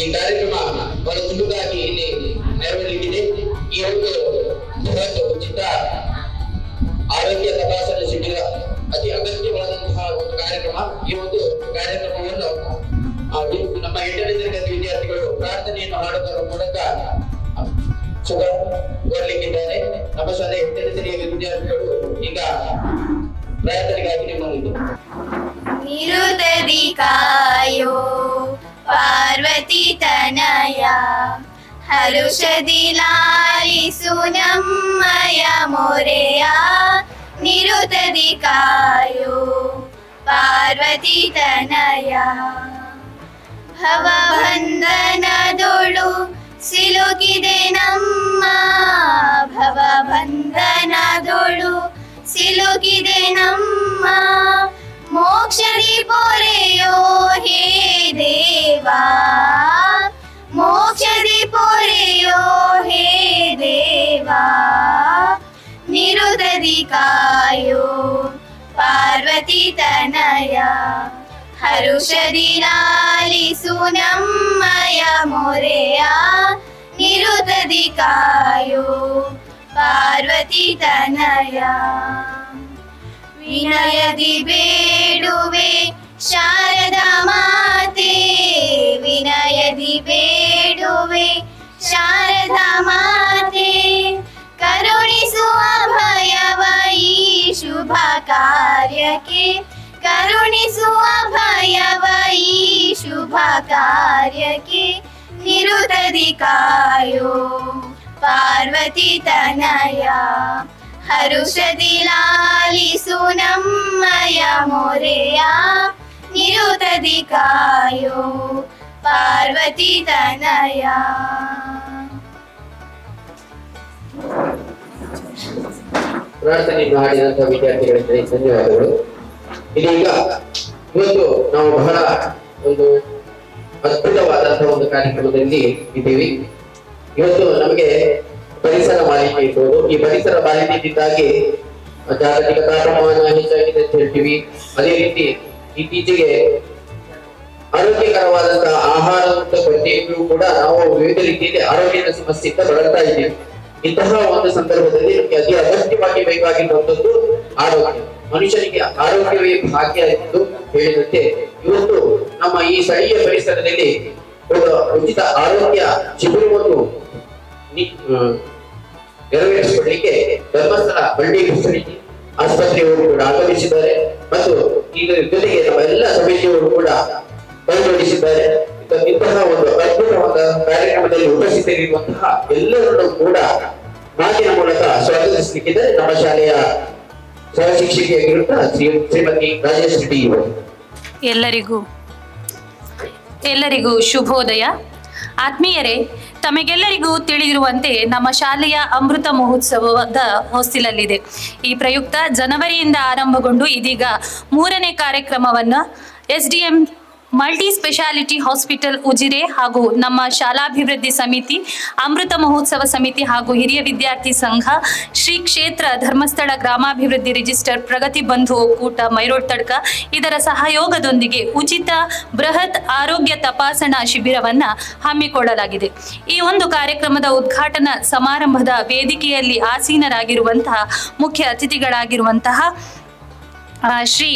ಈ ಕಾರ್ಯಕ್ರಮ ಬಹಳ ಚುರುಕಾಗಿ ಇಲ್ಲಿ ನೆರವೇರಲಿದೆ. ಈ ಒಂದು ಬೃಹತ್ ಉಚಿತ ಆರೋಗ್ಯ ತಪಾಸಣೆ ಶಿಬಿರ ಅತಿ ಅಗತ್ಯವಾದಂತಹ ಒಂದು ಕಾರ್ಯಕ್ರಮ. ಈ ಒಂದು ಕಾರ್ಯಕ್ರಮವನ್ನು ನಮ್ಮ 8ನೇ ತರಗತಿ ವಿದ್ಯಾರ್ಥಿಗಳು ಪ್ರಾರ್ಥನೆಯನ್ನು ಹಾಡುವುದರ ಮೂಲಕ ಶುಭಗೊಳ್ಳಲಿಕ್ಕಿದ್ದಾರೆ. ನಮ್ಮ ಶಾಲೆ 8ನೇ ತರಗತಿ ವಿದ್ಯಾರ್ಥಿಗಳು ಈಗ ಪ್ರಾರ್ಥನೆಗಾಗಿ ನಿಮ್ಮ ಮುಂದೆ. ನಿರುತದಿ ಕಾಯೋ ಪಾರ್ವತಿ ತನಯ, ಹರುಷದಿ ಲಾಲಿಸು ನಮ್ಮಯ ಮೊರೆಯ. ನಿರುತದಿ ಕಾಯೋ ಪಾರ್ವತಿ ತನಯ, ಭವಬಂಧನದೊಳು ಸಿಲುಕಿದೆ ನಮ್ಮ, ಭವಬಂಧನದೊಳು ಸಿಲುಕಿದೆ ನಮ್ಮ. ಮೋಕ್ಷದಿ ಪೊರೆಯೋ ಹೇ ದೇವಾ, ಮೋಕ್ಷದಿ ಪೊರೆಯೋ ಹೇ ದೇವಾ. ನಿರುತದಿ ಕಾಯೋ ಪಾರ್ವತಿ ತನಯ, ಹರುಷದಿ ಲಾಲಿಸು ನಮ್ಮಯ ಮೊರೆಯ. ನಿರುತದಿ ಕಾಯೋ ಪಾರ್ವತಿ ತನಯ, ವಿನಯದಿ ಬೇಡುವೆ ಶಾರದಾ ಮಾತೆ, ವಿನಯದಿ ಬೇಡುವೆ ಶಾರದಾ ಮಾತೆ. ಕರುಣಿಸುವ ಭಯವ ಈ ಶುಭ ಕಾರ್ಯಕ್ಕೆ, ಕರುಣಿಸುವ ಭಯವ ಈ ಶುಭ ಕಾರ್ಯಕ್ಕೆ. ನಿರುತದಿ ಕಾಯೋ ಪಾರ್ವತಿ ತನಯ, ಹರುಷದಿ ಲಾಲಿಸು ನಮ್ಮಯ ಮೊರೆಯ. ನಿರುತದಿ ಕಾಯೋ ಪಾರ್ವತಿ ತನಯ. ಪ್ರಾರ್ಥನೆಯನ್ನು ಮಾಡಿದಂತಹ ವಿದ್ಯಾರ್ಥಿಗಳಿಗೆ ಧನ್ಯವಾದಗಳು. ಇದೀಗ ಇವತ್ತು ನಾವು ಬಹಳ ಒಂದು ಅದ್ಭುತವಾದಂತಹ ಒಂದು ಕಾರ್ಯಕ್ರಮದಲ್ಲಿ ಇದ್ದೀವಿ. ಇವತ್ತು ನಮಗೆ ಪರಿಸರ ಮಾಲಿನ್ಯ ಇರ್ಬೋದು. ಈ ಪರಿಸರ ಮಾಲಿನ್ಯದಿಂದಾಗಿ ಜಾಗತಿಕ ತಾಪಮಾನ ಹೆಚ್ಚಾಗಿದೆ ಅಂತ ಹೇಳ್ತೀವಿ. ಅದೇ ರೀತಿ ಇತ್ತೀಚೆಗೆ ಆರೋಗ್ಯಕರವಾದಂತಹ ಆಹಾರದ ಕೊರತೆಯೂ ಕೂಡ ನಾವು ವಿವಿಧ ರೀತಿಯಲ್ಲಿ ಆರೋಗ್ಯದ ಸಮಸ್ಯೆಯಿಂದ ಬಳಲ್ತಾ ಇದ್ದೀವಿ. ಇಂತಹ ಒಂದು ಸಂದರ್ಭದಲ್ಲಿ ನಮಗೆ ಅತಿ ಅಗತ್ಯವಾಗಿ ಬೇಕಾಗಿರುವಂತದ್ದು ಆರೋಗ್ಯ. ಮನುಷ್ಯನಿಗೆ ಆರೋಗ್ಯವೇ ಭಾಗ್ಯ ಎಂದು ಹೇಳಿದಂತೆ ಇವತ್ತು ನಮ್ಮ ಈ ಸ್ಥಳೀಯ ಪರಿಸರದಲ್ಲಿ ಒಂದು ಉಚಿತ ಆರೋಗ್ಯ ಶಿಬಿರವನ್ನು ನೆರವೇರಿಸಿಕೊಳ್ಳಲಿಕ್ಕೆ ಧರ್ಮಸ್ಥಳ ಬಂಡಿ ಫೆಸಿಲಿಟಿ ಆಸ್ಪತ್ರೆಯವರು ಕೂಡ ಆಗಮಿಸಿದ್ದಾರೆ ಮತ್ತು ಇದರ ಜೊತೆಗೆ ನಮ್ಮ ಎಲ್ಲ ಸಮಿತಿಯವರು ಕೂಡ ಕೈಜೋಡಿಸಿದ್ದಾರೆ. ಇಂತಹ ಒಂದು ಅದ್ಭುತವಾದ ಕಾರ್ಯಕ್ರಮದಲ್ಲಿ ಉಪಸ್ಥಿತರಿರುವಂತಹ ಎಲ್ಲರನ್ನು ಕೂಡ ಮಾತಿನ ಮೂಲಕ ಸ್ವಾಗತಿಸಲಿಕ್ಕಿದ್ದಾರೆ ನಮ್ಮ ಶಾಲೆಯ ಸಹ ಶಿಕ್ಷಕಿಯಾಗಿರುವಂತಹ ಶ್ರೀಮತಿ ರಾಜೇಶ್ ರೆಡ್ಡಿ ಇವರು. ಎಲ್ಲರಿಗೂ ಶುಭೋದಯ. ಆತ್ಮೀಯರೇ, ತಮಗೆಲ್ಲರಿಗೂ ತಿಳಿದಿರುವಂತೆ ನಮ್ಮ ಶಾಲೆಯ ಅಮೃತ ಮಹೋತ್ಸವದ ಹೊಸ್ತಿಲಲ್ಲಿದೆ. ಈ ಪ್ರಯುಕ್ತ ಜನವರಿಯಿಂದ ಆರಂಭಗೊಂಡು ಇದೀಗ 3ನೇ ಕಾರ್ಯಕ್ರಮವನ್ನು SDM multi speciality hospital Ujire ಹಾಗೂ ನಮ್ಮ ಶಾಲಾಭಿವೃದ್ಧಿ ಸಮಿತಿ, ಅಮೃತ ಮಹೋತ್ಸವ ಸಮಿತಿ ಹಾಗೂ ಹಿರಿಯ ವಿದ್ಯಾರ್ಥಿ ಸಂಘ, ಶ್ರೀ ಕ್ಷೇತ್ರ ಧರ್ಮಸ್ಥಳ ಗ್ರಾಮಾಭಿವೃದ್ಧಿ ರಿಜಿಸ್ಟರ್, ಪ್ರಗತಿ ಬಂಧು ಒಕ್ಕೂಟ ಮೈರೋಡ್ ತಡ್ಕ ಇದರ ಸಹಯೋಗದೊಂದಿಗೆ ಉಚಿತ ಬೃಹತ್ ಆರೋಗ್ಯ ತಪಾಸಣಾ ಶಿಬಿರವನ್ನು ಹಮ್ಮಿಕೊಳ್ಳಲಾಗಿದೆ. ಈ ಒಂದು ಕಾರ್ಯಕ್ರಮದ ಉದ್ಘಾಟನಾ ಸಮಾರಂಭದ ವೇದಿಕೆಯಲ್ಲಿ ಆಸೀನರಾಗಿರುವಂತಹ ಮುಖ್ಯ ಅತಿಥಿಗಳಾಗಿರುವಂತಹ ಶ್ರೀ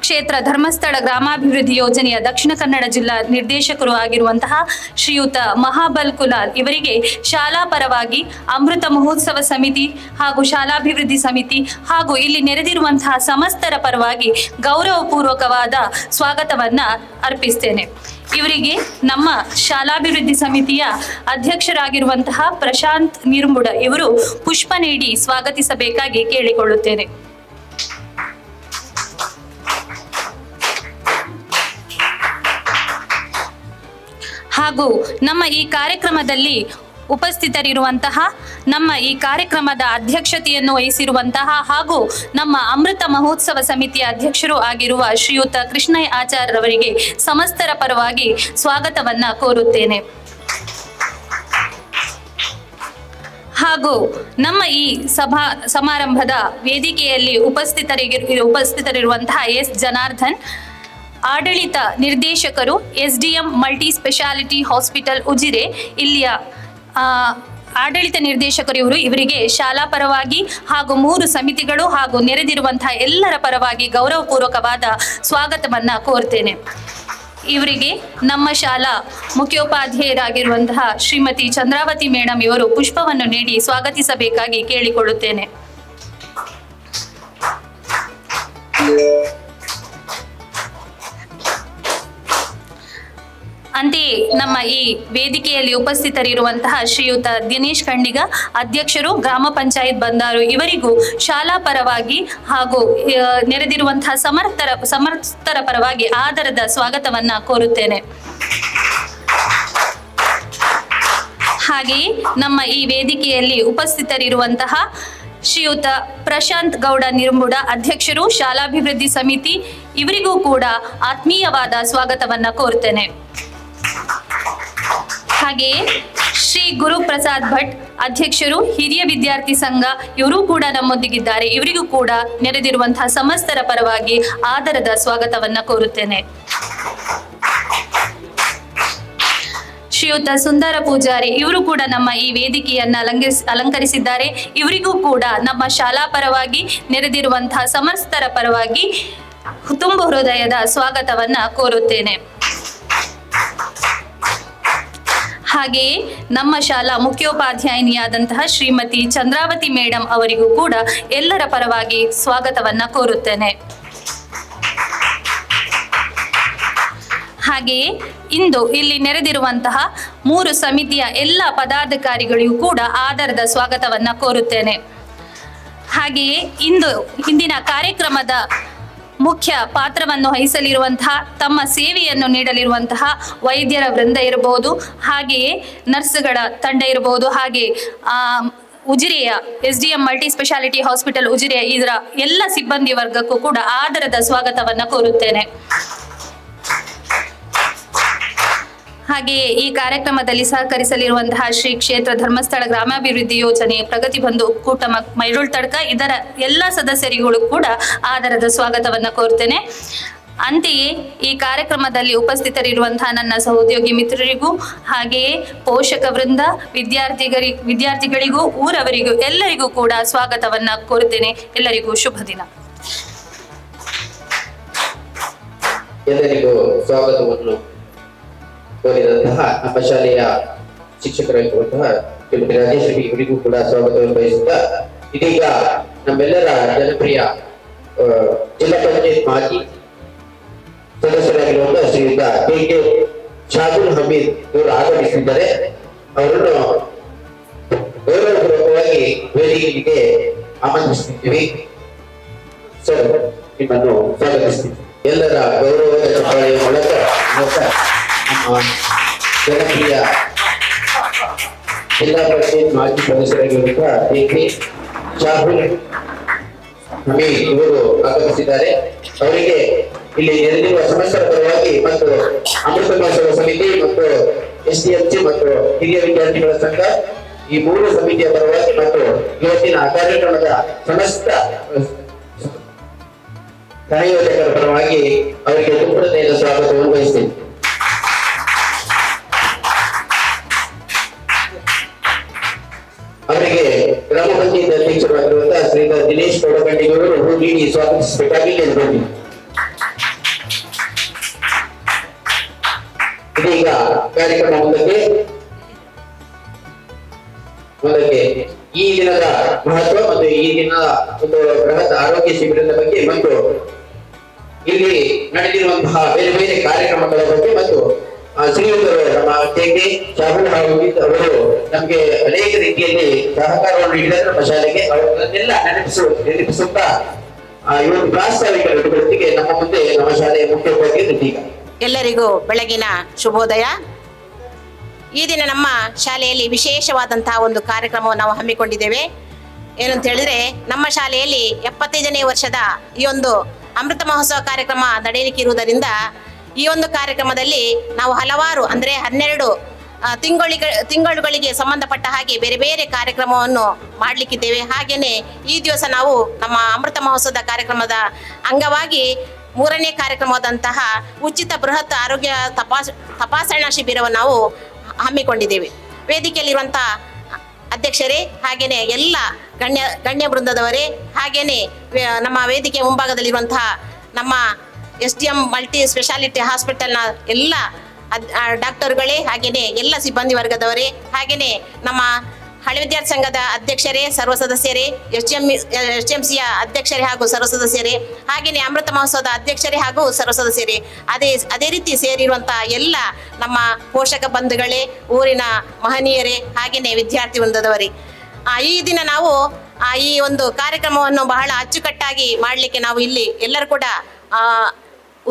ಕ್ಷೇತ್ರ ಧರ್ಮಸ್ಥಳ ಗ್ರಾಮಾಭಿವೃದ್ಧಿ ಯೋಜನೆಯ ದಕ್ಷಿಣ ಕನ್ನಡ ಜಿಲ್ಲಾ ನಿರ್ದೇಶಕರು ಆಗಿರುವಂತಹ ಶ್ರೀಯುತ ಮಹಾಬಲ್ ಕುಲಾಲ್ ಇವರಿಗೆ ಶಾಲಾ ಪರವಾಗಿ ಅಮೃತ ಮಹೋತ್ಸವ ಸಮಿತಿ ಹಾಗೂ ಶಾಲಾಭಿವೃದ್ಧಿ ಸಮಿತಿ ಹಾಗೂ ಇಲ್ಲಿ ನೆರೆದಿರುವಂತಹ ಸಮಸ್ತರ ಪರವಾಗಿ ಗೌರವಪೂರ್ವಕವಾದ ಸ್ವಾಗತವನ್ನ ಅರ್ಪಿಸ್ತೇನೆ. ಇವರಿಗೆ ನಮ್ಮ ಶಾಲಾಭಿವೃದ್ಧಿ ಸಮಿತಿಯ ಅಧ್ಯಕ್ಷರಾಗಿರುವಂತಹ ಪ್ರಶಾಂತ್ ನಿರ್ಮುಡ ಇವರು ಪುಷ್ಪ ನೀಡಿ ಸ್ವಾಗತಿಸಬೇಕಾಗಿ ಕೇಳಿಕೊಳ್ಳುತ್ತೇನೆ. ಹಾಗೂ ನಮ್ಮ ಈ ಕಾರ್ಯಕ್ರಮದಲ್ಲಿ ಉಪಸ್ಥಿತರಿರುವಂತಹ, ನಮ್ಮ ಈ ಕಾರ್ಯಕ್ರಮದ ಅಧ್ಯಕ್ಷತೆಯನ್ನು ವಹಿಸಿರುವಂತಹ ಹಾಗೂ ನಮ್ಮ ಅಮೃತ ಮಹೋತ್ಸವ ಸಮಿತಿಯ ಅಧ್ಯಕ್ಷರು ಆಗಿರುವ ಶ್ರೀಯುತ ಕೃಷ್ಣಯ್ಯ ಆಚಾರ್ಯವರಿಗೆ ಸಮಸ್ತರ ಪರವಾಗಿ ಸ್ವಾಗತವನ್ನ ಕೋರುತ್ತೇನೆ. ಹಾಗೂ ನಮ್ಮ ಈ ಸಮಾರಂಭದ ವೇದಿಕೆಯಲ್ಲಿ ಉಪಸ್ಥಿತರಿರುವಂತಹ ಎಸ್ ಜನಾರ್ದನ್ ಆಡಳಿತ ನಿರ್ದೇಶಕರು SDM multi speciality hospital Ujire ಇಲ್ಲಿಯ ಆಡಳಿತ ನಿರ್ದೇಶಕರು ಇವರಿಗೆ ಶಾಲಾ ಪರವಾಗಿ ಹಾಗೂ 3 ಸಮಿತಿಗಳು ಹಾಗೂ ನೆರೆದಿರುವಂತಹ ಎಲ್ಲರ ಪರವಾಗಿ ಗೌರವಪೂರ್ವಕವಾದ ಸ್ವಾಗತವನ್ನ ಕೋರ್ತೇನೆ. ಇವರಿಗೆ ನಮ್ಮ ಶಾಲಾ ಮುಖ್ಯೋಪಾಧ್ಯಾಯರಾಗಿರುವಂತಹ ಶ್ರೀಮತಿ ಚಂದ್ರಾವತಿ ಮೇಡಮ್ ಇವರು ಪುಷ್ಪವನ್ನು ನೀಡಿ ಸ್ವಾಗತಿಸಬೇಕಾಗಿ ಕೇಳಿಕೊಳ್ಳುತ್ತೇನೆ. ಅಂತೆಯೇ ನಮ್ಮ ಈ ವೇದಿಕೆಯಲ್ಲಿ ಉಪಸ್ಥಿತರಿರುವಂತಹ ಶ್ರೀಯುತ ದಿನೇಶ್ ಖಂಡಿಗ ಅಧ್ಯಕ್ಷರು ಗ್ರಾಮ ಪಂಚಾಯತ್ ಬಂದಾರು ಇವರಿಗೂ ಶಾಲಾ ಪರವಾಗಿ ಹಾಗೂ ನೆರೆದಿರುವಂತಹ ಸಮರ್ಥರ ಪರವಾಗಿ ಆದರದ ಸ್ವಾಗತವನ್ನ ಕೋರುತ್ತೇನೆ. ಹಾಗೆಯೇ ನಮ್ಮ ಈ ವೇದಿಕೆಯಲ್ಲಿ ಉಪಸ್ಥಿತರಿರುವಂತಹ ಶ್ರೀಯುತ ಪ್ರಶಾಂತ್ ಗೌಡ ನಿರ್ಮುಡ ಅಧ್ಯಕ್ಷರು ಶಾಲಾಭಿವೃದ್ಧಿ ಸಮಿತಿ ಇವರಿಗೂ ಕೂಡ ಆತ್ಮೀಯವಾದ ಸ್ವಾಗತವನ್ನ ಕೋರುತ್ತೇನೆ. ಹಾಗೆಯೇ ಶ್ರೀ ಗುರುಪ್ರಸಾದ್ ಭಟ್ ಅಧ್ಯಕ್ಷರು ಹಿರಿಯ ವಿದ್ಯಾರ್ಥಿ ಸಂಘ ಇವರು ಕೂಡ ನಮ್ಮೊಂದಿಗಿದ್ದಾರೆ. ಇವರಿಗೂ ಕೂಡ ನೆರೆದಿರುವಂತಹ ಸಮಸ್ತರ ಪರವಾಗಿ ಆದರದ ಸ್ವಾಗತವನ್ನ ಕೋರುತ್ತೇನೆ. ಶ್ರೀಯುತ ಸುಂದರ ಪೂಜಾರಿ ಇವರು ಕೂಡ ನಮ್ಮ ಈ ವೇದಿಕೆಯನ್ನ ಅಲಂಕರಿಸಿದ್ದಾರೆ. ಇವರಿಗೂ ಕೂಡ ನಮ್ಮ ಶಾಲಾ ಪರವಾಗಿ ನೆರೆದಿರುವಂತಹ ಸಮಸ್ತರ ಪರವಾಗಿ ತುಂಬು ಹೃದಯದ ಸ್ವಾಗತವನ್ನ ಕೋರುತ್ತೇನೆ. ಹಾಗೆಯೇ ನಮ್ಮ ಶಾಲಾ ಮುಖ್ಯೋಪಾಧ್ಯಾಯಿನಿಯಾದಂತಹ ಶ್ರೀಮತಿ ಚಂದ್ರಾವತಿ ಮೇಡಮ್ ಅವರಿಗೂ ಕೂಡ ಎಲ್ಲರ ಪರವಾಗಿ ಸ್ವಾಗತವನ್ನ ಕೋರುತ್ತೇನೆ. ಹಾಗೆಯೇ ಇಂದು ಇಲ್ಲಿ ನೆರೆದಿರುವಂತಹ 3 ಸಮಿತಿಯ ಎಲ್ಲ ಪದಾಧಿಕಾರಿಗಳಿಗೂ ಕೂಡ ಆದರದ ಸ್ವಾಗತವನ್ನ ಕೋರುತ್ತೇನೆ. ಹಾಗೆಯೇ ಇಂದಿನ ಕಾರ್ಯಕ್ರಮದ ಮುಖ್ಯ ಪಾತ್ರವನ್ನು ವಹಿಸಲಿರುವಂತಹ ತಮ್ಮ ಸೇವೆಯನ್ನು ನೀಡಲಿರುವಂತಹ ವೈದ್ಯರ ವೃಂದ ಇರಬಹುದು, ಹಾಗೆಯೇ ನರ್ಸ್ಗಳ ತಂಡ ಇರಬಹುದು, ಹಾಗೆ ಉಜಿರೆಯ SDM ಮಲ್ಟಿ ಸ್ಪೆಷಾಲಿಟಿ ಹಾಸ್ಪಿಟಲ್ ಉಜಿರೆಯ ಇದರ ಎಲ್ಲ ಸಿಬ್ಬಂದಿ ವರ್ಗಕ್ಕೂ ಕೂಡ ಆದರದ ಸ್ವಾಗತವನ್ನ ಕೋರುತ್ತೇನೆ. ಹಾಗೆಯೇ ಈ ಕಾರ್ಯಕ್ರಮದಲ್ಲಿ ಸಹಕರಿಸಲಿರುವಂತಹ ಶ್ರೀ ಕ್ಷೇತ್ರ ಧರ್ಮಸ್ಥಳ ಗ್ರಾಮಾಭಿವೃದ್ಧಿ ಯೋಜನೆ ಪ್ರಗತಿ ಬಂಧು ಒಕ್ಕೂಟ ಮೈರುಳ್ ತಡ್ಕ ಇದರ ಎಲ್ಲ ಸದಸ್ಯರಿಗೂ ಕೂಡ ಆದರದ ಸ್ವಾಗತವನ್ನ ಕೋರ್ತೇನೆ. ಅಂತೆಯೇ ಈ ಕಾರ್ಯಕ್ರಮದಲ್ಲಿ ಉಪಸ್ಥಿತರಿರುವಂತಹ ನನ್ನ ಸಹೋದ್ಯೋಗಿ ಮಿತ್ರರಿಗೂ ಹಾಗೆಯೇ ಪೋಷಕ ವೃಂದ ವಿದ್ಯಾರ್ಥಿಗಳಿಗೂ ಊರವರಿಗೂ ಎಲ್ಲರಿಗೂ ಕೂಡ ಸ್ವಾಗತವನ್ನ ಕೋರುತ್ತೇನೆ. ಎಲ್ಲರಿಗೂ ಶುಭ ದಿನ. ಎಲ್ಲರಿಗೂ ಸ್ವಾಗತವನ್ನು ಕೋರಿದಂತಹ ನಮ್ಮ ಶಾಲೆಯ ಶಿಕ್ಷಕರಾಗಿರುವಂತಹ ಶ್ರೀಮತಿ ರಾಜೇಶ್ವರಿ ಇವರಿಗೂ ಕೂಡ ಸ್ವಾಗತವನ್ನು ಬಯಸುತ್ತಾ, ಇದೀಗ ನಮ್ಮೆಲ್ಲರ ಜನಪ್ರಿಯ ಜಿಲ್ಲಾ ಪಂಚಾಯತ್ ಮಾಜಿ ಸದಸ್ಯರಾಗಿರುವಂತಹ ಶ್ರೀಯುತ KK ಶಾಹುಲ್ ಹಮೀದ್ ಇವರು ಆಗಮಿಸಿದ್ದಾರೆ. ಅವರನ್ನು ಗೌರವಪೂರ್ವಕವಾಗಿ ವೇದಿಕೆಗೆ ಆಮಂತ್ರಿಸುತ್ತಿದ್ದೀವಿ. ಸರ್, ನಿಮ್ಮನ್ನು ಸ್ವಾಗತಿಸ್ತೀವಿ. ಎಲ್ಲರ ಗೌರವದ ಚಪ್ಪಾಳೆಯ ಮೂಲಕ ನಮ್ಮ ಜನಪ್ರಿಯ ಜಿಲ್ಲಾ ಪಂಚಾಯತ್ ಮಾಜಿ ಸದಸ್ಯರಾಗಿರುವಂತಹ KK ಶಾಹುಲ್ ಹಮೀದ್ ಇವರು ಆಗಮಿಸಿದ್ದಾರೆ. ಅವರಿಗೆ ಇಲ್ಲಿ ನೆರೆದಿರುವ ಸಮಸ್ಯರ ಪರವಾಗಿ ಮತ್ತು ಅಮೃತ ಮಹೋತ್ಸವ ಸಮಿತಿ ಮತ್ತು SDMC ಮತ್ತು ಹಿರಿಯ ವಿದ್ಯಾರ್ಥಿಗಳ ಸಂಘ ಈ 3 ಸಮಿತಿಯ ಪರವಾಗಿ ಮತ್ತು ಇವತ್ತಿನ ಕಾರ್ಯಕ್ರಮದ ಸಮಸ್ತ ಸಂಯೋಜಕರ ಪರವಾಗಿ ಅವರಿಗೆ ತುಂಬುವುದರಿಂದ ಸ್ವಾಗತವನ್ನು ಬಯಸ್ತೇನೆ. ಅವರಿಗೆ ಗ್ರಾಮ ಪಂಚಾಯತ್ ಅಧ್ಯಕ್ಷರಾಗಿರುವಂತಹ ಶ್ರೀಯುತ ದಿನೇಶ್ ಗೌಡಗಂಡಿಗವರು ಹೂ ನೀಡಿ ಸ್ವಾಗತಿಸಬೇಕಾಗಿ ಕೇಳಿಕೊಂಡಿದ್ದಾರೆ. ಇದೀಗ ಕಾರ್ಯಕ್ರಮ ಮುಂದಕ್ಕೆ ಈ ದಿನದ ಮಹತ್ವ ಮತ್ತು ಈ ದಿನದ ಒಂದು ಬೃಹತ್ ಆರೋಗ್ಯ ಶಿಬಿರದ ಬಗ್ಗೆ ಮತ್ತು ಇಲ್ಲಿ ನಡೆದಿರುವಂತಹ ಬೇರೆ ಬೇರೆ ಕಾರ್ಯಕ್ರಮಗಳ ಬಗ್ಗೆ ಮತ್ತು ಶ್ರೀಯುತರು ನಮ್ಮ KK ಶಾಹುಲ್ ಹಮೀದ್ ಅವರು ನಮಗೆ ಅನೇಕ ರೀತಿಯಲ್ಲಿ ಸಹಕಾರವನ್ನು ನೀಡಿದರೆ ನಮ್ಮ ಶಾಲೆಗೆ ಅವರನ್ನೆಲ್ಲ ನೆನಪಿಸುತ್ತಾ ಇವತ್ತು ಪ್ರಾಸ್ತಾವಿಕ ಚಟುವಟಿಕೆಗೆ ನಮ್ಮ ಮುಂದೆ ನಮ್ಮ ಶಾಲೆಯ ಮುಖ್ಯೋಪಾಧ್ಯಾಯರು. ಎಲ್ಲರಿಗೂ ಬೆಳಗಿನ ಶುಭೋದಯ. ಈ ದಿನ ನಮ್ಮ ಶಾಲೆಯಲ್ಲಿ ವಿಶೇಷವಾದಂತಹ ಒಂದು ಕಾರ್ಯಕ್ರಮವನ್ನು ನಾವು ಹಮ್ಮಿಕೊಂಡಿದ್ದೇವೆ. ಏನಂತ ಹೇಳಿದ್ರೆ, ನಮ್ಮ ಶಾಲೆಯಲ್ಲಿ 75ನೇ ವರ್ಷದ ಈ ಒಂದು ಅಮೃತ ಮಹೋತ್ಸವ ಕಾರ್ಯಕ್ರಮ ನಡೆಯಲಿಕ್ಕೆ ಇರುವುದರಿಂದ ಈ ಒಂದು ಕಾರ್ಯಕ್ರಮದಲ್ಲಿ ನಾವು ಹಲವಾರು ಅಂದರೆ 12 ತಿಂಗಳುಗಳಿಗೆ ಸಂಬಂಧಪಟ್ಟ ಹಾಗೆ ಬೇರೆ ಬೇರೆ ಕಾರ್ಯಕ್ರಮವನ್ನು ಮಾಡಲಿಕ್ಕಿದ್ದೇವೆ. ಹಾಗೆಯೇ ಈ ದಿವಸ ನಾವು ನಮ್ಮ ಅಮೃತ ಮಹೋತ್ಸವದ ಕಾರ್ಯಕ್ರಮದ ಅಂಗವಾಗಿ ಮೂರನೇ ಕಾರ್ಯಕ್ರಮವಾದಂತಹ ಉಚಿತ ಬೃಹತ್ ಆರೋಗ್ಯ ತಪಾಸಣಾ ಶಿಬಿರವನ್ನು ನಾವು ಹಮ್ಮಿಕೊಂಡಿದ್ದೇವೆ. ವೇದಿಕೆಯಲ್ಲಿರುವಂತಹ ಅಧ್ಯಕ್ಷರೇ, ಹಾಗೇನೆ ಎಲ್ಲ ಗಣ್ಯ ವೃಂದದವರೇ, ಹಾಗೇನೆ ನಮ್ಮ ವೇದಿಕೆ ಮುಂಭಾಗದಲ್ಲಿರುವಂತಹ ನಮ್ಮ SDM ಮಲ್ಟಿ ಸ್ಪೆಷಾಲಿಟಿ ಹಾಸ್ಪಿಟಲ್ನ ಎಲ್ಲ ಡಾಕ್ಟರ್ಗಳೇ, ಹಾಗೇನೆ ಎಲ್ಲ ಸಿಬ್ಬಂದಿ ವರ್ಗದವರೇ, ಹಾಗೇನೆ ನಮ್ಮ ಹಳೆ ವಿದ್ಯಾರ್ಥಿ ಸಂಘದ ಅಧ್ಯಕ್ಷರೇ, ಸರ್ವ ಸದಸ್ಯರೇ, HMCಯ ಅಧ್ಯಕ್ಷರೇ ಹಾಗೂ ಸರ್ವ ಸದಸ್ಯರೇ, ಹಾಗೇನೆ ಅಮೃತ ಮಹೋತ್ಸವದ ಅಧ್ಯಕ್ಷರೇ ಹಾಗೂ ಸರ್ವ ಸದಸ್ಯರೇ, ಅದೇ ರೀತಿ ಸೇರಿರುವಂತಹ ಎಲ್ಲ ನಮ್ಮ ಪೋಷಕ ಬಂಧುಗಳೇ, ಊರಿನ ಮಹನೀಯರೇ, ಹಾಗೇನೆ ವಿದ್ಯಾರ್ಥಿ ವೃಂದದವರೇ, ಈ ದಿನ ನಾವು ಈ ಒಂದು ಕಾರ್ಯಕ್ರಮವನ್ನು ಬಹಳ ಅಚ್ಚುಕಟ್ಟಾಗಿ ಮಾಡಲಿಕ್ಕೆ ನಾವು ಇಲ್ಲಿ ಎಲ್ಲರೂ ಕೂಡ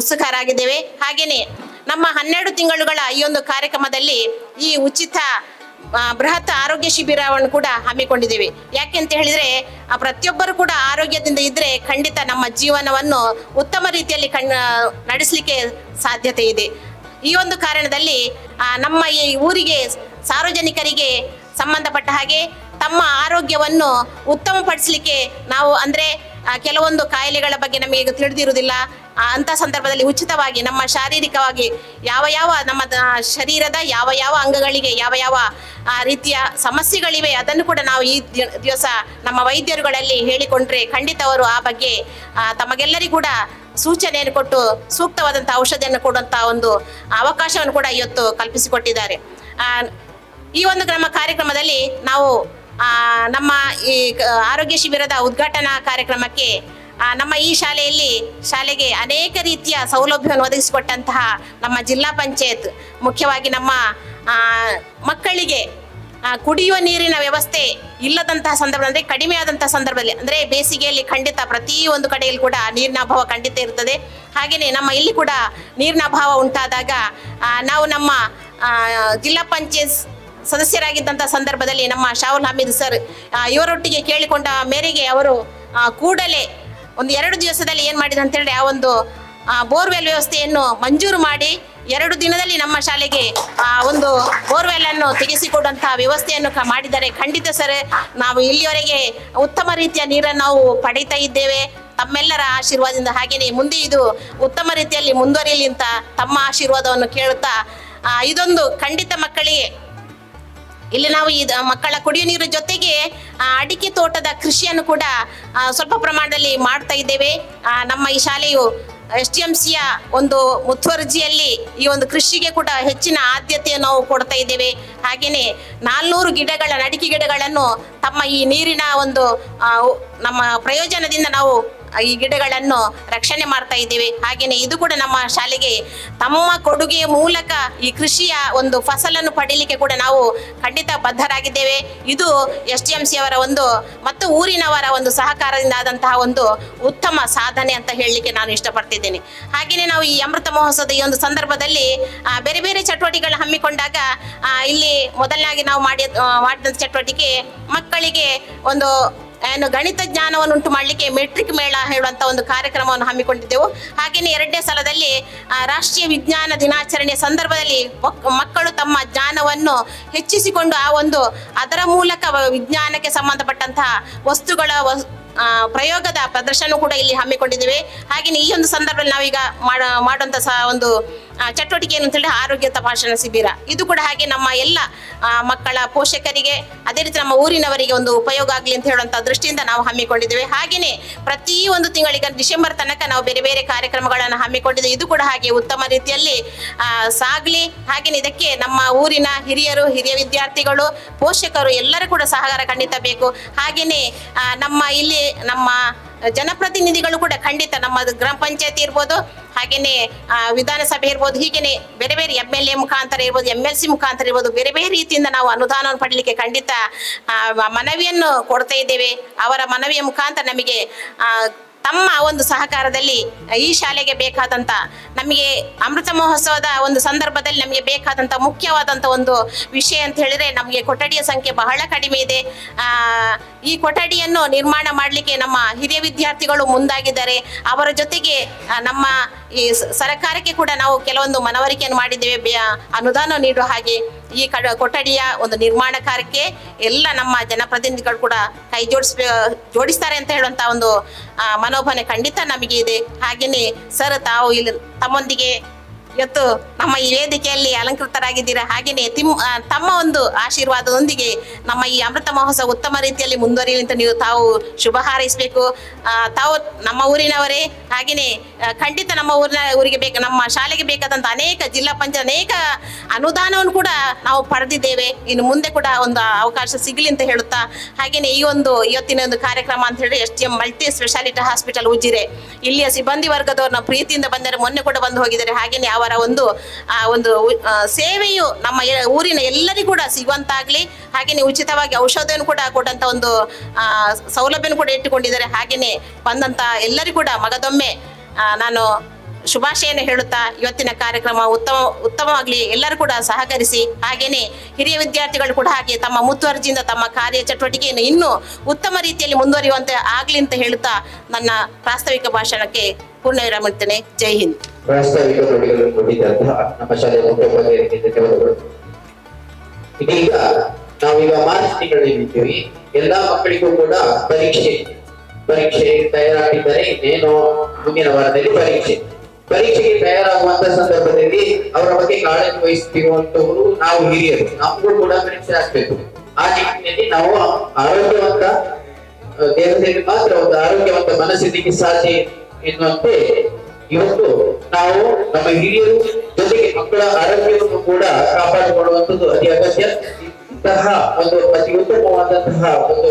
ಉತ್ಸುಕರಾಗಿದ್ದೇವೆ. ಹಾಗೇನೆ ನಮ್ಮ 12 ತಿಂಗಳುಗಳ ಈ ಒಂದು ಕಾರ್ಯಕ್ರಮದಲ್ಲಿ ಈ ಉಚಿತ ಬೃಹತ್ ಆರೋಗ್ಯ ಶಿಬಿರವನ್ನು ಕೂಡ ಹಮ್ಮಿಕೊಂಡಿದ್ದೇವೆ. ಯಾಕೆಂತ ಹೇಳಿದ್ರೆ ಪ್ರತಿಯೊಬ್ಬರು ಕೂಡ ಆರೋಗ್ಯದಿಂದ ಇದ್ರೆ ಖಂಡಿತ ನಮ್ಮ ಜೀವನವನ್ನು ಉತ್ತಮ ರೀತಿಯಲ್ಲಿ ನಡೆಸಲಿಕ್ಕೆ ಸಾಧ್ಯತೆ ಇದೆ. ಈ ಒಂದು ಕಾರಣದಲ್ಲಿ ನಮ್ಮ ಈ ಊರಿಗೆ ಸಾರ್ವಜನಿಕರಿಗೆ ಸಂಬಂಧಪಟ್ಟ ಹಾಗೆ ತಮ್ಮ ಆರೋಗ್ಯವನ್ನು ಉತ್ತಮಪಡಿಸಲಿಕ್ಕೆ ನಾವು ಅಂದ್ರೆ ಕೆಲವೊಂದು ಕಾಯಿಲೆಗಳ ಬಗ್ಗೆ ನಮಗೆ ತಿಳಿದಿರುವುದಿಲ್ಲ. ಅಂತ ಸಂದರ್ಭದಲ್ಲಿ ಉಚಿತವಾಗಿ ನಮ್ಮ ಶಾರೀರಿಕವಾಗಿ ಯಾವ ನಮ್ಮ ಶರೀರದ ಯಾವ ಅಂಗಗಳಿಗೆ ಯಾವ ರೀತಿಯ ಸಮಸ್ಯೆಗಳಿವೆ ಅದನ್ನು ಕೂಡ ನಾವು ಈ ದಿವಸ ನಮ್ಮ ವೈದ್ಯರುಗಳಲ್ಲಿ ಹೇಳಿಕೊಂಡ್ರೆ ಖಂಡಿತ ಅವರು ಆ ಬಗ್ಗೆ ತಮಗೆಲ್ಲರಿಗೂ ಕೂಡ ಸೂಚನೆಯನ್ನು ಕೊಟ್ಟು ಸೂಕ್ತವಾದಂತಹ ಔಷಧಿಯನ್ನು ಕೊಡುವಂತಹ ಒಂದು ಅವಕಾಶವನ್ನು ಕೂಡ ಇವತ್ತು ಕಲ್ಪಿಸಿಕೊಟ್ಟಿದ್ದಾರೆ. ಈ ಒಂದು ನಮ್ಮ ಕಾರ್ಯಕ್ರಮದಲ್ಲಿ ನಾವು ನಮ್ಮ ಈ ಆರೋಗ್ಯ ಶಿಬಿರದ ಉದ್ಘಾಟನಾ ಕಾರ್ಯಕ್ರಮಕ್ಕೆ ನಮ್ಮ ಈ ಶಾಲೆಗೆ ಅನೇಕ ರೀತಿಯ ಸೌಲಭ್ಯವನ್ನು ಒದಗಿಸಿಕೊಟ್ಟಂತಹ ನಮ್ಮ ಜಿಲ್ಲಾ ಪಂಚಾಯತ್, ಮುಖ್ಯವಾಗಿ ನಮ್ಮ ಮಕ್ಕಳಿಗೆ ಕುಡಿಯುವ ನೀರಿನ ವ್ಯವಸ್ಥೆ ಇಲ್ಲದಂತಹ ಸಂದರ್ಭ ಅಂದ್ರೆ ಕಡಿಮೆ ಆದಂತಹ ಸಂದರ್ಭದಲ್ಲಿ ಅಂದ್ರೆ ಬೇಸಿಗೆಯಲ್ಲಿ ಖಂಡಿತ ಪ್ರತಿಯೊಂದು ಕಡೆಯಲ್ಲಿ ಕೂಡ ನೀರಿನ ಅಭಾವ ಖಂಡಿತ ಇರ್ತದೆ. ಹಾಗೇನೆ ನಮ್ಮ ಇಲ್ಲಿ ಕೂಡ ನೀರಿನ ಅಭಾವ ಉಂಟಾದಾಗ ನಾವು ನಮ್ಮ ಜಿಲ್ಲಾ ಪಂಚಾಯತ್ ಸದಸ್ಯರಾಗಿದ್ದಂತಹ ಸಂದರ್ಭದಲ್ಲಿ ನಮ್ಮ ಶಾಹುಲ್ ಹಮೀದ್ ಸರ್ ಇವರೊಟ್ಟಿಗೆ ಕೇಳಿಕೊಂಡ ಮೇರೆಗೆ ಅವರು ಕೂಡಲೇ ಒಂದು 2 ದಿವಸದಲ್ಲಿ ಏನ್ ಮಾಡಿದ ಅಂತ ಹೇಳಿ ಆ ಒಂದು ಬೋರ್ವೆಲ್ ವ್ಯವಸ್ಥೆಯನ್ನು ಮಂಜೂರು ಮಾಡಿ 2 ದಿನದಲ್ಲಿ ನಮ್ಮ ಶಾಲೆಗೆ ಒಂದು ಬೋರ್ವೆಲ್ ಅನ್ನು ತೆಗೆಸಿಕೊಡುವಂತಹ ವ್ಯವಸ್ಥೆಯನ್ನು ಮಾಡಿದ್ದಾರೆ. ಖಂಡಿತ ಸರ್, ನಾವು ಇಲ್ಲಿಯವರೆಗೆ ಉತ್ತಮ ರೀತಿಯ ನೀರನ್ನು ನಾವು ಪಡೀತಾ ಇದ್ದೇವೆ ತಮ್ಮೆಲ್ಲರ ಆಶೀರ್ವಾದದಿಂದ. ಹಾಗೇನೆ ಮುಂದೆ ಇದು ಉತ್ತಮ ರೀತಿಯಲ್ಲಿ ಮುಂದುವರಿಯಲಿ ಅಂತ ತಮ್ಮ ಆಶೀರ್ವಾದವನ್ನು ಕೇಳುತ್ತಾ ಇದೊಂದು ಖಂಡಿತ ಮಕ್ಕಳಿಗೆ ಇಲ್ಲಿ ನಾವು ಈ ಮಕ್ಕಳ ಕುಡಿಯುವ ನೀರು ಜೊತೆಗೆ ಅಡಿಕೆ ತೋಟದ ಕೃಷಿಯನ್ನು ಕೂಡ ಸ್ವಲ್ಪ ಪ್ರಮಾಣದಲ್ಲಿ ಮಾಡ್ತಾ ಇದ್ದೇವೆ. ನಮ್ಮ ಈ ಶಾಲೆಯು SDMCಯ ಒಂದು ಮುತುವರ್ಜಿಯಲ್ಲಿ ಈ ಒಂದು ಕೃಷಿಗೆ ಕೂಡ ಹೆಚ್ಚಿನ ಆದ್ಯತೆಯನ್ನು ನಾವು ಕೊಡ್ತಾ ಇದ್ದೇವೆ. ಹಾಗೇನೆ 400 ಅಡಿಕೆ ಗಿಡಗಳನ್ನು ತಮ್ಮ ಈ ನೀರಿನ ಒಂದು ನಮ್ಮ ಪ್ರಯೋಜನದಿಂದ ನಾವು ಈ ಗಿಡಗಳನ್ನು ರಕ್ಷಣೆ ಮಾಡ್ತಾ ಇದ್ದೇವೆ. ಹಾಗೇನೆ ಇದು ಕೂಡ ನಮ್ಮ ಶಾಲೆಗೆ ತಮ್ಮ ಕೊಡುಗೆಯ ಮೂಲಕ ಈ ಕೃಷಿಯ ಒಂದು ಫಸಲನ್ನು ಪಡೀಲಿಕ್ಕೆ ಕೂಡ ನಾವು ಖಂಡಿತ ಬದ್ಧರಾಗಿದ್ದೇವೆ. ಇದು SDMC ಅವರ ಒಂದು ಮತ್ತು ಊರಿನವರ ಒಂದು ಸಹಕಾರದಿಂದ ಆದಂತಹ ಒಂದು ಉತ್ತಮ ಸಾಧನೆ ಅಂತ ಹೇಳಲಿಕ್ಕೆ ನಾನು ಇಷ್ಟಪಡ್ತಿದ್ದೇನೆ. ಹಾಗೇನೆ ನಾವು ಈ ಅಮೃತ ಮಹೋತ್ಸವದ ಈ ಒಂದು ಸಂದರ್ಭದಲ್ಲಿ ಬೇರೆ ಬೇರೆ ಚಟುವಟಿಕೆಗಳು ಹಮ್ಮಿಕೊಂಡಾಗ ಇಲ್ಲಿ ಮೊದಲನಾಗಿ ನಾವು ಮಾಡಿದ ಚಟುವಟಿಕೆ ಮಕ್ಕಳಿಗೆ ಒಂದು ಗಣಿತ ಜ್ಞಾನವನ್ನು ಉಂಟು ಮಾಡಲಿಕ್ಕೆ ಮೆಟ್ರಿಕ್ ಮೇಳ ಹೇಳುವಂತ ಒಂದು ಕಾರ್ಯಕ್ರಮವನ್ನು ಹಮ್ಮಿಕೊಂಡಿದ್ದೆವು. ಹಾಗೆಯೇ 2ನೇ ಸಲದಲ್ಲಿ ರಾಷ್ಟ್ರೀಯ ವಿಜ್ಞಾನ ದಿನಾಚರಣೆಯ ಸಂದರ್ಭದಲ್ಲಿ ಮಕ್ಕಳು ತಮ್ಮ ಜ್ಞಾನವನ್ನು ಹೆಚ್ಚಿಸಿಕೊಂಡು ಅದರ ಮೂಲಕ ವಿಜ್ಞಾನಕ್ಕೆ ಸಂಬಂಧಪಟ್ಟಂತಹ ವಸ್ತುಗಳ ಪ್ರಯೋಗದ ಪ್ರದರ್ಶನ ಕೂಡ ಇಲ್ಲಿ ಹಮ್ಮಿಕೊಂಡಿದ್ದೇವೆ. ಹಾಗೆಯೇ ಈ ಒಂದು ಸಂದರ್ಭದಲ್ಲಿ ನಾವೀಗ ಮಾಡುವಂತಹ ಒಂದು ಚಟುವಟಿಕೆ ಏನು ಅಂತ ಹೇಳಿ ಆರೋಗ್ಯ ತಪಾಸಣಾ ಶಿಬಿರ. ಇದು ಕೂಡ ಹಾಗೆ ನಮ್ಮ ಎಲ್ಲ ಮಕ್ಕಳ ಪೋಷಕರಿಗೆ ಅದೇ ರೀತಿ ನಮ್ಮ ಊರಿನವರಿಗೆ ಒಂದು ಉಪಯೋಗ ಆಗಲಿ ಅಂತ ಹೇಳುವಂತ ದೃಷ್ಟಿಯಿಂದ ನಾವು ಹಮ್ಮಿಕೊಂಡಿದ್ದೇವೆ. ಹಾಗೆಯೇ ಪ್ರತಿ ಒಂದು ತಿಂಗಳಿಗೆ ಡಿಸೆಂಬರ್ ತನಕ ನಾವು ಬೇರೆ ಬೇರೆ ಕಾರ್ಯಕ್ರಮಗಳನ್ನು ಹಮ್ಮಿಕೊಂಡಿದ್ದೇವೆ. ಇದು ಕೂಡ ಹಾಗೆ ಉತ್ತಮ ರೀತಿಯಲ್ಲಿ ಸಾಗಲಿ. ಹಾಗೆಯೇ ಇದಕ್ಕೆ ನಮ್ಮ ಊರಿನ ಹಿರಿಯ ವಿದ್ಯಾರ್ಥಿಗಳು, ಪೋಷಕರು ಎಲ್ಲರೂ ಕೂಡ ಸಹಕಾರ ಖಂಡಿತ ಬೇಕು. ಹಾಗೆಯೇ ನಮ್ಮ ಜನಪ್ರತಿನಿಧಿಗಳು ಕೂಡ ಖಂಡಿತ ನಮ್ಮ ಗ್ರಾಮ ಪಂಚಾಯತಿ ಇರ್ಬೋದು, ಹಾಗೇನೆ ವಿಧಾನಸಭೆ ಇರ್ಬೋದು, ಹೀಗೇನೆ ಬೇರೆ ಬೇರೆ MLA ಮುಖಾಂತರ ಇರ್ಬೋದು, MLC ಮುಖಾಂತರ ಇರ್ಬೋದು, ಬೇರೆ ಬೇರೆ ರೀತಿಯಿಂದ ನಾವು ಅನುದಾನವನ್ನು ಪಡಲಿಕ್ಕೆ ಖಂಡಿತ ಮನವಿಯನ್ನು ಕೊಡ್ತಾ ಇದ್ದೇವೆ. ಅವರ ಮನವಿಯ ಮುಖಾಂತರ ನಮಗೆ ತಮ್ಮ ಒಂದು ಸಹಕಾರದಲ್ಲಿ ಈ ಶಾಲೆಗೆ ಬೇಕಾದಂತ ನಮಗೆ ಅಮೃತ ಮಹೋತ್ಸವದ ಒಂದು ಸಂದರ್ಭದಲ್ಲಿ ನಮಗೆ ಬೇಕಾದಂತ ಮುಖ್ಯವಾದಂತ ಒಂದು ವಿಷಯ ಅಂತ ಹೇಳಿದ್ರೆ ನಮಗೆ ಕೊಠಡಿಯ ಸಂಖ್ಯೆ ಬಹಳ ಕಡಿಮೆ ಇದೆ. ಈ ಕೊಠಡಿಯನ್ನು ನಿರ್ಮಾಣ ಮಾಡಲಿಕ್ಕೆ ನಮ್ಮ ಹಿರಿಯ ವಿದ್ಯಾರ್ಥಿಗಳು ಮುಂದಾಗಿದ್ದಾರೆ. ಅವರ ಜೊತೆಗೆ ನಮ್ಮ ಈ ಸರ್ಕಾರಕ್ಕೆ ಕೂಡ ನಾವು ಕೆಲವೊಂದು ಮನವರಿಕೆಯನ್ನು ಮಾಡಿದ್ದೇವೆ, ಅನುದಾನ ನೀಡುವ ಹಾಗೆ ಈ ಕೊಠಡಿಯ ಒಂದು ನಿರ್ಮಾಣ ಕಾರ್ಯಕ್ಕೆ ಎಲ್ಲ ನಮ್ಮ ಜನಪ್ರತಿನಿಧಿಗಳು ಕೂಡ ಕೈ ಜೋಡಿಸ್ತಾರೆ ಅಂತ ಹೇಳುವಂತ ಒಂದು ಮನೋಭಾವನೆ ಖಂಡಿತ ನಮಗೆ ಇದೆ. ಹಾಗೆಯೇ ಸರ್ ತಾವು ಇಲ್ಲಿ ತಮ್ಮೊಂದಿಗೆ ಇವತ್ತು ನಮ್ಮ ಈ ವೇದಿಕೆಯಲ್ಲಿ ಅಲಂಕೃತರಾಗಿದ್ದೀರಾ. ಹಾಗೆಯೇ ತಮ್ಮ ಒಂದು ಆಶೀರ್ವಾದದೊಂದಿಗೆ ನಮ್ಮ ಈ ಅಮೃತ ಮಹೋತ್ಸವ ಉತ್ತಮ ರೀತಿಯಲ್ಲಿ ಮುಂದುವರಿಯಲಿ ಅಂತ ನೀವು ತಾವು ಶುಭ ಹಾರೈಸಬೇಕು. ತಾವು ನಮ್ಮ ಊರಿನವರೇ, ಹಾಗೆಯೇ ಖಂಡಿತ ನಮ್ಮ ಊರಿಗೆ ನಮ್ಮ ಶಾಲೆಗೆ ಬೇಕಾದಂಥ ಅನೇಕ ಜಿಲ್ಲಾ ಪಂಚಾಯತ್ ಅನೇಕ ಅನುದಾನವನ್ನು ಕೂಡ ನಾವು ಪಡೆದಿದ್ದೇವೆ. ಇನ್ನು ಮುಂದೆ ಕೂಡ ಒಂದು ಅವಕಾಶ ಸಿಗಲಿ ಅಂತ ಹೇಳುತ್ತಾ, ಹಾಗೆಯೇ ಇವತ್ತಿನ ಒಂದು ಕಾರ್ಯಕ್ರಮ ಅಂತ ಹೇಳಿದ್ರೆ STM multi speciality hospital Ujire, ಇಲ್ಲಿಯ ಸಿಬ್ಬಂದಿ ವರ್ಗದವ್ರನ್ನ ಪ್ರೀತಿಯಿಂದ ಬಂದರೆ ಮೊನ್ನೆ ಕೂಡ ಬಂದು ಹೋಗಿದ್ದಾರೆ. ಹಾಗೆಯೇ ಅವರ ಒಂದು ಸೇವೆಯು ನಮ್ಮ ಊರಿನ ಎಲ್ಲರಿಗೂ ಕೂಡ ಸಿಗುವಂತಾಗ್ಲಿ, ಹಾಗೆಯೇ ಉಚಿತವಾಗಿ ಔಷಧವನ್ನು ಕೂಡ ಕೊಟ್ಟಂತ ಒಂದು ಸೌಲಭ್ಯವನ್ನು ಕೂಡ ಇಟ್ಟುಕೊಂಡಿದ್ದಾರೆ. ಹಾಗೆಯೇ ಬಂದಂತ ಎಲ್ಲರಿಗೂ ಕೂಡ ಮಗದೊಮ್ಮೆ ನಾನು ಶುಭಾಶಯನ ಹೇಳುತ್ತಾ ಇವತ್ತಿನ ಕಾರ್ಯಕ್ರಮ ಉತ್ತಮವಾಗಲಿ, ಎಲ್ಲರೂ ಕೂಡ ಸಹಕರಿಸಿ, ಹಾಗೆಯೇ ಹಿರಿಯ ವಿದ್ಯಾರ್ಥಿಗಳು ಕೂಡ ಹಾಗೆ ತಮ್ಮ ಮುತುವರ್ಜಿಯಿಂದ ತಮ್ಮ ಕಾರ್ಯ ಚಟುವಟಿಕೆಯನ್ನು ಇನ್ನೂ ಉತ್ತಮ ರೀತಿಯಲ್ಲಿ ಮುಂದುವರಿಯುವಂತೆ ಆಗಲಿ ಅಂತ ಹೇಳುತ್ತಾ ನನ್ನ ಪ್ರಾಸ್ತಾವಿಕ ಭಾಷಣಕ್ಕೆ ಪೂರ್ಣ ವಿರಾಮ ಇಡ್ತೇನೆ. ಜೈ ಹಿಂದ್. ಪ್ರಾಸ್ತಾವಿಕ ನುಡಿಗಳನ್ನು ನುಡಿದಂತಹ ನಮ್ಮ ಶಾಲೆಯ ಮುಖ್ಯೋಪಾಧ್ಯಾಯರಿಗೆ ಧನ್ಯವಾದಗಳು. ಇದೀಗ ನಾವೀಗ ಮಾರ್ಚ್ ತಿಂಗಳಿದ್ದೀವಿ. ಎಲ್ಲಾ ಮಕ್ಕಳಿಗೂ ಕೂಡ ಪರೀಕ್ಷೆ ತಯಾರಾಗಿದ್ದಾರೆ. ಇನ್ನೇನು ಮುಂದಿನ ವಾರದಲ್ಲಿ ಪರೀಕ್ಷೆಗೆ ತಯಾರಾಗುವಂತ ಸಂದರ್ಭದಲ್ಲಿ ಅವರ ಬಗ್ಗೆ ಕಾಳಜಿ ವಹಿಸುತ್ತಿರುವಂತವರು ನಾವು ಹಿರಿಯರು, ನಮಗೂ ಕೂಡ ಪರೀಕ್ಷೆ ಆಗ್ಬೇಕು. ಆ ನಿಟ್ಟಿನಲ್ಲಿ ನಾವು ಆರೋಗ್ಯವಂತ ದೇಹದಲ್ಲಿ ಮಾತ್ರ ಒಂದು ಆರೋಗ್ಯವಂತ ಮನಸ್ಸಿಗೆ ಸಾಧ್ಯ ಎನ್ನುವಂತೆ ಇವತ್ತು ನಾವು ನಮ್ಮ ಹಿರಿಯರು ಜೊತೆಗೆ ಮಕ್ಕಳ ಆರೋಗ್ಯವನ್ನು ಕೂಡ ಕಾಪಾಡಿಕೊಳ್ಳುವಂಥದ್ದು ಅತಿ ಅಗತ್ಯ. ಇಂತಹ ಒಂದು ಅತಿ ಉತ್ತಮವಾದಂತಹ ಒಂದು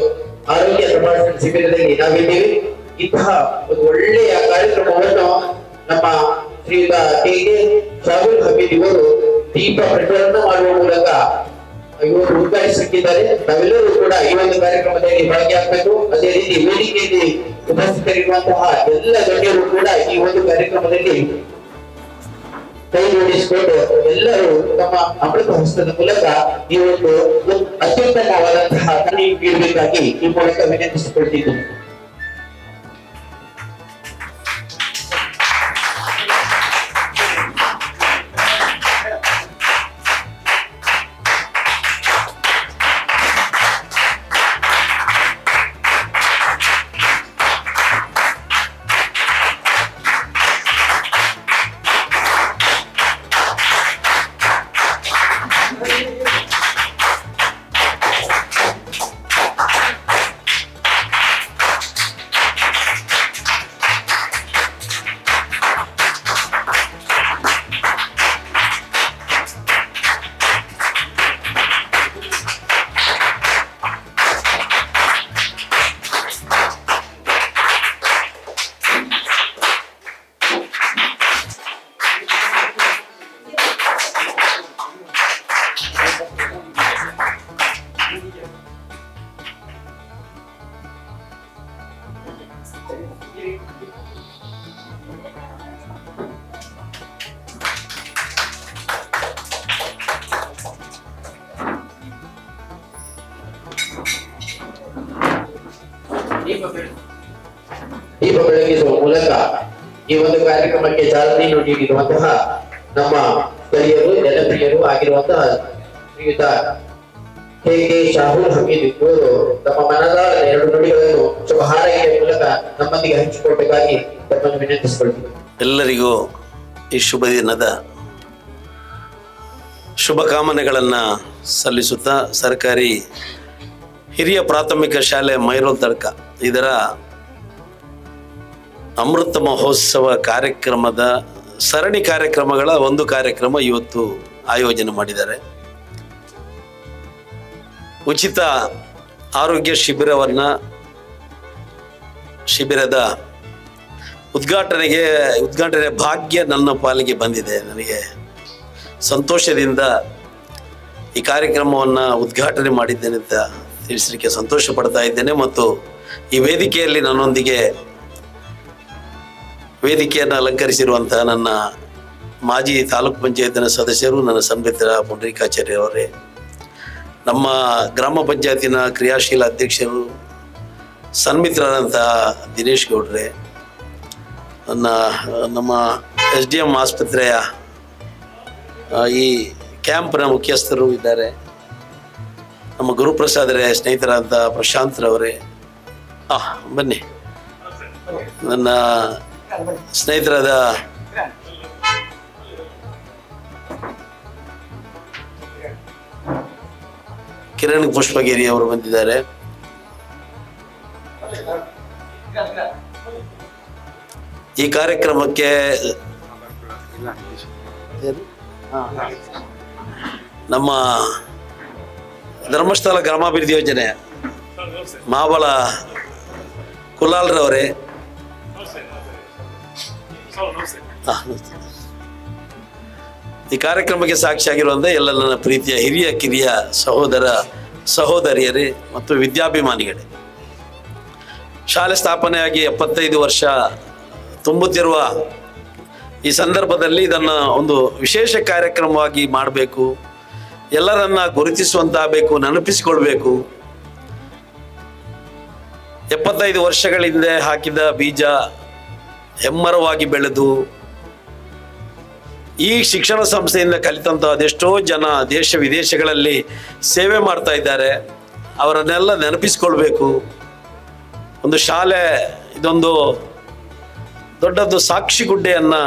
ಆರೋಗ್ಯ ತಪಾಸಣೆ ಶಿಬಿರದಲ್ಲಿ ನಾವಿದ್ದೇವೆ. ಇಂತಹ ಒಂದು ಒಳ್ಳೆಯ ಕಾರ್ಯಕ್ರಮವನ್ನು ನಮ್ಮ ಶ್ರೀಯುತ ಕೆ.ಕೆ. ಶಾಹುಲ್ ಹಮೀದ್ ಇವರು ದೀಪ ಪ್ರಜ್ವಲನ ಮಾಡುವ ಮೂಲಕ ಇವರು ಉದ್ಘಾಟಿಸುತ್ತಿದ್ದಾರೆ. ನಾವೆಲ್ಲರೂ ಕೂಡ ಈ ಒಂದು ಕಾರ್ಯಕ್ರಮದಲ್ಲಿ ಭಾಗಿಯಾಗಬೇಕು. ಅದೇ ರೀತಿ ವೇದಿಕೆಯಲ್ಲಿ ಉಪಸ್ಥಿತರಿರುವಂತಹ ಎಲ್ಲ ಗಣ್ಯರು ಕೂಡ ಈ ಒಂದು ಕಾರ್ಯಕ್ರಮದಲ್ಲಿ ಕೈ ಜೋಡಿಸಿಕೊಂಡು ಎಲ್ಲರೂ ತಮ್ಮ ಅಮೃತ ಹಸ್ತದ ಮೂಲಕ ಈ ಒಂದು ಅತ್ಯುತ್ತಮವಾದಂತಹ ಕಣಿ ನೀಡಬೇಕಾಗಿ ಈ ಮೂಲಕ ವಿನಂತಿಸಿಕೊಳ್ತಿದ್ದೇನೆ. ದೀಪ ಬೆಳಗಿಸುವ ಮೂಲಕ ಈ ಒಂದು ಕಾರ್ಯಕ್ರಮಕ್ಕೆ ಚಾಲನೆಯನ್ನು ನೀಡಿರುವಂತಹ ನಮ್ಮ ಸ್ಥಳೀಯರು ಜನಪ್ರಿಯರು ಆಗಿರುವಂತಹ ಶ್ರೀಯುತ ಕೆ.ಕೆ. ಶಾಹುಲ್ ಹಮೀದ್ ಇವರು ತಮ್ಮ ಮನದಾಳದ 2 ನುಡಿಗಳನ್ನು ಶುಭ ಹಾರೈಕೆಯ ಮೂಲಕ ನಮ್ಮೊಂದಿಗೆ ಹಂಚಿಕೊಳ್ಬೇಕಾಗಿ ತಮ್ಮನ್ನು ವಿನಂತಿಸಿಕೊಳ್ತೀವಿ. ಎಲ್ಲರಿಗೂ ಈ ಶುಭ ದಿನದ ಶುಭಕಾಮನೆಗಳನ್ನು ಸಲ್ಲಿಸುತ್ತಾ ಸರ್ಕಾರಿ ಹಿರಿಯ ಪ್ರಾಥಮಿಕ ಶಾಲೆ ಮೈರೋಲ್ ತಡ್ಕ ಇದರ ಅಮೃತ ಮಹೋತ್ಸವ ಕಾರ್ಯಕ್ರಮದ ಸರಣಿ ಕಾರ್ಯಕ್ರಮಗಳ ಒಂದು ಕಾರ್ಯಕ್ರಮ ಇವತ್ತು ಆಯೋಜನೆ ಮಾಡಿದ್ದಾರೆ. ಉಚಿತ ಆರೋಗ್ಯ ಶಿಬಿರದ ಉದ್ಘಾಟನೆ ಭಾಗ್ಯ ನನ್ನ ಪಾಲಿಗೆ ಬಂದಿದೆ. ನನಗೆ ಸಂತೋಷದಿಂದ ಈ ಕಾರ್ಯಕ್ರಮವನ್ನು ಉದ್ಘಾಟನೆ ಮಾಡಿದ್ದೇನೆ ಅಂತ ತಿಳಿಸಲಿಕ್ಕೆ ಸಂತೋಷ ಪಡ್ತಾ ಇದ್ದೇನೆ. ಮತ್ತು ಈ ವೇದಿಕೆಯಲ್ಲಿ ನನ್ನೊಂದಿಗೆ ವೇದಿಕೆಯನ್ನು ಅಲಂಕರಿಸಿರುವಂತಹ ನನ್ನ ಮಾಜಿ ತಾಲೂಕು ಪಂಚಾಯತಿನ ಸದಸ್ಯರು, ನನ್ನ ಸನ್ಮಿತ್ರ ಪುಂಡರೀಕಾಚಾರ್ಯ ಅವರೇ, ನಮ್ಮ ಗ್ರಾಮ ಪಂಚಾಯತಿನ ಕ್ರಿಯಾಶೀಲ ಅಧ್ಯಕ್ಷರು ಸನ್ಮಿತ್ರರಂತಹ ದಿನೇಶ್ ಗೌಡ್ರೆ, ನಮ್ಮ SDM ಆಸ್ಪತ್ರೆಯ ಈ ಕ್ಯಾಂಪ್ನ ಮುಖ್ಯಸ್ಥರು ಇದ್ದಾರೆ. ನಮ್ಮ ಗುರುಪ್ರಸಾದರೇ ಸ್ನೇಹಿತರಾದಂಥ ಪ್ರಶಾಂತ್ರವರೇ, ಬನ್ನಿ. ನನ್ನ ಸ್ನೇಹಿತರಾದ ಕಿರಣ್ ಪುಷ್ಪಗಿರಿ ಅವರು ಬಂದಿದ್ದಾರೆ. ಈ ಕಾರ್ಯಕ್ರಮಕ್ಕೆ ನಮ್ಮ ಧರ್ಮಸ್ಥಳ ಗ್ರಾಮಾಭಿವೃದ್ಧಿ ಯೋಜನೆ ಮಹಾಬಲ ಕುಲಾಲ್ರವರೇ, ಈ ಕಾರ್ಯಕ್ರಮಕ್ಕೆ ಸಾಕ್ಷಿಯಾಗಿರುವಂಥ ಎಲ್ಲ ನನ್ನ ಪ್ರೀತಿಯ ಹಿರಿಯ ಕಿರಿಯ ಸಹೋದರ ಸಹೋದರಿಯರೇ ಮತ್ತು ವಿದ್ಯಾಭಿಮಾನಿಗಳೇ, ಶಾಲೆ ಸ್ಥಾಪನೆಯಾಗಿ 75 ವರ್ಷ ತುಂಬುತ್ತಿರುವ ಈ ಸಂದರ್ಭದಲ್ಲಿ ಇದನ್ನು ಒಂದು ವಿಶೇಷ ಕಾರ್ಯಕ್ರಮವಾಗಿ ಮಾಡಬೇಕು, ಎಲ್ಲರನ್ನ ಗುರುತಿಸುವಂತಾಗಬೇಕು, ನೆನಪಿಸಿಕೊಳ್ಬೇಕು. 75 ವರ್ಷಗಳ ಹಿಂದೆ ಹಾಕಿದ ಬೀಜ ಹೆಮ್ಮರವಾಗಿ ಬೆಳೆದು ಈ ಶಿಕ್ಷಣ ಸಂಸ್ಥೆಯಿಂದ ಕಲಿತಂಥ ಅದೆಷ್ಟೋ ಜನ ದೇಶ ವಿದೇಶಗಳಲ್ಲಿ ಸೇವೆ ಮಾಡ್ತಾ ಇದ್ದಾರೆ. ಅವರನ್ನೆಲ್ಲ ನೆನಪಿಸ್ಕೊಳ್ಬೇಕು. ಒಂದು ಶಾಲೆ ಇದೊಂದು ದೊಡ್ಡದು ಸಾಕ್ಷಿಗುಡ್ಡೆಯನ್ನು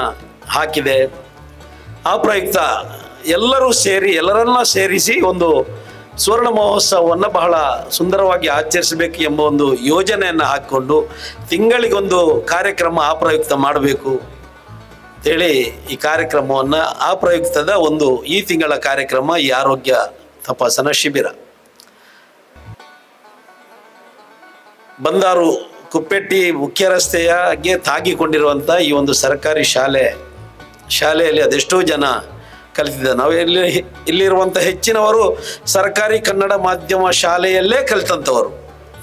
ಹಾಕಿದೆ. ಆ ಪ್ರಯುಕ್ತ ಎಲ್ಲರನ್ನ ಸೇರಿಸಿ ಒಂದು ಸುವರ್ಣ ಮಹೋತ್ಸವವನ್ನು ಬಹಳ ಸುಂದರವಾಗಿ ಆಚರಿಸಬೇಕು ಎಂಬ ಒಂದು ಯೋಜನೆಯನ್ನು ಹಾಕಿಕೊಂಡು ತಿಂಗಳಿಗೊಂದು ಕಾರ್ಯಕ್ರಮ ಆ ಪ್ರಯುಕ್ತ ಮಾಡಬೇಕು ಅಂತೇಳಿ ಈ ಕಾರ್ಯಕ್ರಮವನ್ನು ಆ ಪ್ರಯುಕ್ತದ ಒಂದು ಈ ತಿಂಗಳ ಕಾರ್ಯಕ್ರಮ ಈ ಆರೋಗ್ಯ ತಪಾಸಣಾ ಶಿಬಿರ. ಬಂದಾರು ಕುಪ್ಪೆಟ್ಟಿ ಮುಖ್ಯ ರಸ್ತೆಯಾಗೆ ತಾಗಿಕೊಂಡಿರುವಂಥ ಈ ಒಂದು ಸರ್ಕಾರಿ ಶಾಲೆಯಲ್ಲಿ ಅದೆಷ್ಟೋ ಜನ ಕಲಿತಿದ್ದಾರೆ. ನಾವು ಇಲ್ಲಿರುವಂಥ ಹೆಚ್ಚಿನವರು ಸರ್ಕಾರಿ ಕನ್ನಡ ಮಾಧ್ಯಮ ಶಾಲೆಯಲ್ಲೇ ಕಲಿತಂಥವರು,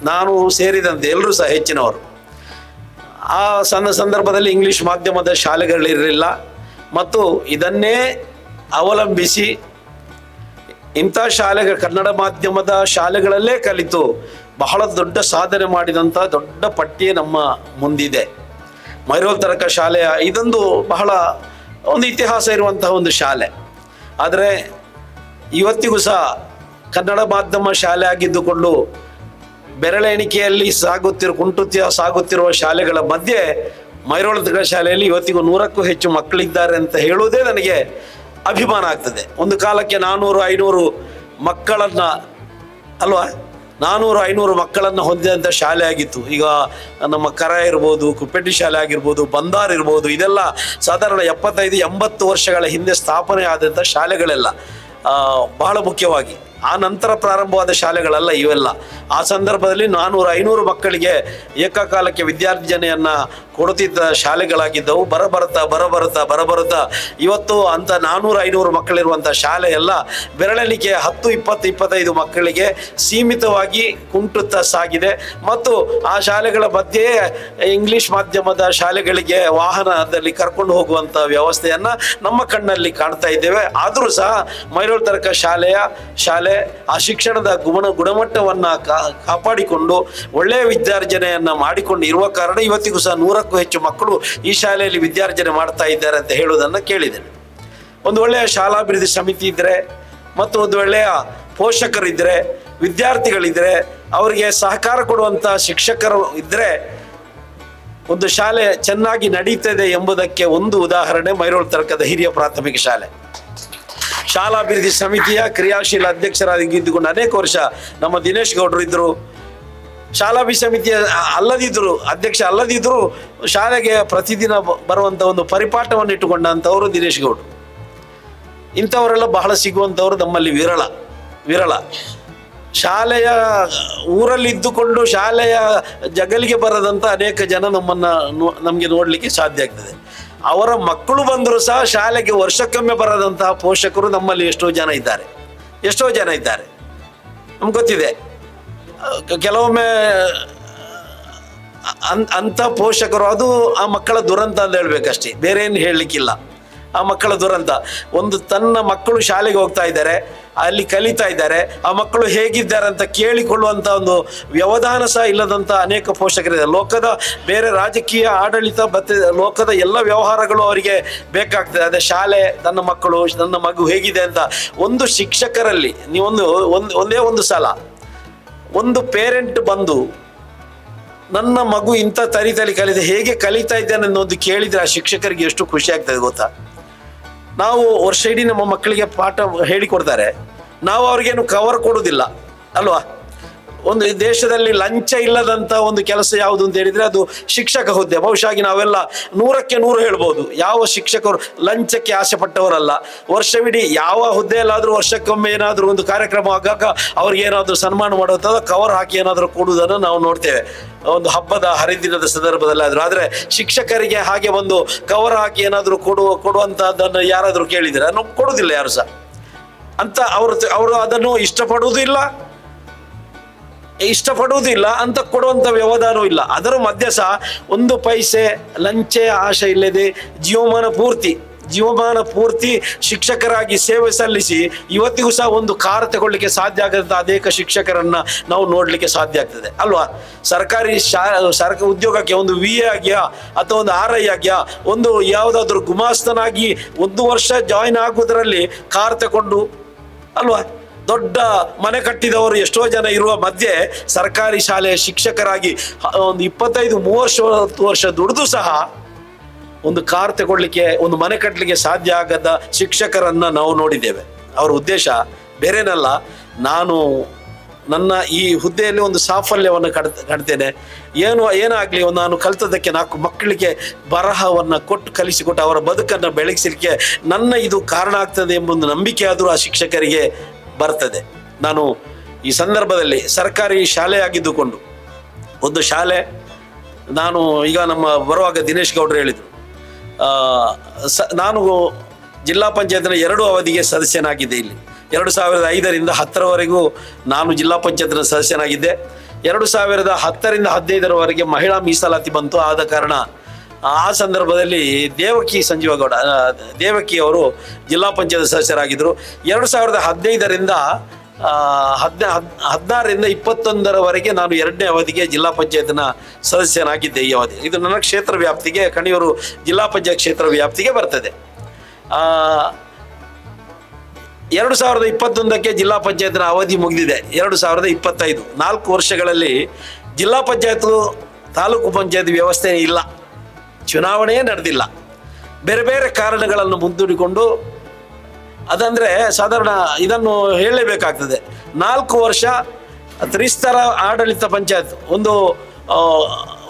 ನಾನು ಸೇರಿದಂತೆ ಎಲ್ಲರೂ ಸಹ ಹೆಚ್ಚಿನವರು. ಆ ಸಂದರ್ಭದಲ್ಲಿ ಇಂಗ್ಲೀಷ್ ಮಾಧ್ಯಮದ ಶಾಲೆಗಳಿರಲಿಲ್ಲ ಮತ್ತು ಇದನ್ನೇ ಅವಲಂಬಿಸಿ ಇಂಥ ಕನ್ನಡ ಮಾಧ್ಯಮದ ಶಾಲೆಗಳಲ್ಲೇ ಕಲಿತು ಬಹಳ ದೊಡ್ಡ ಸಾಧನೆ ಮಾಡಿದಂಥ ದೊಡ್ಡ ಪಟ್ಟಿ ನಮ್ಮ ಮುಂದಿದೆ. ಮೈರೋಲ್ ತರಕ ಶಾಲೆಯ ಇದೊಂದು ಬಹಳ ಒಂದು ಇತಿಹಾಸ ಇರುವಂತಹ ಒಂದು ಶಾಲೆ. ಆದರೆ ಇವತ್ತಿಗೂ ಸಹ ಕನ್ನಡ ಮಾಧ್ಯಮ ಶಾಲೆ ಆಗಿದ್ದುಕೊಂಡು ಬೆರಳೆಣಿಕೆಯಲ್ಲಿ ಕುಂಟುತ್ಯ ಸಾಗುತ್ತಿರುವ ಶಾಲೆಗಳ ಮಧ್ಯೆ ಮೈರೋಳ ತರಕ ಶಾಲೆಯಲ್ಲಿ ಇವತ್ತಿಗೂ 100ಕ್ಕೂ ಹೆಚ್ಚು ಮಕ್ಕಳಿದ್ದಾರೆ ಅಂತ ಹೇಳುವುದೇ ನನಗೆ ಅಭಿಮಾನ ಆಗ್ತದೆ. ಒಂದು ಕಾಲಕ್ಕೆ 400-500 ಮಕ್ಕಳನ್ನು ಅಲ್ವಾ 400-500 ಮಕ್ಕಳನ್ನು ಹೊಂದಿದಂಥ ಶಾಲೆ ಆಗಿತ್ತು. ಈಗ ನಮ್ಮ ಕರ ಇರ್ಬೋದು, ಕುಪ್ಪೆಟ್ಟಿ ಶಾಲೆ ಆಗಿರ್ಬೋದು, ಬಂದಾರ್ ಇರ್ಬೋದು, ಇದೆಲ್ಲ ಸಾಧಾರಣ 75-80 ವರ್ಷಗಳ ಹಿಂದೆ ಸ್ಥಾಪನೆ ಆದಂಥ ಶಾಲೆಗಳೆಲ್ಲ ಬಹಳ ಮುಖ್ಯವಾಗಿ. ಆ ನಂತರ ಪ್ರಾರಂಭವಾದ ಶಾಲೆಗಳಲ್ಲ ಇವೆಲ್ಲ. ಆ ಸಂದರ್ಭದಲ್ಲಿ 400-500 ಮಕ್ಕಳಿಗೆ ಏಕಕಾಲಕ್ಕೆ ವಿದ್ಯಾರ್ಜನೆಯನ್ನು ಕೊಡುತ್ತಿದ್ದ ಶಾಲೆಗಳಾಗಿದ್ದವು. ಬರಬರುತ್ತಾ ಇವತ್ತು ಅಂಥ 400-500 ಮಕ್ಕಳಿರುವಂಥ ಶಾಲೆ ಎಲ್ಲ ಬೆರಳೆಣಿಕೆ 10-20-25 ಮಕ್ಕಳಿಗೆ ಸೀಮಿತವಾಗಿ ಕುಂಟುತ್ತಾ ಸಾಗಿದೆ. ಮತ್ತು ಆ ಶಾಲೆಗಳ ಮಧ್ಯೆ ಇಂಗ್ಲೀಷ್ ಮಾಧ್ಯಮದ ಶಾಲೆಗಳಿಗೆ ವಾಹನದಲ್ಲಿ ಕರ್ಕೊಂಡು ಹೋಗುವಂಥ ವ್ಯವಸ್ಥೆಯನ್ನು ನಮ್ಮ ಕಣ್ಣಲ್ಲಿ ಕಾಣ್ತಾ ಇದ್ದೇವೆ. ಆದರೂ ಸಹ ಮೈರೋಲ್ ತರಕ ಶಾಲೆ ಆ ಶಿಕ್ಷಣದ ಗುಣಮಟ್ಟವನ್ನು ಕಾಪಾಡಿಕೊಂಡು ಒಳ್ಳೆಯ ವಿದ್ಯಾರ್ಜನೆಯನ್ನು ಮಾಡಿಕೊಂಡು ಇರುವ ಕಾರಣ ಇವತ್ತಿಗೂ ಸಹ 100ಕ್ಕೂ ಹೆಚ್ಚು ಮಕ್ಕಳು ಈ ಶಾಲೆಯಲ್ಲಿ ವಿದ್ಯಾರ್ಜನೆ ಮಾಡ್ತಾ ಇದ್ದಾರೆ ಅಂತ ಹೇಳುವುದನ್ನು ಕೇಳಿದ್ದೇನೆ. ಒಂದು ಒಳ್ಳೆಯ ಶಾಲಾಭಿವೃದ್ಧಿ ಸಮಿತಿ ಇದ್ದರೆ ಮತ್ತು ಒಂದು ಒಳ್ಳೆಯ ಪೋಷಕರಿದ್ದರೆ, ವಿದ್ಯಾರ್ಥಿಗಳಿದ್ದರೆ, ಅವರಿಗೆ ಸಹಕಾರ ಕೊಡುವಂಥ ಶಿಕ್ಷಕರು ಇದ್ದರೆ ಒಂದು ಶಾಲೆ ಚೆನ್ನಾಗಿ ನಡೀತದೆ ಎಂಬುದಕ್ಕೆ ಒಂದು ಉದಾಹರಣೆ ಮೈರೋಲ್ ತರಕದ ಹಿರಿಯ ಪ್ರಾಥಮಿಕ ಶಾಲೆ. ಶಾಲಾಭಿವೃದ್ಧಿ ಸಮಿತಿಯ ಕ್ರಿಯಾಶೀಲ ಅಧ್ಯಕ್ಷರಾಗಿದ್ದುಕೊಂಡು ಅನೇಕ ವರ್ಷ ನಮ್ಮ ದಿನೇಶ್ ಗೌಡರು ಇದ್ದರು. ಶಾಲಾಭಿವೃದ್ಧಿ ಸಮಿತಿಯ ಅಧ್ಯಕ್ಷ ಅಲ್ಲದಿದ್ದರೂ ಶಾಲೆಗೆ ಪ್ರತಿದಿನ ಬರುವಂಥ ಒಂದು ಪರಿಪಾಠವನ್ನು ಇಟ್ಟುಕೊಂಡಂಥವರು ದಿನೇಶ್ ಗೌಡರು. ಇಂಥವರೆಲ್ಲ ಬಹಳ ಸಿಗುವಂಥವರು ನಮ್ಮಲ್ಲಿ ವಿರಳ. ಶಾಲೆಯ ಊರಲ್ಲಿದ್ದುಕೊಂಡು ಶಾಲೆಯ ಜಗಲಿಗೆ ಬರದಂಥ ಅನೇಕ ಜನ ನಮಗೆ ನೋಡಲಿಕ್ಕೆ ಸಾಧ್ಯ ಆಗ್ತದೆ. ಅವರ ಮಕ್ಕಳು ಬಂದರೂ ಸಹ ಶಾಲೆಗೆ ವರ್ಷಕ್ಕೊಮ್ಮೆ ಬರದಂತಹ ಪೋಷಕರು ನಮ್ಮಲ್ಲಿ ಎಷ್ಟೋ ಜನ ಇದ್ದಾರೆ. ನಮ್ಗೆ ಗೊತ್ತಿದೆ. ಕೆಲವೊಮ್ಮೆ ಅಂಥ ಪೋಷಕರು, ಅದು ಆ ಮಕ್ಕಳ ದುರಂತ ಅಂತ ಹೇಳ್ಬೇಕಷ್ಟೇ, ಬೇರೆ ಏನು ಹೇಳಲಿಕ್ಕಿಲ್ಲ. ಆ ಮಕ್ಕಳ ದುರಂತ. ಒಂದು ತನ್ನ ಮಕ್ಕಳು ಶಾಲೆಗೆ ಹೋಗ್ತಾ ಇದ್ದಾರೆ, ಅಲ್ಲಿ ಕಲಿತಾ ಇದ್ದಾರೆ, ಆ ಮಕ್ಕಳು ಹೇಗಿದ್ದಾರೆ ಅಂತ ಕೇಳಿಕೊಳ್ಳುವಂಥ ಒಂದು ವ್ಯವಧಾನ ಸಹ ಇಲ್ಲದಂಥ ಅನೇಕ ಪೋಷಕರಿದ್ದಾರೆ. ಲೋಕದ ಬೇರೆ ರಾಜಕೀಯ ಆಡಳಿತ ಮತ್ತು ಲೋಕದ ಎಲ್ಲ ವ್ಯವಹಾರಗಳು ಅವರಿಗೆ ಬೇಕಾಗ್ತದೆ. ಅದೇ ಶಾಲೆ, ನನ್ನ ಮಕ್ಕಳು, ನನ್ನ ಮಗು ಹೇಗಿದೆ ಅಂತ ಒಂದು ಶಿಕ್ಷಕರಲ್ಲಿ ಒಂದೇ ಒಂದು ಸಲ ಒಂದು ಪೇರೆಂಟ್ ಬಂದು ನನ್ನ ಮಗು ಇಂಥ ತಲಿ ಕಲಿತ ಹೇಗೆ ಕಲಿತಾ ಇದ್ದಾನೆ ಅನ್ನೋದು ಕೇಳಿದರೆ ಆ ಶಿಕ್ಷಕರಿಗೆ ಎಷ್ಟು ಖುಷಿ ಆಗ್ತದೆ ಗೊತ್ತಾ. ನಾವು ವರ್ಷ ಇಡೀ ನಮ್ಮ ಮಕ್ಕಳಿಗೆ ಪಾಠ ಹೇಳಿಕೊಡ್ತಾರೆ, ನಾವು ಅವ್ರಿಗೇನು ಕವರ್ ಕೊಡೋದಿಲ್ಲ ಅಲ್ವಾ. ಒಂದು ದೇಶದಲ್ಲಿ ಲಂಚ ಇಲ್ಲದಂಥ ಒಂದು ಕೆಲಸ ಯಾವುದು ಅಂತ ಹೇಳಿದರೆ ಅದು ಶಿಕ್ಷಕ ಹುದ್ದೆ. ಬಹುಶಃ ನಾವೆಲ್ಲ 100ಕ್ಕೆ 100 ಹೇಳ್ಬೋದು. ಯಾವ ಶಿಕ್ಷಕರು ಲಂಚಕ್ಕೆ ಆಸೆ ಪಟ್ಟವರಲ್ಲ. ವರ್ಷವಿಡೀ ಯಾವ ಹುದ್ದೆಯಲ್ಲಾದರೂ ವರ್ಷಕ್ಕೊಮ್ಮೆ ಏನಾದರೂ ಒಂದು ಕಾರ್ಯಕ್ರಮ ಆಗಾಗ ಅವ್ರಿಗೆ ಏನಾದರೂ ಸನ್ಮಾನ ಮಾಡೋದು, ಕವರ್ ಹಾಕಿ ಏನಾದರೂ ಕೊಡುವುದನ್ನು ನಾವು ನೋಡ್ತೇವೆ, ಒಂದು ಹಬ್ಬದ ಹರಿದಿನದ ಸಂದರ್ಭದಲ್ಲಿ ಆದರೂ. ಆದರೆ ಶಿಕ್ಷಕರಿಗೆ ಹಾಗೆ ಒಂದು ಕವರ್ ಹಾಕಿ ಏನಾದರೂ ಕೊಡುವಂಥದ್ದನ್ನು ಯಾರಾದರೂ ಕೇಳಿದರೆ ನಾವು ಕೊಡುವುದಿಲ್ಲ ಯಾರು ಸಹ ಅಂತ. ಅವರು ಅದನ್ನು ಇಷ್ಟಪಡುವುದಿಲ್ಲ ಅಂತ ಕೊಡುವಂಥ ವ್ಯವಧಾನವೂ ಇಲ್ಲ. ಅದರ ಮಧ್ಯೆ ಸಹ ಒಂದು ಪೈಸೆ ಲಂಚೆ ಆಶೆ ಇಲ್ಲದೆ ಜೀವಮಾನ ಪೂರ್ತಿ ಶಿಕ್ಷಕರಾಗಿ ಸೇವೆ ಸಲ್ಲಿಸಿ ಇವತ್ತಿಗೂ ಸಹ ಒಂದು ಕಾರ್ ತಗೊಳ್ಳಿಕ್ಕೆ ಸಾಧ್ಯ ಆಗದಂಥ ಅನೇಕ ಶಿಕ್ಷಕರನ್ನ ನಾವು ನೋಡಲಿಕ್ಕೆ ಸಾಧ್ಯ ಆಗ್ತದೆ ಅಲ್ವಾ. ಸರ್ಕಾರಿ ಉದ್ಯೋಗಕ್ಕೆ ಒಂದು VA ಆಗ್ಯಾ ಅಥವಾ ಒಂದು RI ಆಗ್ಯಾ, ಒಂದು ಯಾವುದಾದ್ರೂ ಗುಮಾಸ್ತನಾಗಿ 1 ವರ್ಷ ಜಾಯಿನ್ ಆಗುವುದರಲ್ಲಿ ಕಾರ್ ತಗೊಂಡು ಅಲ್ವಾ, ದೊಡ್ಡ ಮನೆ ಕಟ್ಟಿದವರು ಎಷ್ಟೋ ಜನ ಇರುವ ಮಧ್ಯೆ ಸರ್ಕಾರಿ ಶಾಲೆಯ ಶಿಕ್ಷಕರಾಗಿ ಒಂದು 25-30 ವರ್ಷ ದುಡಿದು ಸಹ ಒಂದು ಕಾರ್ ತಗೊಳ್ಳಿಕ್ಕೆ, ಒಂದು ಮನೆ ಕಟ್ಟಲಿಕ್ಕೆ ಸಾಧ್ಯ ಆಗದ ಶಿಕ್ಷಕರನ್ನ ನಾವು ನೋಡಿದ್ದೇವೆ. ಅವರ ಉದ್ದೇಶ ಬೇರೆನಲ್ಲ, ನನ್ನ ಈ ಹುದ್ದೆಯಲ್ಲಿ ಒಂದು ಸಾಫಲ್ಯವನ್ನು ಕಾಣ್ತೇನೆ, ಏನಾಗಲಿ ನಾನು ಕಲಿತದಕ್ಕೆ 4 ಮಕ್ಕಳಿಗೆ ಬರಹವನ್ನು ಕಲಿಸಿಕೊಟ್ಟು ಅವರ ಬದುಕನ್ನು ಬೆಳಗಿಸಲಿಕ್ಕೆ ನನ್ನ ಇದು ಕಾರಣ ಆಗ್ತದೆ ಎಂಬ ಒಂದು ನಂಬಿಕೆ ಆದರೂ ಆ ಶಿಕ್ಷಕರಿಗೆ ಬರ್ತದೆ. ನಾನು ಈ ಸಂದರ್ಭದಲ್ಲಿ ಸರ್ಕಾರಿ ಶಾಲೆ ಆಗಿದ್ದುಕೊಂಡು ಒಂದು ಶಾಲೆ, ನಾನು ಈಗ ನಮ್ಮ ಬರುವಾಗ ದಿನೇಶ್ ಗೌಡ್ರು ಹೇಳಿದರು, ನಾನು ಜಿಲ್ಲಾ ಪಂಚಾಯತ್ನ 2 ಅವಧಿಗೆ ಸದಸ್ಯನಾಗಿದ್ದೆ. ಇಲ್ಲಿ 2005ರಿಂದ 10ರವರೆಗೂ ನಾನು ಜಿಲ್ಲಾ ಪಂಚಾಯತ್ನ ಸದಸ್ಯನಾಗಿದ್ದೆ. 2010ರಿಂದ 15ರವರೆಗೆ ಮಹಿಳಾ ಮೀಸಲಾತಿ ಬಂತು. ಆದ ಕಾರಣ ಆ ಸಂದರ್ಭದಲ್ಲಿ ದೇವಕಿ ಅವರು ಜಿಲ್ಲಾ ಪಂಚಾಯತ್ ಸದಸ್ಯರಾಗಿದ್ದರು. 2015ರಿಂದ 16ರಿಂದ 21ರವರೆಗೆ ನಾನು 2ನೇ ಅವಧಿಗೆ ಜಿಲ್ಲಾ ಪಂಚಾಯತ್ನ ಸದಸ್ಯನಾಗಿದ್ದೆ. ಈ ಅವಧಿ ಇದು ನನ್ನ ಕ್ಷೇತ್ರ ವ್ಯಾಪ್ತಿಗೆ, ಕಣಿಯೂರು ಜಿಲ್ಲಾ ಪಂಚಾಯತ್ ಕ್ಷೇತ್ರ ವ್ಯಾಪ್ತಿಗೆ ಬರ್ತದೆ. 2021ಕ್ಕೆ ಜಿಲ್ಲಾ ಪಂಚಾಯತ್ನ ಅವಧಿ ಮುಗಿದಿದೆ. 2025 4 ವರ್ಷಗಳಲ್ಲಿ ಜಿಲ್ಲಾ ಪಂಚಾಯತ್ ತಾಲೂಕು ಪಂಚಾಯತ್ ವ್ಯವಸ್ಥೆ ಇಲ್ಲ, ಚುನಾವಣೆಯೇ ನಡೆದಿಲ್ಲ. ಬೇರೆ ಬೇರೆ ಕಾರಣಗಳನ್ನು ಮುಂದೂಡಿಕೊಂಡು, ಅದಂದರೆ ಸಾಧಾರಣ ಇದನ್ನು ಹೇಳಲೇಬೇಕಾಗ್ತದೆ, 4 ವರ್ಷ ತ್ರಿಸ್ತರ ಆಡಳಿತ ಪಂಚಾಯತ್,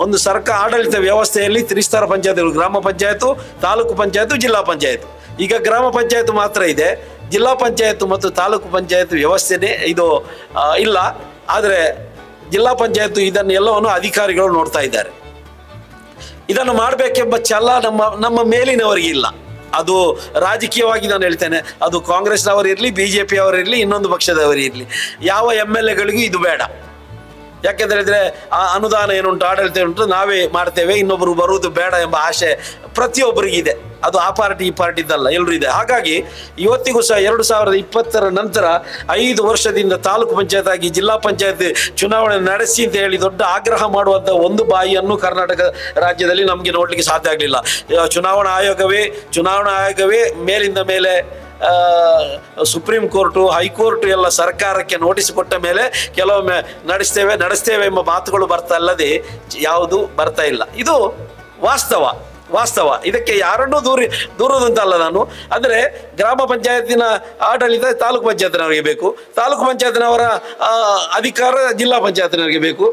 ಒಂದು ಸರ್ಕಾರ ಆಡಳಿತ ವ್ಯವಸ್ಥೆಯಲ್ಲಿ ತ್ರಿಸ್ತರ ಪಂಚಾಯತ್ಗಳು, ಗ್ರಾಮ ಪಂಚಾಯತು, ತಾಲೂಕು ಪಂಚಾಯತು, ಜಿಲ್ಲಾ ಪಂಚಾಯತ್. ಈಗ ಗ್ರಾಮ ಪಂಚಾಯತ್ ಮಾತ್ರ ಇದೆ, ಜಿಲ್ಲಾ ಪಂಚಾಯತ್ ಮತ್ತು ತಾಲೂಕು ಪಂಚಾಯತ್ ವ್ಯವಸ್ಥೆನೇ ಇದು ಇಲ್ಲ. ಆದರೆ ಜಿಲ್ಲಾ ಪಂಚಾಯತ್ ಇದನ್ನೆಲ್ಲವನ್ನು ಅಧಿಕಾರಿಗಳು ನೋಡ್ತಾ ಇದ್ದಾರೆ. ಇದನ್ನು ಮಾಡಬೇಕೆಂಬ ಛಲ ನಮ್ಮ ಮೇಲಿನವರಿಗೆ ಇಲ್ಲ. ಅದು ರಾಜಕೀಯವಾಗಿ ನಾನು ಹೇಳ್ತೇನೆ, ಅದು ಕಾಂಗ್ರೆಸ್ನವರಿರಲಿ, BJP ಅವರಿರಲಿ, ಇನ್ನೊಂದು ಪಕ್ಷದವರಿರಲಿ, ಯಾವ MLAಗಳಿಗೂ ಇದು ಬೇಡ. ಯಾಕೆಂದರೆ ಆ ಅನುದಾನ ಏನುಂಟು, ಆಡಳಿತ ಉಂಟು, ನಾವೇ ಮಾಡ್ತೇವೆ, ಇನ್ನೊಬ್ಬರು ಬರುವುದು ಬೇಡ ಎಂಬ ಆಶೆ ಪ್ರತಿಯೊಬ್ಬರಿಗಿದೆ. ಅದು ಆ ಪಾರ್ಟಿ ಈ ಪಾರ್ಟಿದ್ದಲ್ಲ, ಎಲ್ಲರೂ ಇದೆ. ಹಾಗಾಗಿ ಇವತ್ತಿಗೂ ಸಹ 2020ರ ನಂತರ 5 ವರ್ಷದಿಂದ ತಾಲೂಕು ಪಂಚಾಯತ್ ಆಗಿ ಜಿಲ್ಲಾ ಪಂಚಾಯತ್ ಚುನಾವಣೆ ನಡೆಸಿ ಅಂತ ಹೇಳಿ ದೊಡ್ಡ ಆಗ್ರಹ ಮಾಡುವಂಥ ಒಂದು ಬಾಯಿಯನ್ನು ಕರ್ನಾಟಕ ರಾಜ್ಯದಲ್ಲಿ ನಮಗೆ ನೋಡಲಿಕ್ಕೆ ಸಾಧ್ಯ ಆಗಲಿಲ್ಲ. ಚುನಾವಣಾ ಆಯೋಗವೇ ಮೇಲಿಂದ ಮೇಲೆ ಸುಪ್ರೀಂ ಕೋರ್ಟು, ಹೈಕೋರ್ಟ್ ಎಲ್ಲ ಸರ್ಕಾರಕ್ಕೆ ನೋಟಿಸ್ ಕೊಟ್ಟ ಮೇಲೆ ಕೆಲವೊಮ್ಮೆ ನಡೆಸ್ತೇವೆ ಎಂಬ ಮಾತುಗಳು ಬರ್ತಾ ಅಲ್ಲದೆ ಯಾವುದು ಬರ್ತಾ ಇಲ್ಲ. ಇದು ವಾಸ್ತವ. ಇದಕ್ಕೆ ಯಾರನ್ನೂ ದೂರದಂತಲ್ಲ ನಾನು. ಅಂದರೆ ಗ್ರಾಮ ಪಂಚಾಯತಿನ ಆಡಳಿತ ತಾಲೂಕು ಪಂಚಾಯತ್ನವರಿಗೆ ಬೇಕು, ತಾಲೂಕು ಪಂಚಾಯತ್ನವರ ಅಧಿಕಾರ ಜಿಲ್ಲಾ ಪಂಚಾಯತ್ನವರಿಗೆ ಬೇಕು,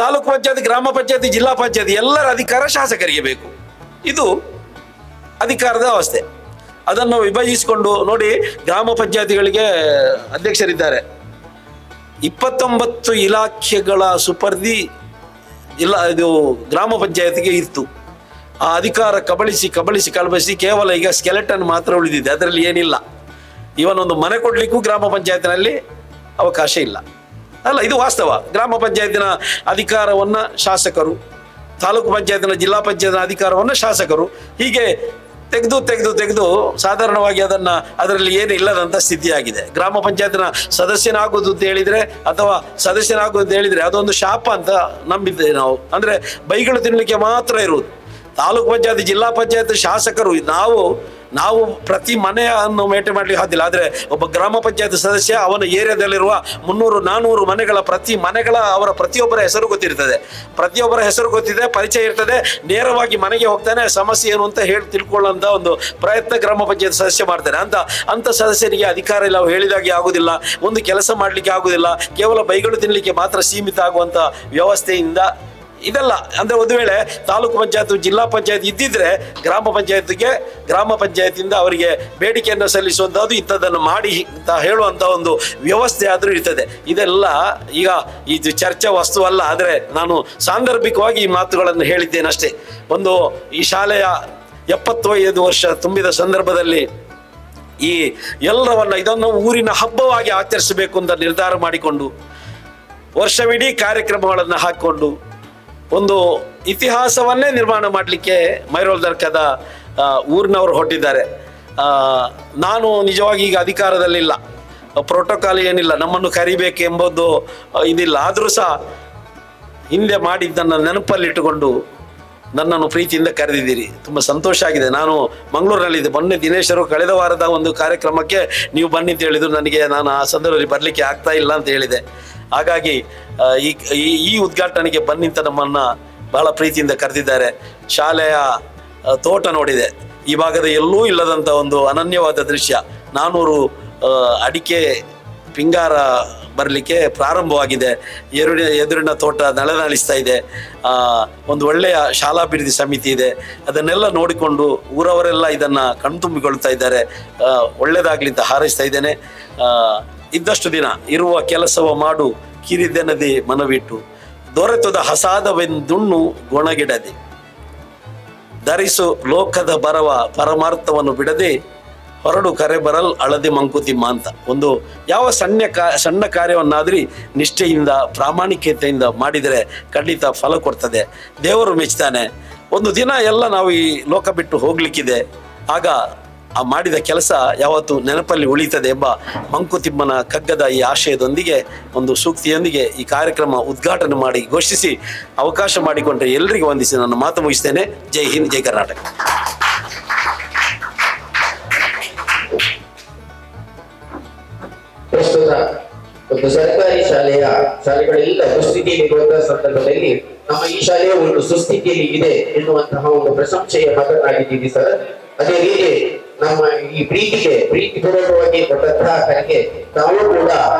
ತಾಲೂಕು ಪಂಚಾಯತ್, ಗ್ರಾಮ ಪಂಚಾಯತಿ, ಜಿಲ್ಲಾ ಪಂಚಾಯತಿ ಎಲ್ಲರ ಅಧಿಕಾರ ಶಾಸಕರಿಗೆ ಬೇಕು. ಇದು ಅಧಿಕಾರದ ಅವಸ್ಥೆ. ಅದನ್ನು ವಿಭಜಿಸಿಕೊಂಡು ನೋಡಿ, ಗ್ರಾಮ ಪಂಚಾಯತಿಗಳಿಗೆ ಅಧ್ಯಕ್ಷರಿದ್ದಾರೆ, 29 ಇಲಾಖೆಗಳ ಸುಪರ್ದಿ ಇದು ಗ್ರಾಮ ಪಂಚಾಯತಿಗೆ ಇತ್ತು. ಆ ಅಧಿಕಾರ ಕಬಳಿಸಿ ಕೇವಲ ಈಗ ಸ್ಕೆಲೆಟನ್ ಮಾತ್ರ ಉಳಿದಿದೆ, ಅದರಲ್ಲಿ ಏನಿಲ್ಲ. ಇವನೊಂದು ಮನೆ ಕೊಡ್ಲಿಕ್ಕೂ ಗ್ರಾಮ ಪಂಚಾಯತಿನಲ್ಲಿ ಅವಕಾಶ ಇಲ್ಲ ಅಲ್ಲ, ಇದು ವಾಸ್ತವ. ಗ್ರಾಮ ಪಂಚಾಯತಿನ ಅಧಿಕಾರವನ್ನು ಶಾಸಕರು, ತಾಲೂಕು ಪಂಚಾಯತಿನ, ಜಿಲ್ಲಾ ಪಂಚಾಯತಿನ ಅಧಿಕಾರವನ್ನು ಶಾಸಕರು, ಹೀಗೆ ತೆಗೆದು ಸಾಧಾರಣವಾಗಿ ಅದರಲ್ಲಿ ಏನು ಇಲ್ಲದಂತ ಸ್ಥಿತಿಯಾಗಿದೆ. ಗ್ರಾಮ ಪಂಚಾಯತ್ನ ಸದಸ್ಯನಾಗುವುದು ಅಂತ ಹೇಳಿದ್ರೆ ಅಥವಾ ಸದಸ್ಯನಾಗುವುದು ಅಂತ ಹೇಳಿದ್ರೆ ಅದೊಂದು ಶಾಪ ಅಂತ ನಂಬಿದ್ದೇವೆ ನಾವು. ಅಂದ್ರೆ ಬೈಗಳು ತಿನ್ನಲಿಕ್ಕೆ ಮಾತ್ರ ಇರುವುದು. ತಾಲೂಕು ಪಂಚಾಯತ್, ಜಿಲ್ಲಾ ಪಂಚಾಯತ್ ಶಾಸಕರು ನಾವು ಪ್ರತಿ ಮನೆಯನ್ನು ಮೇಟೆ ಮಾಡ್ಲಿಕ್ಕೆ ಸಾಧ್ಯವಿಲ್ಲ. ಆದ್ರೆ ಒಬ್ಬ ಗ್ರಾಮ ಪಂಚಾಯತ್ ಸದಸ್ಯ ಅವನ ಏರಿಯಾದಲ್ಲಿರುವ 300-400 ಮನೆಗಳ ಅವರ ಪ್ರತಿಯೊಬ್ಬರ ಹೆಸರು ಗೊತ್ತಿರ್ತದೆ. ಪ್ರತಿಯೊಬ್ಬರ ಹೆಸರು ಗೊತ್ತಿದೆ, ಪರಿಚಯ ಇರ್ತದೆ. ನೇರವಾಗಿ ಮನೆಗೆ ಹೋಗ್ತಾನೆ, ಸಮಸ್ಯೆ ಏನು ಅಂತ ಹೇಳಿ ತಿಳ್ಕೊಳ್ಳುವಂತ ಒಂದು ಪ್ರಯತ್ನ ಗ್ರಾಮ ಪಂಚಾಯತ್ ಸದಸ್ಯ ಮಾಡ್ತಾನೆ. ಅಂತ ಸದಸ್ಯರಿಗೆ ಅಧಿಕಾರ ಇಲ್ಲ, ಹೇಳಿದಾಗೆ ಆಗುದಿಲ್ಲ, ಒಂದು ಕೆಲಸ ಮಾಡ್ಲಿಕ್ಕೆ ಆಗುದಿಲ್ಲ, ಕೇವಲ ಬೈಗಳು ತಿನ್ಲಿಕ್ಕೆ ಮಾತ್ರ ಸೀಮಿತ ಆಗುವಂತ ವ್ಯವಸ್ಥೆಯಿಂದ ಇದೆಲ್ಲ. ಅಂದ್ರೆ ಒಂದು ವೇಳೆ ತಾಲೂಕು ಪಂಚಾಯತ್, ಜಿಲ್ಲಾ ಪಂಚಾಯತ್ ಇದ್ದಿದ್ರೆ ಗ್ರಾಮ ಪಂಚಾಯತಿಂದ ಅವರಿಗೆ ಬೇಡಿಕೆಯನ್ನು ಸಲ್ಲಿಸುವಂತಹದ್ದು, ಇಂಥದ್ದನ್ನು ಮಾಡಿ ಅಂತ ಹೇಳುವಂತ ಒಂದು ವ್ಯವಸ್ಥೆ ಆದ್ರೂ ಇರ್ತದೆ. ಇದೆಲ್ಲ ಈಗ ಇದು ಚರ್ಚಾ ವಸ್ತು ಅಲ್ಲ. ಆದ್ರೆ ನಾನು ಸಾಂದರ್ಭಿಕವಾಗಿ ಈ ಮಾತುಗಳನ್ನು ಹೇಳಿದ್ದೇನೆ ಅಷ್ಟೇ. ಈ ಶಾಲೆಯ 75 ವರ್ಷ ತುಂಬಿದ ಸಂದರ್ಭದಲ್ಲಿ ಈ ಇದನ್ನು ಊರಿನ ಹಬ್ಬವಾಗಿ ಆಚರಿಸಬೇಕು ಅಂತ ನಿರ್ಧಾರ ಮಾಡಿಕೊಂಡು ವರ್ಷವಿಡೀ ಕಾರ್ಯಕ್ರಮಗಳನ್ನು ಹಾಕಿಕೊಂಡು ಒಂದು ಇತಿಹಾಸವನ್ನೇ ನಿರ್ಮಾಣ ಮಾಡಲಿಕ್ಕೆ ಮೈರೋಲ್ ದರ್ಗದ ಊರಿನವರು ಹೊರಟಿದ್ದಾರೆ. ನಾನು ನಿಜವಾಗಿ ಈಗ ಅಧಿಕಾರದಲ್ಲಿಲ್ಲ, ಪ್ರೋಟೋಕಾಲ್ ಏನಿಲ್ಲ, ನಮ್ಮನ್ನು ಕರಿಬೇಕೆಂಬುದು ಇದಿಲ್ಲ. ಆದರೂ ಸಹ ಹಿಂದೆ ಮಾಡಿದ್ದನ್ನು ನೆನಪಲ್ಲಿಟ್ಟುಕೊಂಡು ನನ್ನನ್ನು ಪ್ರೀತಿಯಿಂದ ಕರೆದಿದ್ದೀರಿ. ತುಂಬ ಸಂತೋಷ ಆಗಿದೆ. ನಾನು ಮಂಗಳೂರಿನಲ್ಲಿದ್ದೆ. ಮೊನ್ನೆ ದಿನೇಶರು ಕಳೆದ ವಾರದ ಒಂದು ಕಾರ್ಯಕ್ರಮಕ್ಕೆ ನೀವು ಬನ್ನಿ ಅಂತ ಹೇಳಿದ್ರು. ನಾನು ಆ ಸಂದರ್ಭದಲ್ಲಿ ಬರಲಿಕ್ಕೆ ಆಗ್ತಾ ಇಲ್ಲ ಅಂತ ಹೇಳಿದೆ. ಹಾಗಾಗಿ ಈ ಉದ್ಘಾಟನೆಗೆ ಬನ್ನಿ ಅಂತ ನಮ್ಮನ್ನ ಬಹಳ ಪ್ರೀತಿಯಿಂದ ಕರೆದಿದ್ದಾರೆ. ಶಾಲೆಯ ತೋಟ ನೋಡಿದೆ, ಈ ಭಾಗದ ಎಲ್ಲೂ ಇಲ್ಲದಂಥ ಒಂದು ಅನನ್ಯವಾದ ದೃಶ್ಯ. 400 ಅಡಿಕೆ ಪಿಂಗಾರ ಬರಲಿಕ್ಕೆ ಪ್ರಾರಂಭವಾಗಿದೆ. ಎದುರಿನ ತೋಟ ನಳನಳಿಸ್ತಾ ಇದೆ. ಒಂದು ಒಳ್ಳೆಯ ಶಾಲಾಭಿವೃದ್ಧಿ ಸಮಿತಿ ಇದೆ. ಅದನ್ನೆಲ್ಲ ನೋಡಿಕೊಂಡು ಊರವರೆಲ್ಲ ಇದನ್ನು ಕಣ್ತುಂಬಿಕೊಳ್ತಾ ಇದ್ದಾರೆ. ಒಳ್ಳೆಯದಾಗಲಿ ಅಂತ ಹಾರೈಸ್ತಾ ಇದ್ದೇನೆ. ಇದ್ದಷ್ಟು ದಿನ ಇರುವ ಕೆಲಸವ ಮಾಡು, ಕಿರಿದೆನದೆ ಮನವಿಟ್ಟು, ದೊರೆತದ ಹಸಾದವೆಂದುಣ್ಣು ಗೊಣಗಿಡದೆ, ಧರಿಸು ಲೋಕದ ಬರವ ಪರಮಾರ್ಥವನ್ನು ಬಿಡದೆ, ಹೊರಡು ಕರೆ ಬರಲ್ ಅಳದೆ ಮಂಕುತಿಮ್ಮ ಅಂತ. ಯಾವ ಸಣ್ಣ ಕಾರ್ಯವನ್ನಾದ್ರೂ ನಿಷ್ಠೆಯಿಂದ ಪ್ರಾಮಾಣಿಕತೆಯಿಂದ ಮಾಡಿದರೆ ಖಂಡಿತ ಫಲ ಕೊಡ್ತದೆ, ದೇವರು ಮೆಚ್ತಾನೆ. ಒಂದು ದಿನ ಎಲ್ಲ ನಾವು ಈ ಲೋಕ ಬಿಟ್ಟು ಹೋಗ್ಲಿಕ್ಕಿದೆ, ಆಗ ಆ ಮಾಡಿದ ಕೆಲಸ ಯಾವತ್ತು ನೆನಪಲ್ಲಿ ಉಳಿತದೆ ಎಂಬ ಮಂಕುತಿಮ್ಮನ ಕಗ್ಗದ ಈ ಆಶಯದೊಂದಿಗೆ, ಒಂದು ಸೂಕ್ತಿಯೊಂದಿಗೆ ಈ ಕಾರ್ಯಕ್ರಮ ಉದ್ಘಾಟನೆ ಮಾಡಿ ಘೋಷಿಸಿ ಅವಕಾಶ ಮಾಡಿಕೊಂಡ್ರೆ ಎಲ್ಲರಿಗೂ ವಂದಿಸಿ ನನ್ನ ಮಾತು ಮುಗಿಸ್ತೇನೆ. ಜೈ ಹಿಂದ್, ಜೈ ಕರ್ನಾಟಕ. ಪ್ರಸ್ತುತ ಒಂದು ಸರ್ಕಾರಿ ಶಾಲೆಗಳೆಲ್ಲ ದುಸ್ಥಿತಿಯಲ್ಲಿರುವಂತಹ ಸಂದರ್ಭದಲ್ಲಿ ನಮ್ಮ ಈ ಶಾಲೆಯು ಒಂದು ಸುಸ್ಥಿತಿಯಲ್ಲಿ ಇದೆ ಎನ್ನುವಂತಹ ಒಂದು ಪ್ರಶಂಸೆಯ ಮಾತನಾಡಿದ್ದೀವಿ ಸರ್. ಅದೇ ರೀತಿ ನಮ್ಮ ಈ ಪ್ರೀತಿಪೂರ್ವಕವಾಗಿ ಕೊಟ್ಟಂತಹ ಕರೆಗೆ ತಾವು ಕೂಡ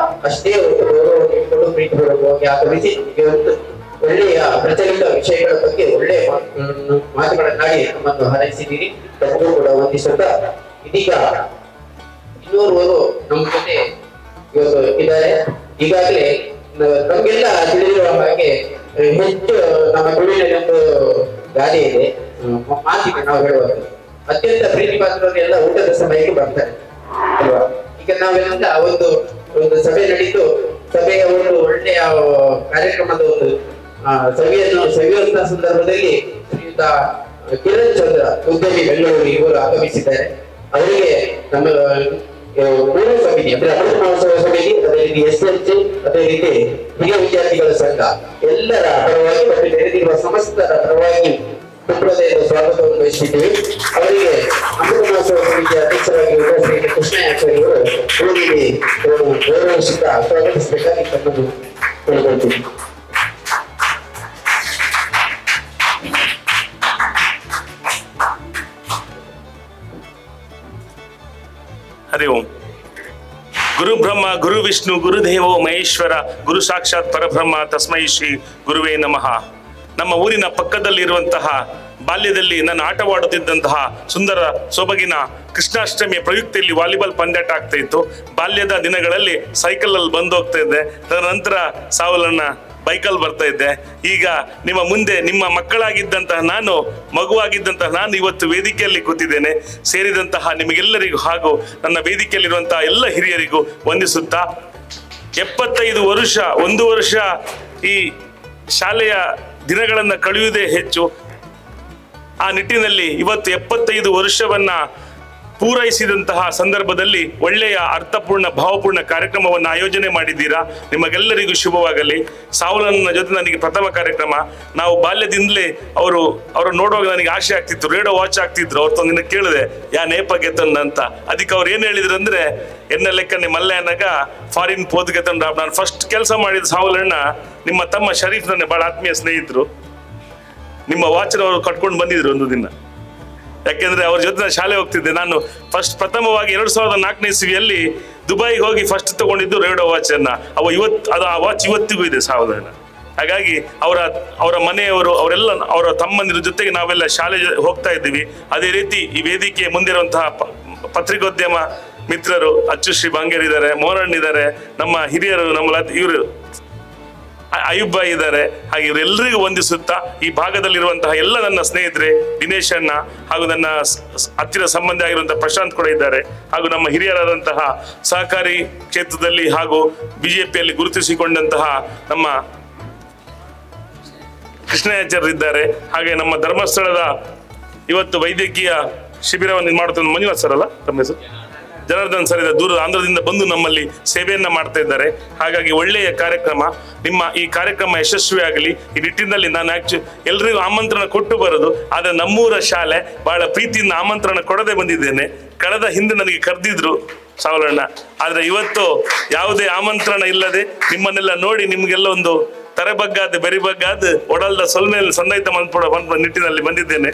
ಅಷ್ಟೇ ಒಂದು ಗೌರವವನ್ನು ಇಟ್ಕೊಂಡು ಪ್ರೀತಿಪೂರ್ವಕವಾಗಿ ಆಗಮಿಸಿ ಒಂದು ಒಳ್ಳೆಯ ಪ್ರಚಲಿತ ವಿಷಯಗಳ ಬಗ್ಗೆ ಒಳ್ಳೆಯ ಮಾತುಗಳನ್ನಾಡಿ ನಮ್ಮನ್ನು ಹಾರೈಸಿದ್ದೀರಿ. ತಮಗೂ ಕೂಡ ವಂದಿಸುತ್ತಾ, ಇದೀಗ ಇನ್ನೋರ್ವರು ನಮ್ಮ ಜೊತೆ ಇವತ್ತು ಇದ್ದಾರೆ. ಈಗಾಗಲೇ ನಮ್ಗೆಲ್ಲ ತಿಳಿದಿರುವ ಹಾಗೆ ಹೆಚ್ಚು ನಮ್ಮ ತುಳುವಿನಲ್ಲಿ ಒಂದು ಗಾದೆ ಇದೆ, ಮಾತಿಗೆ ನಾವು ಹೇಳುವಾಗ ಅತ್ಯಂತ ಪ್ರೀತಿ ಪಾತ್ರರೆಲ್ಲ ಊಟದ ಸಮಯಕ್ಕೆ ಬರ್ತಾರೆ ಅಲ್ವಾ. ಈಗ ನಾವೆಲ್ಲ ಒಂದು ಸಭೆ ನಡೀತು, ಸಭೆಯ ಒಂದು ಒಳ್ಳೆಯ ಕಾರ್ಯಕ್ರಮದ ಒಂದು ಸಭೆಯನ್ನು ಸವಿಯುವಂತಹ ಸಂದರ್ಭದಲ್ಲಿ ಶ್ರೀಯುತ ಕಿರಣ್ ಚಂದ್ರ ಉದ್ಯಮಿ ಬೆಂಗಳೂರು ಇವರು ಆಗಮಿಸಿದ್ದಾರೆ. ಅವರಿಗೆ ನಮ್ಮ ಮೂರು ಸಮಿತಿ ಅಂದ್ರೆ ಅಮೃತ ಮಹೋತ್ಸವ ಸಮಿತಿ, ಅದೇ ರೀತಿ SLC, ಅದೇ ರೀತಿ ಹಿರಿಯ ವಿದ್ಯಾರ್ಥಿಗಳ ಸಂಘ ಎಲ್ಲರ ಪರವಾಗಿ ಮತ್ತು ನೆರೆದಿರುವ ಸಮಸ್ತರ ಪರವಾಗಿ ಹೃದಯದ ಸ್ವಾಗತವನ್ನು ವಹಿಸಿದ್ದೀವಿ. ಅವರಿಗೆ ಅಮೃತ ಮಹೋತ್ಸವ ಸಮಿತಿಯ ಅಧ್ಯಕ್ಷರಾಗಿರುವ ಶ್ರೀ ಕೃಷ್ಣಯ್ಯಾಚಾರ್ಯವರು ಗೌರವಿಸುತ್ತಾ ಸ್ವಾಗತಿಸಬೇಕಾಗಿ ತಮ್ಮನ್ನು ಕೇಳಿಕೊಳ್ತೀವಿ. ಹರಿ ಓಂ. ಗುರು ಬ್ರಹ್ಮ ಗುರು ವಿಷ್ಣು ಗುರುದೇವೋ ಮಹೇಶ್ವರ ಗುರು ಸಾಕ್ಷಾತ್ ಪರಬ್ರಹ್ಮ ತಸ್ಮೈ ಶ್ರೀ ಗುರುವೇ ನಮಃ. ನಮ್ಮ ಊರಿನ ಪಕ್ಕದಲ್ಲಿರುವಂತಹ ಬಾಲ್ಯದಲ್ಲಿ ನಾನು ಆಟವಾಡುತ್ತಿದ್ದಂತಹ ಸುಂದರ ಸೊಬಗಿನ ಕೃಷ್ಣಾಷ್ಟಮಿಯ ಪ್ರಯುಕ್ತಿಯಲ್ಲಿ ವಾಲಿಬಾಲ್ ಪಂದ್ಯಾಟ ಆಗ್ತಾ ಇತ್ತು. ಬಾಲ್ಯದ ದಿನಗಳಲ್ಲಿ ಸೈಕಲಲ್ಲಿ ಬಂದು ಹೋಗ್ತಾ ಇದ್ದೆ. ತದನಂತರ ಸಾವಲನ್ನ ಬೈಕಲ್ಲಿ ಬರ್ತಾ ಇದ್ದೆ. ಈಗ ನಿಮ್ಮ ಮುಂದೆ ನಿಮ್ಮ ಮಕ್ಕಳಾಗಿದ್ದಂತಹ ಮಗುವಾಗಿದ್ದಂತಹ ನಾನು ಇವತ್ತು ವೇದಿಕೆಯಲ್ಲಿ ಕೂತಿದ್ದೇನೆ. ಸೇರಿದಂತಹ ನಿಮಗೆಲ್ಲರಿಗೂ ಹಾಗೂ ನನ್ನ ವೇದಿಕೆಯಲ್ಲಿರುವಂತಹ ಎಲ್ಲ ಹಿರಿಯರಿಗೂ ವಂದಿಸುತ್ತಾ, 75 ವರ್ಷ, 1 ವರ್ಷ ಈ ಶಾಲೆಯ ದಿನಗಳನ್ನು ಕಳೆಯುವುದೇ ಹೆಚ್ಚು. ಆ ನಿಟ್ಟಿನಲ್ಲಿ ಇವತ್ತು 75 ವರ್ಷವನ್ನ ಪೂರೈಸಿದಂತಹ ಸಂದರ್ಭದಲ್ಲಿ ಒಳ್ಳೆಯ ಅರ್ಥಪೂರ್ಣ ಭಾವಪೂರ್ಣ ಕಾರ್ಯಕ್ರಮವನ್ನು ಆಯೋಜನೆ ಮಾಡಿದ್ದೀರಾ. ನಿಮಗೆಲ್ಲರಿಗೂ ಶುಭವಾಗಲಿ. ಸಾವಲನ್ನ ಜೊತೆ ನನಗೆ ಪ್ರಥಮ ಕಾರ್ಯಕ್ರಮ. ನಾವು ಬಾಲ್ಯದಿಂದಲೇ ಅವರು ನೋಡುವಾಗ ನನಗೆ ಆಸೆ ಆಗ್ತಿತ್ತು, ರೇಡಿಯೋ ವಾಚ್ ಆಗ್ತಿದ್ರು. ಅವ್ರ ತಂದಿನ ಕೇಳಿದೆ ಯಾ ನೇಪಗೆ ತಂದಂತ. ಅದಕ್ಕೆ ಅವ್ರು ಏನು ಹೇಳಿದ್ರು ಅಂದ್ರೆ, ಎನ್ನ ಲೆಕ್ಕನೆ ಮಲ್ಯನಾಗ ಫಾರಿನ್ ಪೋದ್ಗೆ ತಂಡ. ನಾನು ಫಸ್ಟ್ ಕೆಲಸ ಮಾಡಿದ ಸಾವಲಣ್ಣ ನಿಮ್ಮ ತಮ್ಮ ಶರೀಫ್ ನನ್ನ ಬಹಳ ಆತ್ಮೀಯ ಸ್ನೇಹಿತರು. ನಿಮ್ಮ ವಾಚನ ಅವರು ಕಟ್ಕೊಂಡು ಬಂದಿದ್ರು ಒಂದು ದಿನ. ಯಾಕೆಂದ್ರೆ ಅವ್ರ ಜೊತೆ ನಾನು ಶಾಲೆ ಹೋಗ್ತಿದ್ದೆ. ನಾನು ಪ್ರಥಮವಾಗಿ 2004ನೇ ಇಸ್ವಿಯಲ್ಲಿ ದುಬೈಗೆ ಹೋಗಿ ಫಸ್ಟ್ ತಗೊಂಡಿದ್ದು ರೇಡಿಯೋ ವಾಚ್ ಅನ್ನ. ಆ ವಾಚ್ ಇವತ್ತಿಗೂ ಇದೆ ಸಾವಲಣ್ಣ. ಹಾಗಾಗಿ ಅವರ ಮನೆಯವರು ಅವರೆಲ್ಲ ಅವರ ತಮ್ಮಂದಿರ ಜೊತೆಗೆ ನಾವೆಲ್ಲ ಶಾಲೆ ಹೋಗ್ತಾ ಇದ್ದೀವಿ. ಅದೇ ರೀತಿ ಈ ವೇದಿಕೆ ಮುಂದಿರುವಂತಹ ಪತ್ರಿಕೋದ್ಯಮ ಮಿತ್ರರು ಅಚ್ಚುಶ್ರೀ ಬಾಂಗೇರ್ ಇದ್ದಾರೆ, ಮೋರಣ್ಣ ಇದ್ದಾರೆ, ನಮ್ಮ ಹಿರಿಯರು, ನಮ್ಮ ಇವರು ಅಯ್ಯೂಬ್ ಬಾಯಿ ಇದ್ದಾರೆ. ಹಾಗೆ ಇವರೆಲ್ಲರಿಗೂ ವಂದಿಸುತ್ತಾ ಈ ಭಾಗದಲ್ಲಿರುವಂತಹ ಎಲ್ಲ ನನ್ನ ಸ್ನೇಹಿತರೆ ದಿನೇಶ್ ಅಣ್ಣ ಹಾಗೂ ನನ್ನ ಹತ್ತಿರ ಸಂಬಂಧಿ ಆಗಿರುವಂತಹ ಪ್ರಶಾಂತ್ ಕೂಡ ಇದ್ದಾರೆ. ಹಾಗೂ ನಮ್ಮ ಹಿರಿಯರಾದಂತಹ ಸಹಕಾರಿ ಕ್ಷೇತ್ರದಲ್ಲಿ ಹಾಗೂ ಬಿಜೆಪಿಯಲ್ಲಿ ಗುರುತಿಸಿಕೊಂಡಂತಹ ನಮ್ಮ ಕೃಷ್ಣಯಾಚಾರ್ಯ ಇದ್ದಾರೆ. ಹಾಗೆ ನಮ್ಮ ಧರ್ಮಸ್ಥಳದ ಇವತ್ತು ವೈದ್ಯಕೀಯ ಶಿಬಿರವನ್ನು ಮಾಡುತ್ತ ಮಂಜುನಾಥ್ ಸರ್ ಅಲ್ಲ ತಮ್ಮ ಹೆಸರು, ಜನಾರ್ದನ್ ಸರ್ ಇದೆ, ದೂರದ ಆಂಧ್ರದಿಂದ ಬಂದು ನಮ್ಮಲ್ಲಿ ಸೇವೆಯನ್ನ ಮಾಡ್ತಾ ಇದ್ದಾರೆ. ಹಾಗಾಗಿ ಒಳ್ಳೆಯ ಕಾರ್ಯಕ್ರಮ. ನಿಮ್ಮ ಈ ಕಾರ್ಯಕ್ರಮ ಯಶಸ್ವಿ ಆಗಲಿ. ಈ ನಿಟ್ಟಿನಲ್ಲಿ ನಾನು ಎಲ್ರಿಗೂ ಆಮಂತ್ರಣ ಕೊಟ್ಟು ಬರೋದು. ಆದರೆ ನಮ್ಮೂರ ಶಾಲೆ ಬಹಳ ಪ್ರೀತಿಯಿಂದ ಆಮಂತ್ರಣ ಕೊಡದೆ ಬಂದಿದ್ದೇನೆ. ಕಳೆದ ಹಿಂದೆ ನನಗೆ ಕರೆದಿದ್ರು ಸಾವಲಣ್ಣ, ಆದ್ರೆ ಇವತ್ತು ಯಾವುದೇ ಆಮಂತ್ರಣ ಇಲ್ಲದೆ ನಿಮ್ಮನ್ನೆಲ್ಲ ನೋಡಿ ನಿಮ್ಗೆಲ್ಲ ಒಂದು ತರೆಬಗ್ಗಾದ ಬೆರಿಬಗ್ಗಾದ ಒಡಲ್ದ ಸೊಲ್ಮೇಲೆ ಸಂದೈತ ಬಂದ ನಿಟ್ಟಿನಲ್ಲಿ ಬಂದಿದ್ದೇನೆ.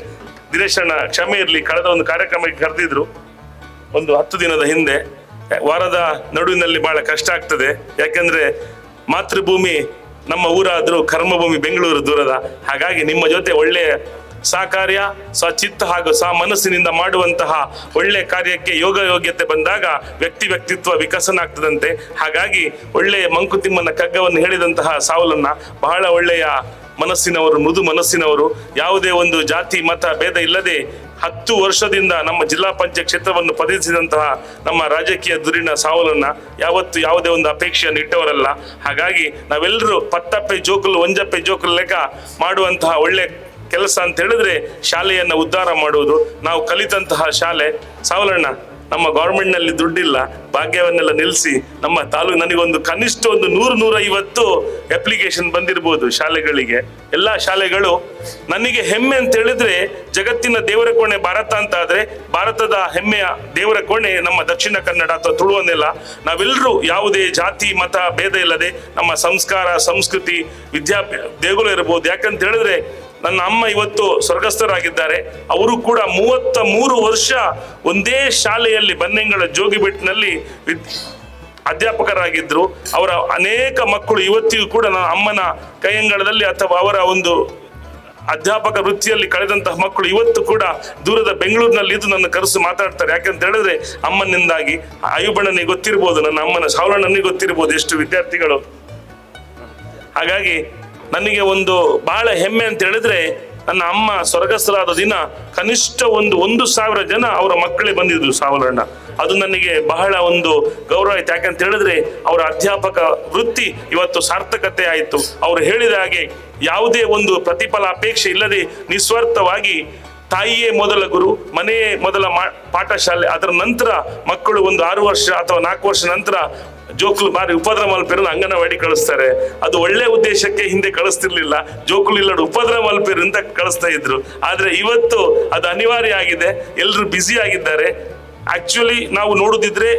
ದಿನೇಶ್ ಅಣ್ಣ ಕ್ಷಮೆ ಇರಲಿ, ಕಳೆದ ಒಂದು ಕಾರ್ಯಕ್ರಮಕ್ಕೆ ಕರೆದಿದ್ರು ಒಂದು 10 ದಿನದ ಹಿಂದೆ. ವಾರದ ನಡುವಿನಲ್ಲಿ ಬಹಳ ಕಷ್ಟ ಆಗ್ತದೆ. ಯಾಕೆಂದ್ರೆ ಮಾತೃಭೂಮಿ ನಮ್ಮ ಊರಾದ್ರೂ ಕರ್ಮಭೂಮಿ ಬೆಂಗಳೂರು ದೂರದ. ಹಾಗಾಗಿ ನಿಮ್ಮ ಜೊತೆ ಒಳ್ಳೆಯ ಸಹಕಾರ್ಯ ಸ್ವಚಿತ್ತ ಹಾಗೂ ಮನಸ್ಸಿನಿಂದ ಮಾಡುವಂತಹ ಒಳ್ಳೆ ಕಾರ್ಯಕ್ಕೆ ಯೋಗ್ಯತೆ ಬಂದಾಗ ವ್ಯಕ್ತಿತ್ವ ವಿಕಸನ ಆಗ್ತದಂತೆ. ಹಾಗಾಗಿ ಒಳ್ಳೆಯ ಮಂಕುತಿಮ್ಮನ ಕಗ್ಗವನ್ನು ಹೇಳಿದಂತಹ ಸಾವಲನ್ನ ಬಹಳ ಒಳ್ಳೆಯ ಮನಸ್ಸಿನವರು, ಮೃದು ಮನಸ್ಸಿನವರು, ಯಾವುದೇ ಒಂದು ಜಾತಿ ಮತ ಭೇದ ಇಲ್ಲದೆ 10 ವರ್ಷದಿಂದ ನಮ್ಮ ಜಿಲ್ಲಾ ಪಂಚಾಯತ್ ಕ್ಷೇತ್ರವನ್ನು ಪ್ರತಿನಿಧಿಸಿದಂತಹ ನಮ್ಮ ರಾಜಕೀಯ ಧುರೀಣ ಸಾವಲನ್ನ ಯಾವತ್ತು ಯಾವುದೇ ಒಂದು ಅಪೇಕ್ಷೆಯನ್ನು ಇಟ್ಟವರಲ್ಲ. ಹಾಗಾಗಿ ನಾವೆಲ್ಲರೂ ಪತ್ತಪ್ಪೆ ಜೋಕುಲು ಒಂಜಪ್ಪೆ ಜೋಕುಲು ಲೆಕ್ಕ ಮಾಡುವಂತಹ ಒಳ್ಳೆ ಕೆಲಸ ಅಂತ ಹೇಳಿದ್ರೆ ಶಾಲೆಯನ್ನ ಉದ್ಧಾರ ಮಾಡುವುದು. ನಾವು ಕಲಿತಂತಹ ಶಾಲೆ ಸಾವಲಣ್ಣ, ನಮ್ಮ ಗೌರ್ಮೆಂಟ್ ನಲ್ಲಿ ದುಡ್ಡಿಲ್ಲ, ಭಾಗ್ಯವನ್ನೆಲ್ಲ ನಿಲ್ಲಿಸಿ ನಮ್ಮ ತಾಲೂಕು ನನಗೊಂದು ಕನಿಷ್ಠ ಒಂದು 100-150 ಅಪ್ಲಿಕೇಶನ್ ಬಂದಿರಬಹುದು ಶಾಲೆಗಳಿಗೆ. ಎಲ್ಲಾ ಶಾಲೆಗಳು ನನಗೆ ಹೆಮ್ಮೆ ಅಂತ ಹೇಳಿದ್ರೆ ಜಗತ್ತಿನ ದೇವರ ಕೋಣೆ ಭಾರತ ಅಂತ ಆದ್ರೆ ಭಾರತದ ಹೆಮ್ಮೆಯ ದೇವರ ಕೋಣೆ ನಮ್ಮ ದಕ್ಷಿಣ ಕನ್ನಡ ಅಥವಾ ತುಳುವನ್ನೆಲ್ಲ. ನಾವೆಲ್ಲರೂ ಯಾವುದೇ ಜಾತಿ ಮತ ಭೇದ ಇಲ್ಲದೆ ನಮ್ಮ ಸಂಸ್ಕಾರ ಸಂಸ್ಕೃತಿ ದೇಗುಲ ಇರಬಹುದು. ಯಾಕಂತ ಹೇಳಿದ್ರೆ ನನ್ನ ಅಮ್ಮ ಇವತ್ತು ಸ್ವರ್ಗಸ್ಥರಾಗಿದ್ದಾರೆ. ಅವರು ಕೂಡ 33 ವರ್ಷ ಒಂದೇ ಶಾಲೆಯಲ್ಲಿ ಬನ್ನೆಂಗಳ ಜೋಗಿಬೆಟ್ಟಿನಲ್ಲಿ ಅಧ್ಯಾಪಕರಾಗಿದ್ರು. ಅವರ ಅನೇಕ ಮಕ್ಕಳು ಇವತ್ತಿಗೂ ಕೂಡ ನನ್ನ ಅಮ್ಮನ ಕೈಯಂಗಳದಲ್ಲಿ ಅಥವಾ ಅವರ ಒಂದು ಅಧ್ಯಾಪಕ ವೃತ್ತಿಯಲ್ಲಿ ಕಳೆದಂತಹ ಮಕ್ಕಳು ಇವತ್ತು ಕೂಡ ದೂರದ ಬೆಂಗಳೂರಿನಲ್ಲಿ ಇದು ನನ್ನ ಕರೆಸು ಮಾತಾಡ್ತಾರೆ. ಯಾಕಂತ ಹೇಳಿದ್ರೆ ಅಮ್ಮನಿಂದಾಗಿ ಅಯ್ಯೂಬಣ್ಣನಿಗೆ ಗೊತ್ತಿರ್ಬೋದು, ನನ್ನ ಅಮ್ಮನ ಸಾವಲಣ್ಣನಿಗೆ ಗೊತ್ತಿರ್ಬೋದು ಎಷ್ಟು ವಿದ್ಯಾರ್ಥಿಗಳು. ಹಾಗಾಗಿ ನನಗೆ ಒಂದು ಬಹಳ ಹೆಮ್ಮೆ ಅಂತ ಹೇಳಿದ್ರೆ ನನ್ನ ಅಮ್ಮ ಸ್ವರ್ಗಸ್ಥರಾದ ದಿನ ಕನಿಷ್ಠ 1,000 ಜನ ಅವರ ಮಕ್ಕಳೇ ಬಂದಿದ್ರು ಸಾವಲಣ್ಣ. ಅದು ನನಗೆ ಬಹಳ ಒಂದು ಗೌರವ ಆಯ್ತು. ಯಾಕಂತ ಹೇಳಿದ್ರೆ ಅವರ ಅಧ್ಯಾಪಕ ವೃತ್ತಿ ಇವತ್ತು ಸಾರ್ಥಕತೆ ಆಯಿತು. ಅವರು ಹೇಳಿದ ಹಾಗೆ ಯಾವುದೇ ಒಂದು ಪ್ರತಿಫಲ ಅಪೇಕ್ಷೆ ಇಲ್ಲದೆ ನಿಸ್ವಾರ್ಥವಾಗಿ ತಾಯಿಯೇ ಮೊದಲ ಗುರು, ಮನೆಯೇ ಮೊದಲ ಪಾಠಶಾಲೆ, ಅದರ ನಂತರ ಮಕ್ಕಳು ಒಂದು 6 ವರ್ಷ ಅಥವಾ 4 ವರ್ಷ ನಂತರ ಜೋಕುಲು ಬಾರಿ ಉಪದ್ರ ಮಲ್ಪೇರನ್ನು ಅಂಗನವಾಡಿ ಕಳಿಸ್ತಾರೆ. ಅದು ಒಳ್ಳೆ ಉದ್ದೇಶಕ್ಕೆ ಹಿಂದೆ ಕಳಿಸ್ತಿರ್ಲಿಲ್ಲ, ಜೋಕುಲು ಇಲ್ಲಡು ಉಪದ್ರ ಮಲ್ಪೇರು ಅಂತ ಕಳಿಸ್ತಾ ಇದ್ರು. ಆದ್ರೆ ಇವತ್ತು ಅದು ಅನಿವಾರ್ಯ ಆಗಿದೆ, ಎಲ್ಲರೂ ಬ್ಯುಸಿ ಆಗಿದ್ದಾರೆ. ಆಕ್ಚುಲಿ ನಾವು ನೋಡುದಿದ್ರೆ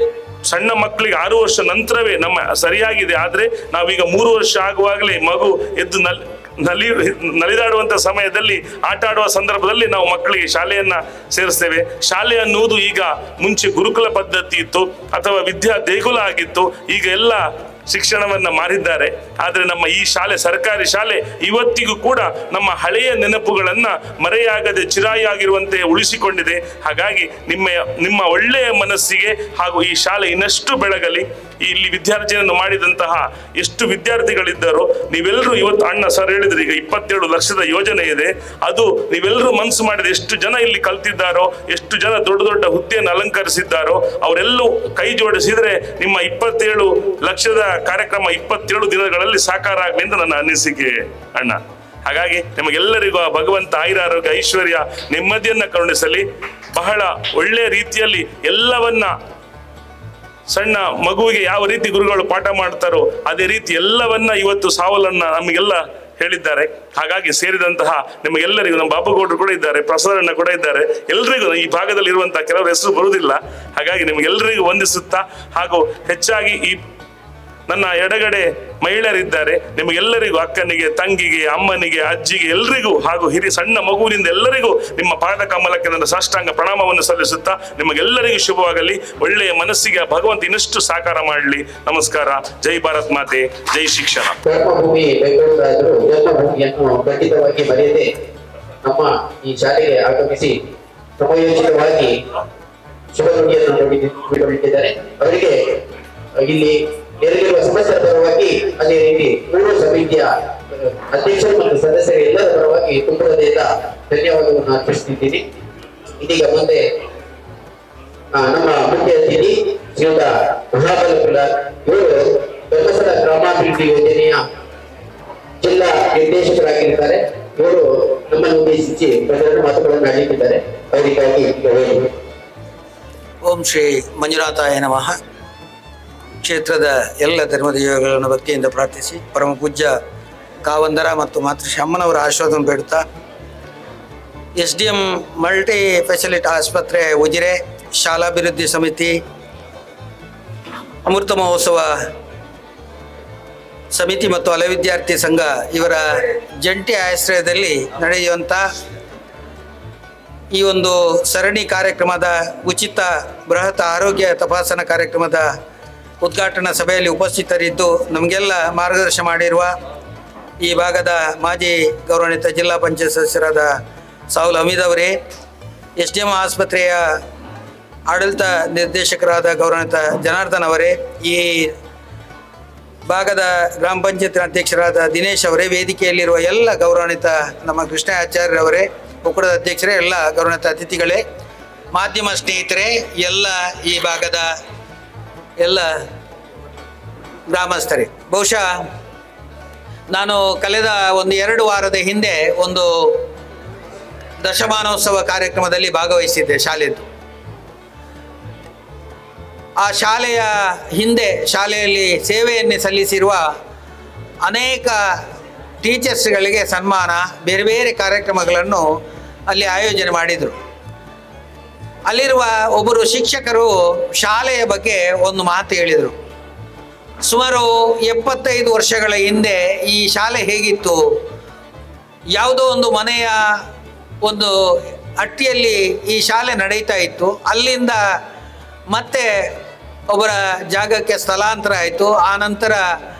ಸಣ್ಣ ಮಕ್ಕಳಿಗೆ 6 ವರ್ಷ ನಂತರವೇ ನಮ್ಮ ಸರಿಯಾಗಿದೆ. ಆದ್ರೆ ನಾವೀಗ 3 ವರ್ಷ ಆಗುವಾಗಲೇ ಮಗು ಎದ್ದು ನಲಿದಾಡುವಂತ ಸಮಯದಲ್ಲಿ ಆಟ ಆಡುವ ಸಂದರ್ಭದಲ್ಲಿ ನಾವು ಮಕ್ಕಳಿಗೆ ಶಾಲೆಯನ್ನ ಸೇರಿಸ್ತೇವೆ. ಶಾಲೆ ಅನ್ನುವುದು ಈಗ ಮುಂಚೆ ಗುರುಕುಲ ಪದ್ಧತಿ ಇತ್ತು ಅಥವಾ ವಿದ್ಯಾ ದೇಗುಲ ಆಗಿತ್ತು. ಈಗ ಎಲ್ಲ ಶಿಕ್ಷಣವನ್ನ ಮಾರಿದ್ದಾರೆ. ಆದ್ರೆ ನಮ್ಮ ಈ ಶಾಲೆ ಸರ್ಕಾರಿ ಶಾಲೆ ಇವತ್ತಿಗೂ ಕೂಡ ನಮ್ಮ ಹಳೆಯ ನೆನಪುಗಳನ್ನ ಮರೆಯಾಗದೆ ಚಿರಾಯಾಗಿರುವಂತೆ ಉಳಿಸಿಕೊಂಡಿದೆ. ಹಾಗಾಗಿ ನಿಮ್ಮ ಒಳ್ಳೆಯ ಮನಸ್ಸಿಗೆ ಹಾಗೂ ಈ ಶಾಲೆ ಇನ್ನಷ್ಟು ಬೆಳಗಲಿ. ಇಲ್ಲಿ ವಿದ್ಯಾರ್ಜನೆಯನ್ನು ಮಾಡಿದಂತಹ ಎಷ್ಟು ವಿದ್ಯಾರ್ಥಿಗಳಿದ್ದಾರೋ ನೀವೆಲ್ಲರೂ ಇವತ್ತು ಅಣ್ಣ ಸರ್ ಹೇಳಿದ್ರೆ ಈಗ 27 ಲಕ್ಷದ ಯೋಜನೆ ಇದೆ. ಅದು ನೀವೆಲ್ಲರೂ ಮನಸ್ಸು ಮಾಡಿದ ಎಷ್ಟು ಜನ ಇಲ್ಲಿ ಕಲ್ತಿದ್ದಾರೋ, ಎಷ್ಟು ಜನ ದೊಡ್ಡ ದೊಡ್ಡ ಹುದ್ದೆಯನ್ನು ಅಲಂಕರಿಸಿದ್ದಾರೋ ಅವರೆಲ್ಲೂ ಕೈ ಜೋಡಿಸಿದ್ರೆ ನಿಮ್ಮ 27 ಲಕ್ಷದ ಕಾರ್ಯಕ್ರಮ 27 ದಿನಗಳಲ್ಲಿ ಸಾಕಾರ ಆಗಲಿ ಅಂತ ನನ್ನ ಅನಿಸಿಕೆ ಅಣ್ಣ. ಹಾಗಾಗಿ ನಿಮಗೆಲ್ಲರಿಗೂ ಆ ಭಗವಂತ ಆಯುರಾರೋಗ್ಯ ಐಶ್ವರ್ಯ ನೆಮ್ಮದಿಯನ್ನ ಕರುಣಿಸಲಿ. ಬಹಳ ಒಳ್ಳೆಯ ರೀತಿಯಲ್ಲಿ ಎಲ್ಲವನ್ನ ಸಣ್ಣ ಮಗುವಿಗೆ ಯಾವ ರೀತಿ ಗುರುಗಳು ಪಾಠ ಮಾಡ್ತಾರೋ ಅದೇ ರೀತಿ ಎಲ್ಲವನ್ನ ಇವತ್ತು ಸಾವಲನ್ನ ನಮಗೆಲ್ಲ ಹೇಳಿದ್ದಾರೆ. ಹಾಗಾಗಿ ಸೇರಿದಂತಹ ನಿಮಗೆಲ್ಲರಿಗೂ ನಮ್ಮ ಬಾಬುಗೌಡರು ಕೂಡ ಇದ್ದಾರೆ, ಪ್ರಸಾದಣ್ಣ ಕೂಡ ಇದ್ದಾರೆ, ಎಲ್ರಿಗೂ ಈ ಭಾಗದಲ್ಲಿ ಇರುವಂತಹ ಕೆಲವರ ಹೆಸರು ಬರುವುದಿಲ್ಲ. ಹಾಗಾಗಿ ನಿಮಗೆಲ್ಲರಿಗೂ ವಂದಿಸುತ್ತಾ, ಹಾಗೂ ಹೆಚ್ಚಾಗಿ ಈ ನನ್ನ ಎಡಗಡೆ ಮಹಿಳೆಯರಿದ್ದಾರೆ, ನಿಮಗೆಲ್ಲರಿಗೂ ಅಕ್ಕನಿಗೆ, ತಂಗಿಗೆ, ಅಮ್ಮನಿಗೆ, ಅಜ್ಜಿಗೆ ಎಲ್ರಿಗೂ ಹಾಗೂ ಹಿರಿಯ ಸಣ್ಣ ಮಗುವಿನಿಂದ ಎಲ್ಲರಿಗೂ ನಿಮ್ಮ ಪಾದ ಕಮಲಕ್ಕೆ ನನ್ನ ಸಾಷ್ಟಾಂಗ ಪ್ರಣಾಮವನ್ನು ಸಲ್ಲಿಸುತ್ತಾ ನಿಮಗೆಲ್ಲರಿಗೂ ಶುಭವಾಗಲಿ. ಒಳ್ಳೆಯ ಮನಸ್ಸಿಗೆ ಭಗವಂತ ಇನ್ನಷ್ಟು ಸಾಕಾರ ಮಾಡಲಿ. ನಮಸ್ಕಾರ. ಜೈ ಭಾರತ್ ಮಾತೆ, ಜೈ ಶಿಕ್ಷಣ. ಕರ್ಮಭೂಮಿ ಬೆಂಗಳೂರಾದರೂ ಜನ್ಮಭೂಮಿಯನ್ನು ಖಂಡಿತವಾಗಿ ಮರೆಯದೆ ನಮ್ಮ ಈ ಶಾಲೆಗೆ ಆಗಮಿಸಿ ಸಮಯೋಚಿತವಾಗಿ ಶುಭ ನುಡಿಯನ್ನು ನೀಡಿದ್ದಾರೆ. ಅವರಿಗೆ ಇಲ್ಲಿ ನೆರೆದಿರುವ ಸಮಸ್ಯೆಯ ಪರವಾಗಿ ಅದೇ ರೀತಿ ಪೂರ್ವ ಸಮಿತಿಯ ಅಧ್ಯಕ್ಷರು ಮತ್ತು ಸದಸ್ಯರು ಎಲ್ಲರ ಪರವಾಗಿ ತುಂಬ ಹೃದಯದ ಧನ್ಯವಾದವನ್ನು ಅರ್ಪಿಸುತ್ತಿದ್ದೀನಿ. ಇದೀಗ ಮುಂದೆ ನಮ್ಮ ಮುಖ್ಯ ಅತಿಥಿ ಶ್ರೀಯುತ ಮಹಾಬಲಪುರ, ಇವರು ಧರ್ಮಸ್ಥಳ ಗ್ರಾಮಾಭಿವೃದ್ಧಿ ಯೋಜನೆಯ ಜಿಲ್ಲಾ ನಿರ್ದೇಶಕರಾಗಿದ್ದಾರೆ. ಇವರು ನಮ್ಮನ್ನು ಉದ್ದೇಶಿಸಿ ಪ್ರಜೆಗಳ ಮಾತುಗಳನ್ನು ಆಡಿದ್ದಾರೆ. ಅವರಿಗಾಗಿ ಓಂ ಶ್ರೀ ಮಂಜುನಾಥಾಯ ನಮಃ. ಕ್ಷೇತ್ರದ ಎಲ್ಲ ಧರ್ಮದೇವಗಳನ್ನು ಭಕ್ತಿಯಿಂದ ಪ್ರಾರ್ಥಿಸಿ ಪರಮ ಪೂಜ್ಯ ಕಾವಂದರ ಮತ್ತು ಮಾತೃಶ್ರೀ ಅಮ್ಮನವರ ಆಶೀರ್ವಾದ ಬೇಡುತ್ತಾ, SDM ಮಲ್ಟಿ ಫೆಸಿಲಿಟಿ ಆಸ್ಪತ್ರೆ ಉಜಿರೆ, ಶಾಲಾಭಿವೃದ್ಧಿ ಸಮಿತಿ, ಅಮೃತ ಮಹೋತ್ಸವ ಸಮಿತಿ ಮತ್ತು ಹಳೆ ವಿದ್ಯಾರ್ಥಿ ಸಂಘ ಇವರ ಜಂಟಿ ಆಶ್ರಯದಲ್ಲಿ ನಡೆಯುವಂಥ ಈ ಒಂದು ಸರಣಿ ಕಾರ್ಯಕ್ರಮದ ಉಚಿತ ಬೃಹತ್ ಆರೋಗ್ಯ ತಪಾಸಣಾ ಕಾರ್ಯಕ್ರಮದ ಉದ್ಘಾಟನಾ ಸಭೆಯಲ್ಲಿ ಉಪಸ್ಥಿತರಿದ್ದು ನಮಗೆಲ್ಲ ಮಾರ್ಗದರ್ಶನ ಮಾಡಿರುವ ಈ ಭಾಗದ ಮಾಜಿ ಗೌರವಾನ್ವಿತ ಜಿಲ್ಲಾ ಪಂಚಾಯತ್ ಸದಸ್ಯರಾದ ಸಾಹುಲ್ ಹಮೀದ್ ಅವರೇ, SDM ಆಸ್ಪತ್ರೆಯ ಆಡಳಿತ ನಿರ್ದೇಶಕರಾದ ಗೌರವಾನ್ವಿತ ಜನಾರ್ದನ್ ಅವರೇ, ಈ ಭಾಗದ ಗ್ರಾಮ ಪಂಚಾಯತ್ ಅಧ್ಯಕ್ಷರಾದ ದಿನೇಶ್ ಅವರೇ, ವೇದಿಕೆಯಲ್ಲಿರುವ ಎಲ್ಲ ಗೌರವಾನ್ವಿತ ನಮ್ಮ ಕೃಷ್ಣ ಆಚಾರ್ಯರವರೇ, ಒಕ್ಕೂಟದ ಅಧ್ಯಕ್ಷರೇ, ಎಲ್ಲ ಗೌರವಾನ್ವಿತ ಅತಿಥಿಗಳೇ, ಮಾಧ್ಯಮ ಸ್ನೇಹಿತರೇ, ಎಲ್ಲ ಈ ಭಾಗದ ಎಲ್ಲ ಗ್ರಾಮಸ್ಥರೇ, ಬಹುಶಃ ನಾನು ಕಳೆದ 1-2 ವಾರದ ಹಿಂದೆ ಒಂದು ದಶಮಾನೋತ್ಸವ ಕಾರ್ಯಕ್ರಮದಲ್ಲಿ ಭಾಗವಹಿಸಿದ್ದೆ ಶಾಲೆಯದ್ದು. ಆ ಶಾಲೆಯ ಹಿಂದೆ ಶಾಲೆಯಲ್ಲಿ ಸೇವೆಯನ್ನು ಸಲ್ಲಿಸಿರುವ ಅನೇಕ ಟೀಚರ್ಸ್ಗಳಿಗೆ ಸನ್ಮಾನ, ಬೇರೆ ಬೇರೆ ಕಾರ್ಯಕ್ರಮಗಳನ್ನು ಅಲ್ಲಿ ಆಯೋಜನೆ ಮಾಡಿದರು. ಅಲ್ಲಿರುವ ಒಬ್ಬರು ಶಿಕ್ಷಕರು ಶಾಲೆಯ ಬಗ್ಗೆ ಒಂದು ಮಾತು ಹೇಳಿದರು. ಸುಮಾರು 75 ವರ್ಷಗಳ ಹಿಂದೆ ಈ ಶಾಲೆ ಹೇಗಿತ್ತು, ಯಾವುದೋ ಒಂದು ಮನೆಯ ಒಂದು ಅಟ್ಟಿಯಲ್ಲಿ ಈ ಶಾಲೆ ನಡೀತಾ ಇತ್ತು. ಅಲ್ಲಿಂದ ಮತ್ತೆ ಒಬ್ಬರ ಜಾಗಕ್ಕೆ ಸ್ಥಳಾಂತರ ಆಯಿತು. ಆ ನಂತರ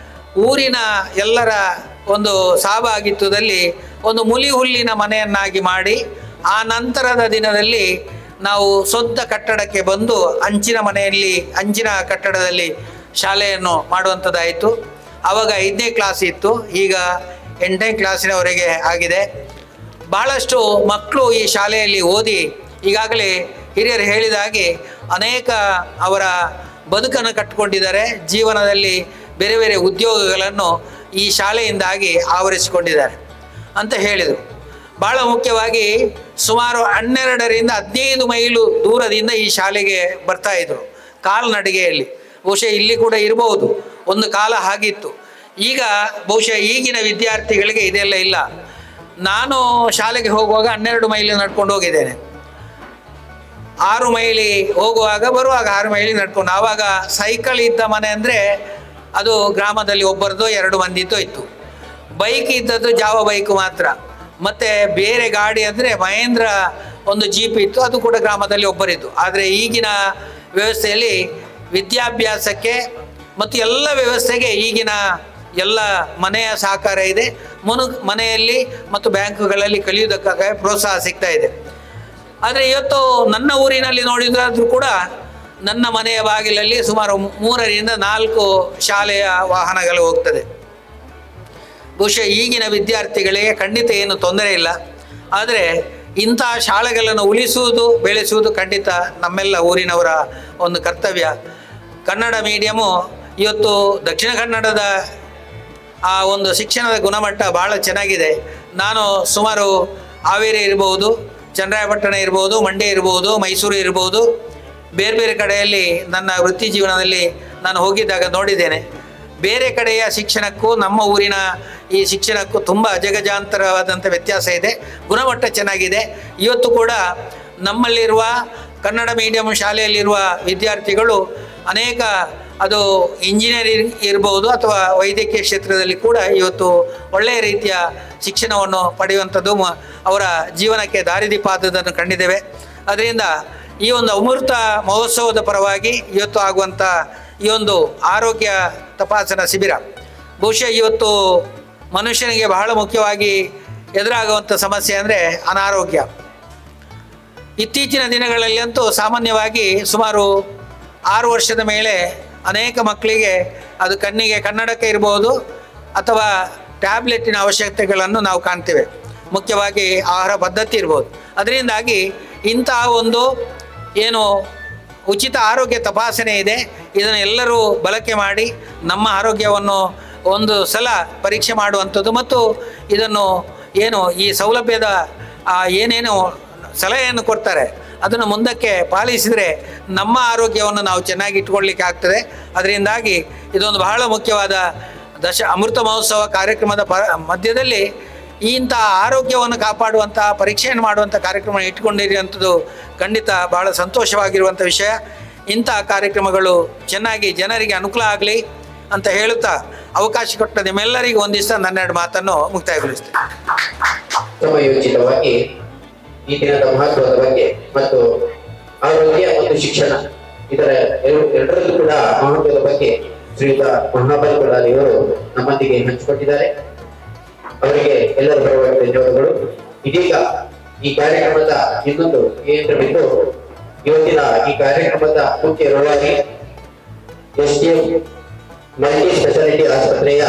ಊರಿನ ಎಲ್ಲರ ಒಂದು ಸಹಭಾಗಿತ್ವದಲ್ಲಿ ಒಂದು ಮುಲಿ ಹುಲ್ಲಿನ ಮನೆಯನ್ನಾಗಿ ಮಾಡಿ, ಆ ನಂತರದ ದಿನದಲ್ಲಿ ನಾವು ಸ್ವಂತ ಕಟ್ಟಡಕ್ಕೆ ಬಂದು ಅಂಚಿನ ಕಟ್ಟಡದಲ್ಲಿ ಶಾಲೆಯನ್ನು ಮಾಡುವಂಥದ್ದಾಯಿತು. ಆವಾಗ 5ನೇ ಕ್ಲಾಸ್ ಇತ್ತು, ಈಗ 8ನೇ ಕ್ಲಾಸಿನವರೆಗೆ ಆಗಿದೆ. ಬಹಳಷ್ಟು ಮಕ್ಕಳು ಈ ಶಾಲೆಯಲ್ಲಿ ಓದಿ ಈಗಾಗಲೇ ಹಿರಿಯರು ಹೇಳಿದ ಹಾಗೆ ಅನೇಕ ಅವರ ಬದುಕನ್ನು ಕಟ್ಟಿಕೊಂಡಿದ್ದಾರೆ. ಜೀವನದಲ್ಲಿ ಬೇರೆ ಬೇರೆ ಉದ್ಯೋಗಗಳನ್ನು ಈ ಶಾಲೆಯಿಂದಾಗಿ ಆವರಿಸಿಕೊಂಡಿದ್ದಾರೆ ಅಂತ ಹೇಳಿದರು. ಭಾಳ ಮುಖ್ಯವಾಗಿ ಸುಮಾರು 12ರಿಂದ 15 ಮೈಲು ದೂರದಿಂದ ಈ ಶಾಲೆಗೆ ಬರ್ತಾ ಇದ್ರು ಕಾಲ್ನಡಿಗೆಯಲ್ಲಿ. ಬಹುಶಃ ಇಲ್ಲಿ ಕೂಡ ಇರಬಹುದು, ಒಂದು ಕಾಲ ಹಾಗಿತ್ತು. ಈಗ ಬಹುಶಃ ಈಗಿನ ವಿದ್ಯಾರ್ಥಿಗಳಿಗೆ ಇದೆಲ್ಲ ಇಲ್ಲ. ನಾನು ಶಾಲೆಗೆ ಹೋಗುವಾಗ 12 ಮೈಲಿ ನಡ್ಕೊಂಡು ಹೋಗಿದ್ದೇನೆ. 6 ಮೈಲಿ ಹೋಗುವಾಗ ಬರುವಾಗ 6 ಮೈಲಿ ನಡ್ಕೊಂಡು. ಆವಾಗ ಸೈಕಲ್ ಇದ್ದ ಮನೆ ಅಂದರೆ ಅದು ಗ್ರಾಮದಲ್ಲಿ ಒಬ್ಬರದೋ 2 ಮಂದಿದ್ದೋ ಇತ್ತು. ಬೈಕ್ ಇದ್ದದ್ದು ಜಾವ ಬೈಕ್ ಮಾತ್ರ. ಮತ್ತು ಬೇರೆ ಗಾಡಿ ಅಂದರೆ ಮಹೇಂದ್ರ ಒಂದು ಜೀಪ್ ಇತ್ತು, ಅದು ಕೂಡ ಗ್ರಾಮದಲ್ಲಿ ಒಬ್ಬರಿದ್ದು. ಆದರೆ ಈಗಿನ ವ್ಯವಸ್ಥೆಯಲ್ಲಿ ವಿದ್ಯಾಭ್ಯಾಸಕ್ಕೆ ಮತ್ತು ಎಲ್ಲ ವ್ಯವಸ್ಥೆಗೆ ಈಗಿನ ಎಲ್ಲ ಮನೆಯ ಸಹಕಾರ ಇದೆ. ಮನೆಯಲ್ಲಿ ಮತ್ತು ಬ್ಯಾಂಕುಗಳಲ್ಲಿ ಕಲಿಯುವುದಕ್ಕಾಗಿ ಪ್ರೋತ್ಸಾಹ ಸಿಗ್ತಾ ಇದೆ. ಆದರೆ ಇವತ್ತು ನನ್ನ ಊರಿನಲ್ಲಿ ನೋಡಿದ್ರಾದ್ರೂ ಕೂಡ ನನ್ನ ಮನೆಯ ಬಾಗಿಲಲ್ಲಿ ಸುಮಾರು 3ರಿಂದ 4 ಶಾಲೆಯ ವಾಹನಗಳು ಹೋಗ್ತದೆ. ಬಹುಶಃ ಈಗಿನ ವಿದ್ಯಾರ್ಥಿಗಳಿಗೆ ಖಂಡಿತ ಏನು ತೊಂದರೆ ಇಲ್ಲ. ಆದರೆ ಇಂತಹ ಶಾಲೆಗಳನ್ನು ಉಳಿಸುವುದು, ಬೆಳೆಸುವುದು ಖಂಡಿತ ನಮ್ಮೆಲ್ಲ ಊರಿನವರ ಒಂದು ಕರ್ತವ್ಯ. ಕನ್ನಡ ಮೀಡಿಯಮು ಇವತ್ತು ದಕ್ಷಿಣ ಕನ್ನಡದ ಆ ಒಂದು ಶಿಕ್ಷಣದ ಗುಣಮಟ್ಟ ಭಾಳ ಚೆನ್ನಾಗಿದೆ. ನಾನು ಸುಮಾರು ಹಾವೇರಿ ಇರ್ಬೋದು, ಚನ್ನರಾಯಪಟ್ಟಣ ಇರ್ಬೋದು, ಮಂಡ್ಯ ಇರ್ಬೋದು, ಮೈಸೂರು ಇರ್ಬೋದು, ಬೇರೆ ಬೇರೆ ಕಡೆಯಲ್ಲಿ ನನ್ನ ವೃತ್ತಿ ಜೀವನದಲ್ಲಿ ನಾನು ಹೋಗಿದ್ದಾಗ ನೋಡಿದ್ದೇನೆ. ಬೇರೆ ಕಡೆಯ ಶಿಕ್ಷಣಕ್ಕೂ ನಮ್ಮ ಊರಿನ ಈ ಶಿಕ್ಷಣಕ್ಕೂ ತುಂಬ ಅಜಗಜಾಂತರವಾದಂಥ ವ್ಯತ್ಯಾಸ ಇದೆ. ಗುಣಮಟ್ಟ ಚೆನ್ನಾಗಿದೆ. ಇವತ್ತು ಕೂಡ ನಮ್ಮಲ್ಲಿರುವ ಕನ್ನಡ ಮೀಡಿಯಂ ಶಾಲೆಯಲ್ಲಿರುವ ವಿದ್ಯಾರ್ಥಿಗಳು ಅನೇಕ, ಅದು ಇಂಜಿನಿಯರಿಂಗ್ ಇರ್ಬೋದು ಅಥವಾ ವೈದ್ಯಕೀಯ ಕ್ಷೇತ್ರದಲ್ಲಿ ಕೂಡ ಇವತ್ತು ಒಳ್ಳೆಯ ರೀತಿಯ ಶಿಕ್ಷಣವನ್ನು ಪಡೆಯುವಂಥದ್ದು ಅವರ ಜೀವನಕ್ಕೆ ದಾರಿದೀಪ ಆದದ್ದನ್ನು ಕಂಡಿದ್ದೇವೆ. ಅದರಿಂದ ಈ ಒಂದು ಅಮೃತ ಮಹೋತ್ಸವದ ಪರವಾಗಿ ಇವತ್ತು ಆಗುವಂಥ ಈ ಒಂದು ಆರೋಗ್ಯ ತಪಾಸಣಾ ಶಿಬಿರ ಬಹುಶಃ ಇವತ್ತು ಮನುಷ್ಯನಿಗೆ ಬಹಳ ಮುಖ್ಯವಾಗಿ ಎದುರಾಗುವಂಥ ಸಮಸ್ಯೆ ಅಂದರೆ ಅನಾರೋಗ್ಯ. ಇತ್ತೀಚಿನ ದಿನಗಳಲ್ಲಿ ಅಂತೂ ಸಾಮಾನ್ಯವಾಗಿ ಸುಮಾರು 6 ವರ್ಷದ ಮೇಲೆ ಅನೇಕ ಮಕ್ಕಳಿಗೆ ಅದು ಕಣ್ಣಿಗೆ ಕನ್ನಡಕ ಇರ್ಬೋದು ಅಥವಾ ಟ್ಯಾಬ್ಲೆಟಿನ ಅವಶ್ಯಕತೆಗಳನ್ನು ನಾವು ಕಾಣ್ತೇವೆ. ಮುಖ್ಯವಾಗಿ ಆಹಾರ ಪದ್ಧತಿ ಇರ್ಬೋದು. ಅದರಿಂದಾಗಿ ಇಂತಹ ಒಂದು ಏನು ಉಚಿತ ಆರೋಗ್ಯ ತಪಾಸಣೆ ಇದೆ, ಇದನ್ನು ಎಲ್ಲರೂ ಬಳಕೆ ಮಾಡಿ ನಮ್ಮ ಆರೋಗ್ಯವನ್ನು ಒಂದು ಸಲ ಪರೀಕ್ಷೆ ಮಾಡುವಂಥದ್ದು ಮತ್ತು ಇದನ್ನು ಏನು ಈ ಸೌಲಭ್ಯದ ಏನೇನು ಸಲಹೆಯನ್ನು ಕೊಡ್ತಾರೆ ಅದನ್ನು ಮುಂದಕ್ಕೆ ಪಾಲಿಸಿದರೆ ನಮ್ಮ ಆರೋಗ್ಯವನ್ನು ನಾವು ಚೆನ್ನಾಗಿ ಇಟ್ಕೊಳ್ಳಿಕ್ಕೆ ಆಗ್ತದೆ. ಅದರಿಂದಾಗಿ ಇದೊಂದು ಬಹಳ ಮುಖ್ಯವಾದ ಅಮೃತ ಮಹೋತ್ಸವ ಕಾರ್ಯಕ್ರಮದ ಮಧ್ಯದಲ್ಲಿ ಇಂತಹ ಆರೋಗ್ಯವನ್ನು ಕಾಪಾಡುವಂಥ ಪರೀಕ್ಷೆಯನ್ನು ಮಾಡುವಂಥ ಕಾರ್ಯಕ್ರಮ ಇಟ್ಕೊಂಡಿರುವಂಥದ್ದು ಖಂಡಿತ ಬಹಳ ಸಂತೋಷವಾಗಿರುವಂಥ ವಿಷಯ. ಇಂತಹ ಕಾರ್ಯಕ್ರಮಗಳು ಚೆನ್ನಾಗಿ ಜನರಿಗೆ ಅನುಕೂಲ ಆಗಲಿ ಅಂತ ಹೇಳುತ್ತಾ ಅವಕಾಶ ಕೊಟ್ಟ ನಿಮ್ಮೆಲ್ಲರಿಗೂ ಒಂದಿಷ್ಟ ನನ್ನೆರಡು ಮಾತನ್ನು ಮುಕ್ತಾಯಗೊಳಿಸ್ತೇನೆ. ಸಮಯೋಚಿತವಾಗಿ ಈ ದಿನದ ಮಹತ್ವದ ಬಗ್ಗೆ ಮತ್ತು ಆರೋಗ್ಯ ಮತ್ತು ಶಿಕ್ಷಣ ಇದರ ಎರಡರಲ್ಲೂ ಕೂಡ ಮಹತ್ವದ ಬಗ್ಗೆ ಶ್ರೀಯುತ ಮಹಾಬಲ ಕೊಡಾಲಿಯವರು ನಮ್ಮೊಂದಿಗೆ ಹಂಚಿಕೊಟ್ಟಿದ್ದಾರೆ. ಅವರಿಗೆ ಎಲ್ಲರ ಪರವಾಗಿ ಧನ್ಯವಾದಗಳು. ಇದೀಗ ಈ ಕಾರ್ಯಕ್ರಮದ ಇನ್ನೊಂದು ಕೇಂದ್ರಬಿಂದು ಇವತ್ತಿನ ಈ ಕಾರ್ಯಕ್ರಮದ ಮುಖ್ಯ ರೂವಾರಿ SDM ಮಲ್ಟಿ ಸ್ಪೆಷಾಲಿಟಿ ಆಸ್ಪತ್ರೆಯ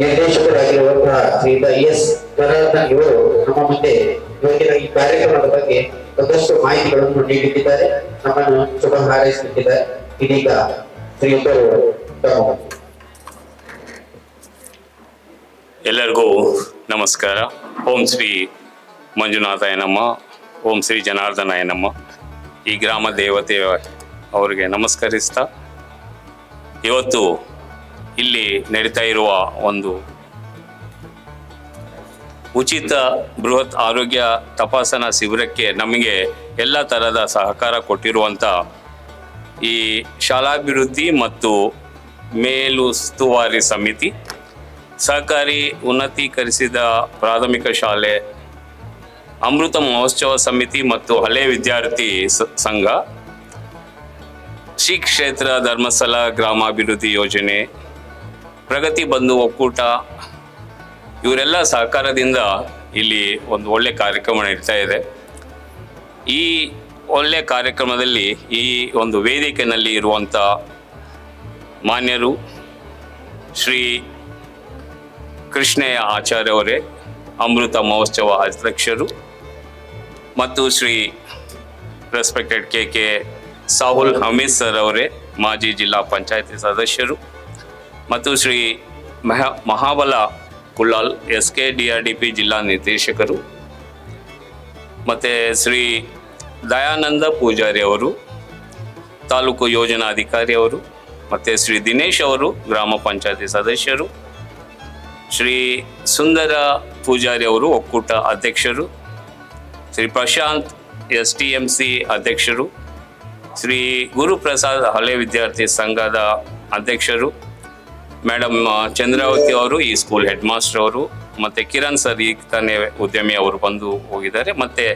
ನಿರ್ದೇಶಕರಾಗಿರುವಂತಹ ಶ್ರೀಯುತ ಎಸ್ ಜನಾರ್ದನ್ ಇವರು ನಮ್ಮ ಮುಂದೆ ಇವತ್ತಿನ ಈ ಕಾರ್ಯಕ್ರಮದ ಬಗ್ಗೆ ಒಂದಷ್ಟು ಮಾಹಿತಿಗಳನ್ನು ನೀಡುತ್ತಿದ್ದಾರೆ, ನಮ್ಮನ್ನು ಶುಭ ಹಾರೈಸುತ್ತಿದ್ದಾರೆ. ಇದೀಗ ಶ್ರೀಯುತರು ಎಲ್ಲರಿಗೂ ನಮಸ್ಕಾರ. ಓಂ ಶ್ರೀ ಮಂಜುನಾಥಾಯ ನಮ, ಓಂ ಶ್ರೀ ಜನಾರ್ದನಾಯ ನಮ. ಈ ಗ್ರಾಮ ದೇವತೆ ಅವರಿಗೆ ನಮಸ್ಕರಿಸ್ತಾ ಇವತ್ತು ಇಲ್ಲಿ ನಡೀತಾ ಇರುವ ಒಂದು ಉಚಿತ ಬೃಹತ್ ಆರೋಗ್ಯ ತಪಾಸಣಾ ಶಿಬಿರಕ್ಕೆ ನಮಗೆ ಎಲ್ಲ ಥರದ ಸಹಕಾರ ಕೊಟ್ಟಿರುವಂಥ ಈ ಶಾಲಾಭಿವೃದ್ಧಿ ಮತ್ತು ಮೇಲುಸ್ತುವಾರಿ ಸಮಿತಿ, ಸಹಕಾರಿ ಉನ್ನತೀಕರಿಸಿದ ಪ್ರಾಥಮಿಕ ಶಾಲೆ, ಅಮೃತ ಮಹೋತ್ಸವ ಸಮಿತಿ ಮತ್ತು ಹಳೆ ವಿದ್ಯಾರ್ಥಿ ಸಂಘ, ಶ್ರೀ ಕ್ಷೇತ್ರ ಧರ್ಮಸ್ಥಳ ಗ್ರಾಮಾಭಿವೃದ್ಧಿ ಯೋಜನೆ, ಪ್ರಗತಿ ಬಂಧು ಒಕ್ಕೂಟ, ಇವರೆಲ್ಲ ಸಹಕಾರದಿಂದ ಇಲ್ಲಿ ಒಂದು ಒಳ್ಳೆ ಕಾರ್ಯಕ್ರಮ ನಡೀತಾ ಇದೆ. ಈ ಒಳ್ಳೆ ಕಾರ್ಯಕ್ರಮದಲ್ಲಿ ಈ ಒಂದು ವೇದಿಕೆಯಲ್ಲಿ ಇರುವಂಥ ಮಾನ್ಯರು ಶ್ರೀ ಕೃಷ್ಣಯ್ಯ ಆಚಾರ್ಯ ಅವರೇ, ಅಮೃತ ಮಹೋತ್ಸವ ಅಧ್ಯಕ್ಷರು, ಮತ್ತು Shri respected K Sahul Hameed sir ಅವರೇ, ಮಾಜಿ ಜಿಲ್ಲಾ ಪಂಚಾಯತಿ ಸದಸ್ಯರು, ಮತ್ತು ಶ್ರೀ ಮಹಾಬಲ ಕುಳ್ಳಾಲ್ SKDRDP ಜಿಲ್ಲಾ ನಿರ್ದೇಶಕರು, ಮತ್ತು ಶ್ರೀ ದಯಾನಂದ ಪೂಜಾರಿ ಅವರು, ತಾಲೂಕು ಯೋಜನಾ ಅಧಿಕಾರಿ ಅವರು, ಮತ್ತು ಶ್ರೀ ದಿನೇಶ್ ಅವರು, ಗ್ರಾಮ ಪಂಚಾಯತಿ ಸದಸ್ಯರು, ಶ್ರೀ ಸುಂದರ ಪೂಜಾರಿ ಅವರು, ಒಕ್ಕೂಟ ಅಧ್ಯಕ್ಷರು, ಶ್ರೀ ಪ್ರಶಾಂತ್ STMC ಅಧ್ಯಕ್ಷರು, ಶ್ರೀ ಗುರುಪ್ರಸಾದ್ ಹಳೆ ವಿದ್ಯಾರ್ಥಿ ಸಂಘದ ಅಧ್ಯಕ್ಷರು, ಮೇಡಮ್ ಚಂದ್ರಾವತಿ ಅವರು ಈ ಸ್ಕೂಲ್ ಹೆಡ್ ಮಾಸ್ಟರ್ ಅವರು, ಮತ್ತು ಕಿರಣ್ ಸರ್ ಈಗ ತಾನೇ ಉದ್ಯಮಿ ಅವರು ಬಂದು ಹೋಗಿದ್ದಾರೆ, ಮತ್ತು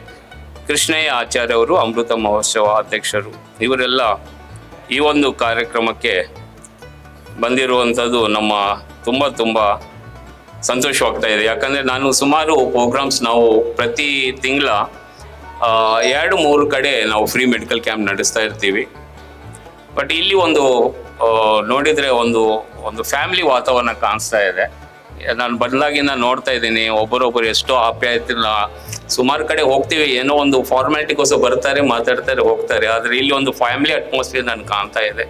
ಕೃಷ್ಣಯ್ಯ ಆಚಾರ್ಯ ಅವರು ಅಮೃತ ಮಹೋತ್ಸವ ಅಧ್ಯಕ್ಷರು. ಇವರೆಲ್ಲ ಈ ಒಂದು ಕಾರ್ಯಕ್ರಮಕ್ಕೆ ಬಂದಿರುವಂಥದ್ದು ನಮ್ಮ ತುಂಬ ಸಂತೋಷವಾಗ್ತಾ ಇದೆ. ಯಾಕಂದರೆ ನಾನು ಸುಮಾರು ಪ್ರೋಗ್ರಾಮ್ಸ್ ನಾವು ಪ್ರತಿ ತಿಂಗಳ 2-3 ಕಡೆ ನಾವು ಫ್ರೀ ಮೆಡಿಕಲ್ ಕ್ಯಾಂಪ್ ನಡೆಸ್ತಾ ಇರ್ತೀವಿ. ಬಟ್ ಇಲ್ಲಿ ಒಂದು ನೋಡಿದರೆ ಒಂದು ಫ್ಯಾಮಿಲಿ ವಾತಾವರಣ ಕಾಣಿಸ್ತಾ ಇದೆ. ನಾನು ಬಂದಾಗಿಂದ ನೋಡ್ತಾ ಇದ್ದೀನಿ, ಒಬ್ಬರೊಬ್ಬರು ಎಷ್ಟೋ ಆಪ್ಯಾಯತೆನ ಸುಮಾರು ಕಡೆ ಹೋಗ್ತೀವಿ, ಏನೋ ಒಂದು ಫಾರ್ಮ್ಯಾಲಿಟಿಗೋಸ್ಕರ ಬರ್ತಾರೆ, ಮಾತಾಡ್ತಾರೆ, ಹೋಗ್ತಾರೆ. ಆದರೆ ಇಲ್ಲಿ ಒಂದು ಫ್ಯಾಮಿಲಿ ಅಟ್ಮಾಸ್ಫಿಯರ್ ನಾನು ಕಾಣ್ತಾ ಇದೆ.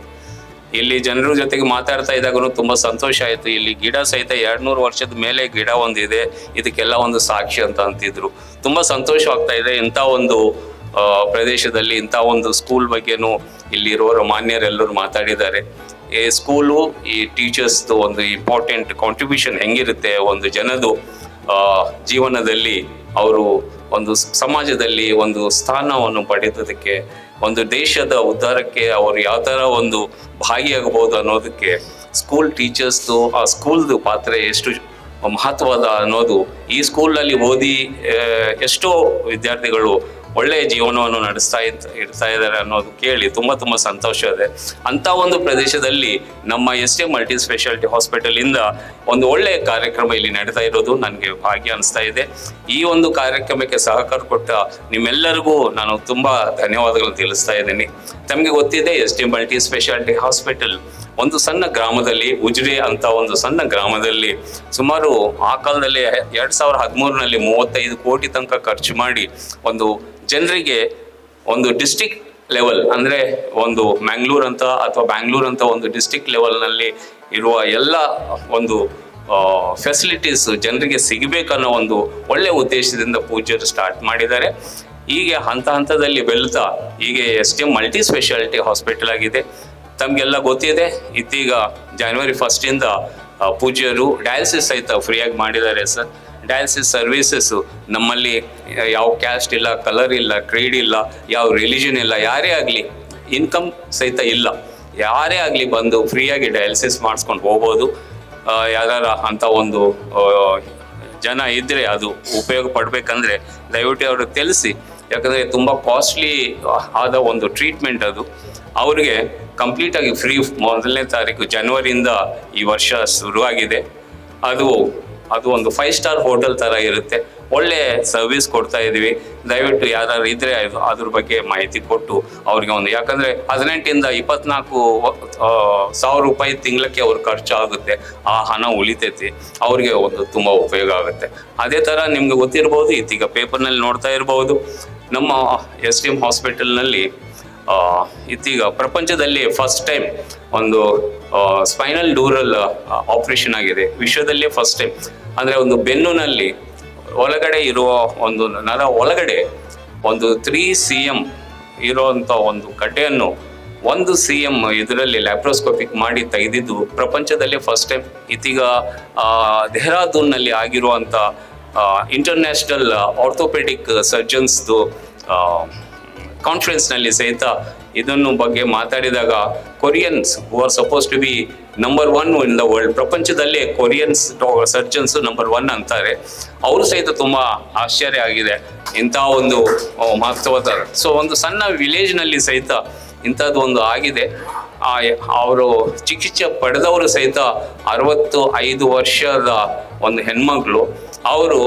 ಇಲ್ಲಿ ಜನರ ಜೊತೆಗೆ ಮಾತಾಡ್ತಾ ಇದ್ದಾಗೂ ತುಂಬ ಸಂತೋಷ ಆಯಿತು. ಇಲ್ಲಿ ಗಿಡ ಸಹಿತ 200 ವರ್ಷದ ಮೇಲೆ ಗಿಡ ಒಂದಿದೆ, ಇದಕ್ಕೆಲ್ಲ ಒಂದು ಸಾಕ್ಷಿ ಅಂತ ಅಂತಿದ್ರು. ತುಂಬ ಸಂತೋಷವಾಗ್ತಾ ಇದೆ. ಇಂಥ ಒಂದು ಪ್ರದೇಶದಲ್ಲಿ ಇಂಥ ಒಂದು ಸ್ಕೂಲ್ ಬಗ್ಗೆನೂ ಇಲ್ಲಿರುವವರು ಮಾನ್ಯರೆಲ್ಲರೂ ಮಾತಾಡಿದ್ದಾರೆ. ಈ ಸ್ಕೂಲು ಈ ಟೀಚರ್ಸ್ದು ಒಂದು ಇಂಪಾರ್ಟೆಂಟ್ ಕಾಂಟ್ರಿಬ್ಯೂಷನ್ ಹೆಂಗಿರುತ್ತೆ ಒಂದು ಜನದು ಜೀವನದಲ್ಲಿ, ಅವರು ಒಂದು ಸಮಾಜದಲ್ಲಿ ಒಂದು ಸ್ಥಾನವನ್ನು ಪಡೆಯೋದಕ್ಕೆ, ಒಂದು ದೇಶದ ಉದ್ಧಾರಕ್ಕೆ ಅವರು ಯಾವ ಥರ ಒಂದು ಭಾಗಿಯಾಗಬಹುದು ಅನ್ನೋದಕ್ಕೆ ಸ್ಕೂಲ್ ಟೀಚರ್ಸ್ದು ಆ ಸ್ಕೂಲ್ದು ಪಾತ್ರ ಎಷ್ಟು ಮಹತ್ವದ ಅನ್ನೋದು ಈ ಸ್ಕೂಲಲ್ಲಿ ಓದಿ ಎಷ್ಟೋ ವಿದ್ಯಾರ್ಥಿಗಳು ಒಳ್ಳೆಯ ಜೀವನವನ್ನು ನಡೆಸ್ತಾ ಇರ್ತಾ ಇದ್ದಾರೆ ಅನ್ನೋದು ಕೇಳಿ ತುಂಬ ಸಂತೋಷ ಇದೆ. ಅಂಥ ಒಂದು ಪ್ರದೇಶದಲ್ಲಿ ನಮ್ಮ STM ಮಲ್ಟಿ ಸ್ಪೆಷಾಲಿಟಿ ಹಾಸ್ಪಿಟಲಿಂದ ಒಂದು ಒಳ್ಳೆಯ ಕಾರ್ಯಕ್ರಮ ಇಲ್ಲಿ ನಡೀತಾ ಇರೋದು ನನಗೆ ಭಾಗ್ಯ ಅನಿಸ್ತಾ ಇದೆ. ಈ ಒಂದು ಕಾರ್ಯಕ್ರಮಕ್ಕೆ ಸಹಕಾರ ಕೊಟ್ಟ ನಿಮ್ಮೆಲ್ಲರಿಗೂ ನಾನು ತುಂಬ ಧನ್ಯವಾದಗಳನ್ನು ತಿಳಿಸ್ತಾ ಇದ್ದೀನಿ. ತಮಗೆ ಗೊತ್ತಿದೆ STM ಮಲ್ಟಿ ಸ್ಪೆಷಾಲಿಟಿ ಹಾಸ್ಪಿಟಲ್ ಒಂದು ಸಣ್ಣ ಗ್ರಾಮದಲ್ಲಿ, ಉಜಿರೆ ಅಂತ ಒಂದು ಸಣ್ಣ ಗ್ರಾಮದಲ್ಲಿ ಸುಮಾರು ಆ ಕಾಲದಲ್ಲಿ 2013ರಲ್ಲಿ 35 ಕೋಟಿ ತನಕ ಖರ್ಚು ಮಾಡಿ ಒಂದು ಜನರಿಗೆ ಒಂದು ಡಿಸ್ಟ್ರಿಕ್ಟ್ ಲೆವೆಲ್ ಅಂದರೆ ಒಂದು ಮ್ಯಾಂಗ್ಳೂರ್ ಅಂತ ಅಥವಾ ಬ್ಯಾಂಗ್ಳೂರ್ ಅಂತ ಒಂದು ಡಿಸ್ಟ್ರಿಕ್ಟ್ ಲೆವೆಲ್ನಲ್ಲಿ ಇರುವ ಎಲ್ಲ ಒಂದು ಫೆಸಿಲಿಟೀಸ್ ಜನರಿಗೆ ಸಿಗಬೇಕನ್ನೋ ಒಂದು ಒಳ್ಳೆಯ ಉದ್ದೇಶದಿಂದ ಪೂಜ್ಯರು ಸ್ಟಾರ್ಟ್ ಮಾಡಿದ್ದಾರೆ. ಹೀಗೆ ಹಂತದಲ್ಲಿ ಬೆಳೀತಾ ಹೀಗೆ STM ಮಲ್ಟಿ ಸ್ಪೆಷಾಲಿಟಿ ಹಾಸ್ಪಿಟಲ್ ಆಗಿದೆ. ತಮಗೆಲ್ಲ ಗೊತ್ತಿದೆ, ಇತ್ತೀಗ January 1 ಪೂಜ್ಯರು ಡಯಾಲಿಸಿಸ್ ಸಹಿತ ಫ್ರೀಯಾಗಿ ಮಾಡಿದ್ದಾರೆ ಸರ್. ಡಯಾಲಿಸಿಸ್ ಸರ್ವಿಸಸ್ಸು ನಮ್ಮಲ್ಲಿ ಯಾವ ಕ್ಯಾಸ್ಟ್ ಇಲ್ಲ, ಕಲರ್ ಇಲ್ಲ, ಕ್ರೀಡ್ ಇಲ್ಲ, ಯಾವ ರಿಲಿಜನ್ ಇಲ್ಲ, ಯಾರೇ ಆಗಲಿ ಇನ್ಕಮ್ ಸಹಿತ ಇಲ್ಲ, ಯಾರೇ ಆಗಲಿ ಬಂದು ಫ್ರೀಯಾಗಿ ಡಯಾಲಿಸಿಸ್ ಮಾಡಿಸ್ಕೊಂಡು ಹೋಗ್ಬೋದು. ಯಾರು ಅಂಥ ಒಂದು ಜನ ಇದ್ದರೆ ಅದು ಉಪಯೋಗ ಪಡಬೇಕಂದ್ರೆ ದಯವಿಟ್ಟು ಅವ್ರಿಗೆ ತಿಳಿಸಿ. ಯಾಕಂದರೆ ತುಂಬ ಕಾಸ್ಟ್ಲಿ ಆದ ಒಂದು ಟ್ರೀಟ್ಮೆಂಟ್ ಅದು. ಅವ್ರಿಗೆ ಕಂಪ್ಲೀಟಾಗಿ ಫ್ರೀ 1ನೇ ತಾರೀಕು ಜನವರಿಯಿಂದ ಈ ವರ್ಷ ಶುರುವಾಗಿದೆ. ಅದು ಒಂದು 5 ಸ್ಟಾರ್ ಹೋಟೆಲ್ ಥರ ಇರುತ್ತೆ. ಒಳ್ಳೆ ಸರ್ವಿಸ್ ಕೊಡ್ತಾ ಇದ್ದೀವಿ. ದಯವಿಟ್ಟು ಯಾರು ಇದ್ದರೆ ಅದ್ರ ಬಗ್ಗೆ ಮಾಹಿತಿ ಕೊಟ್ಟು ಅವ್ರಿಗೆ ಒಂದು, ಯಾಕಂದರೆ 18ರಿಂದ 24,000 ರೂಪಾಯಿ ತಿಂಗಳಿಗೆ ಅವ್ರ ಖರ್ಚಾಗುತ್ತೆ. ಆ ಹಣ ಉಳಿತೈತಿ, ಅವ್ರಿಗೆ ಒಂದು ತುಂಬ ಉಪಯೋಗ ಆಗುತ್ತೆ. ಅದೇ ಥರ ನಿಮ್ಗೆ ಗೊತ್ತಿರ್ಬೋದು, ಇತ್ತೀಗ ಪೇಪರ್ನಲ್ಲಿ ನೋಡ್ತಾ ಇರ್ಬೋದು, ನಮ್ಮ STM ಹಾಸ್ಪಿಟಲ್ನಲ್ಲಿ ಇತ್ತೀಗ ಪ್ರಪಂಚದಲ್ಲಿ ಫಸ್ಟ್ ಟೈಮ್ ಒಂದು ಸ್ಪೈನಲ್ ಡೂರಲ್ ಆಪರೇಷನ್ ಆಗಿದೆ. ವಿಶ್ವದಲ್ಲೇ ಫಸ್ಟ್ ಟೈಮ್. ಅಂದರೆ ಒಂದು ಬೆನ್ನುನಲ್ಲಿ ಒಳಗಡೆ ಇರುವ ಒಂದು ನರ ಒಳಗಡೆ ಒಂದು 3 cm ಇರೋವಂಥ ಒಂದು ಗಡ್ಡೆಯನ್ನು 1 cm ಇದರಲ್ಲಿ ಲ್ಯಾಪ್ರೋಸ್ಕೋಪಿಕ್ ಮಾಡಿ ತೆಗೆದಿದ್ದು ಪ್ರಪಂಚದಲ್ಲೇ ಫಸ್ಟ್ ಟೈಮ್. ಇತ್ತೀಗ ಡೆಹ್ರಾಡೂನ್ನಲ್ಲಿ ಆಗಿರುವಂಥ ಇಂಟರ್ನ್ಯಾಷನಲ್ ಆರ್ಥೋಪೆಡಿಕ್ ಸರ್ಜನ್ಸ್ದು ಕಾನ್ಫರೆನ್ಸ್ನಲ್ಲಿ ಸಹಿತ ಇದನ್ನು ಬಗ್ಗೆ ಮಾತಾಡಿದಾಗ Koreans who are suppose to be number 1 in the world, ಪ್ರಪಂಚದಲ್ಲೇ ಕೊರಿಯನ್ಸ್ ಸರ್ಜನ್ಸ್ ನಂಬರ್ 1 ಅಂತಾರೆ. ಅವರು ಸಹಿತ ತುಂಬ ಆಶ್ಚರ್ಯ ಆಗಿದೆ ಇಂಥ ಒಂದು ಮಹತ್ವದ. ಸೊ ಒಂದು ಸಣ್ಣ ವಿಲೇಜ್ನಲ್ಲಿ ಸಹಿತ ಇಂಥದ್ದು ಒಂದು ಆಗಿದೆ. ಅವರು ಚಿಕಿತ್ಸೆ ಪಡೆದವರು ಸಹಿತ 65 ವರ್ಷದ ಒಂದು ಹೆಣ್ಮಗಳು. ಅವರು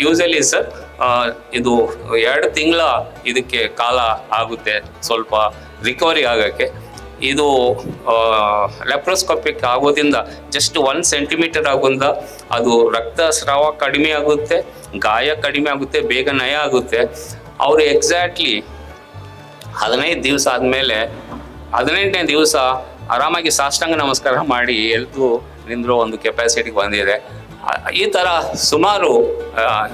ಯೂಸಲಿ ಸರ್ ಇದು 2 ತಿಂಗಳ ಇದಕ್ಕೆ ಕಾಲ ಆಗುತ್ತೆ ಸ್ವಲ್ಪ ರಿಕವರಿ ಆಗೋಕ್ಕೆ. ಇದು ಲ್ಯಾಪ್ರೋಸ್ಕೋಪಿಕ್ ಆಗೋದ್ರಿಂದ ಜಸ್ಟ್ 1 ಸೆಂಟಿಮೀಟರ್ ಆಗೋದ್ರಿಂದ ಅದು ರಕ್ತಸ್ರಾವ ಕಡಿಮೆ ಆಗುತ್ತೆ, ಗಾಯ ಕಡಿಮೆ ಆಗುತ್ತೆ, ಬೇಗ ನಯ ಆಗುತ್ತೆ. ಅವರು ಎಕ್ಸಾಕ್ಟ್ಲಿ 15 ದಿವಸ ಆದಮೇಲೆ 18ನೇ ದಿವಸ ಆರಾಮಾಗಿ ಸಾಷ್ಟಾಂಗ ನಮಸ್ಕಾರ ಮಾಡಿ ಎದ್ದು ನಿಂದಿರೋ ಒಂದು ಕೆಪಾಸಿಟಿಗೆ ಬಂದಿದೆ. ಈ ಥರ ಸುಮಾರು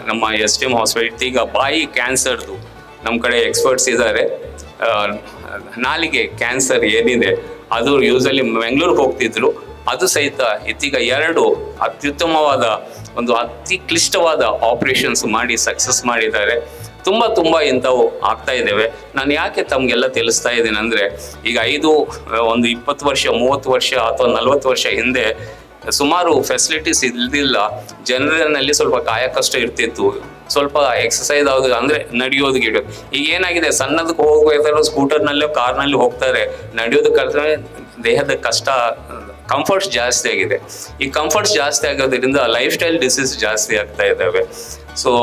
ನಮ್ಮ STM ಹಾಸ್ಪಿಟಲ್ ಈಗ ಬಾಯಿ ಕ್ಯಾನ್ಸರ್ದು ನಮ್ಮ ಕಡೆ ಎಕ್ಸ್ಪರ್ಟ್ಸ್ ಇದ್ದಾರೆ. ನಾಲಿಗೆ ಕ್ಯಾನ್ಸರ್ ಏನಿದೆ ಅದು ಯೂಸಲಿ ಬೆಂಗಳೂರಿಗೆ ಹೋಗ್ತಿದ್ರು, ಅದು ಸಹಿತ ಇತ್ತೀಗ 2 ಅತ್ಯುತ್ತಮವಾದ ಒಂದು ಅತಿ ಕ್ಲಿಷ್ಟವಾದ ಆಪರೇಷನ್ಸ್ ಮಾಡಿ ಸಕ್ಸಸ್ ಮಾಡಿದ್ದಾರೆ. ತುಂಬ ಇಂಥವು ಆಗ್ತಾ ಇದ್ದೇವೆ. ನಾನು ಯಾಕೆ ತಮಗೆಲ್ಲ ತಿಳಿಸ್ತಾ ಇದ್ದೀನಿ ಅಂದರೆ, ಈಗ ಒಂದು 20 ವರ್ಷ 30 ವರ್ಷ ಅಥವಾ 40 ವರ್ಷ ಹಿಂದೆ ಸುಮಾರು ಫೆಸಿಲಿಟೀಸ್ ಇಲ್ದಿಲ್ಲ. ಜನರಲ್ಲಿ ಸ್ವಲ್ಪ ಕಾಯ ಕಷ್ಟ ಇರ್ತಿತ್ತು, ಸ್ವಲ್ಪ ಎಕ್ಸಸೈಸ್ ಆಗೋದು ಅಂದರೆ ನಡೆಯೋದು ಗಿಡೋದು. ಈಗ ಏನಾಗಿದೆ, ಸಣ್ಣದಕ್ಕೆ ಹೋಗ್ಬೇಕಾದ್ರೆ ಸ್ಕೂಟರ್ನಲ್ಲೋ ಕಾರ್ನಲ್ಲಿ ಹೋಗ್ತಾರೆ, ನಡೆಯೋದು ಕಲ್ತ್ರೆ ದೇಹದ ಕಷ್ಟ ಕಂಫರ್ಟ್ಸ್ ಜಾಸ್ತಿ ಆಗಿದೆ. ಈ ಕಂಫರ್ಟ್ಸ್ ಜಾಸ್ತಿ ಆಗೋದ್ರಿಂದ ಲೈಫ್ ಸ್ಟೈಲ್ ಡಿಸೀಸ್ ಜಾಸ್ತಿ ಆಗ್ತಾ ಇದ್ದಾವೆ. ಸೊ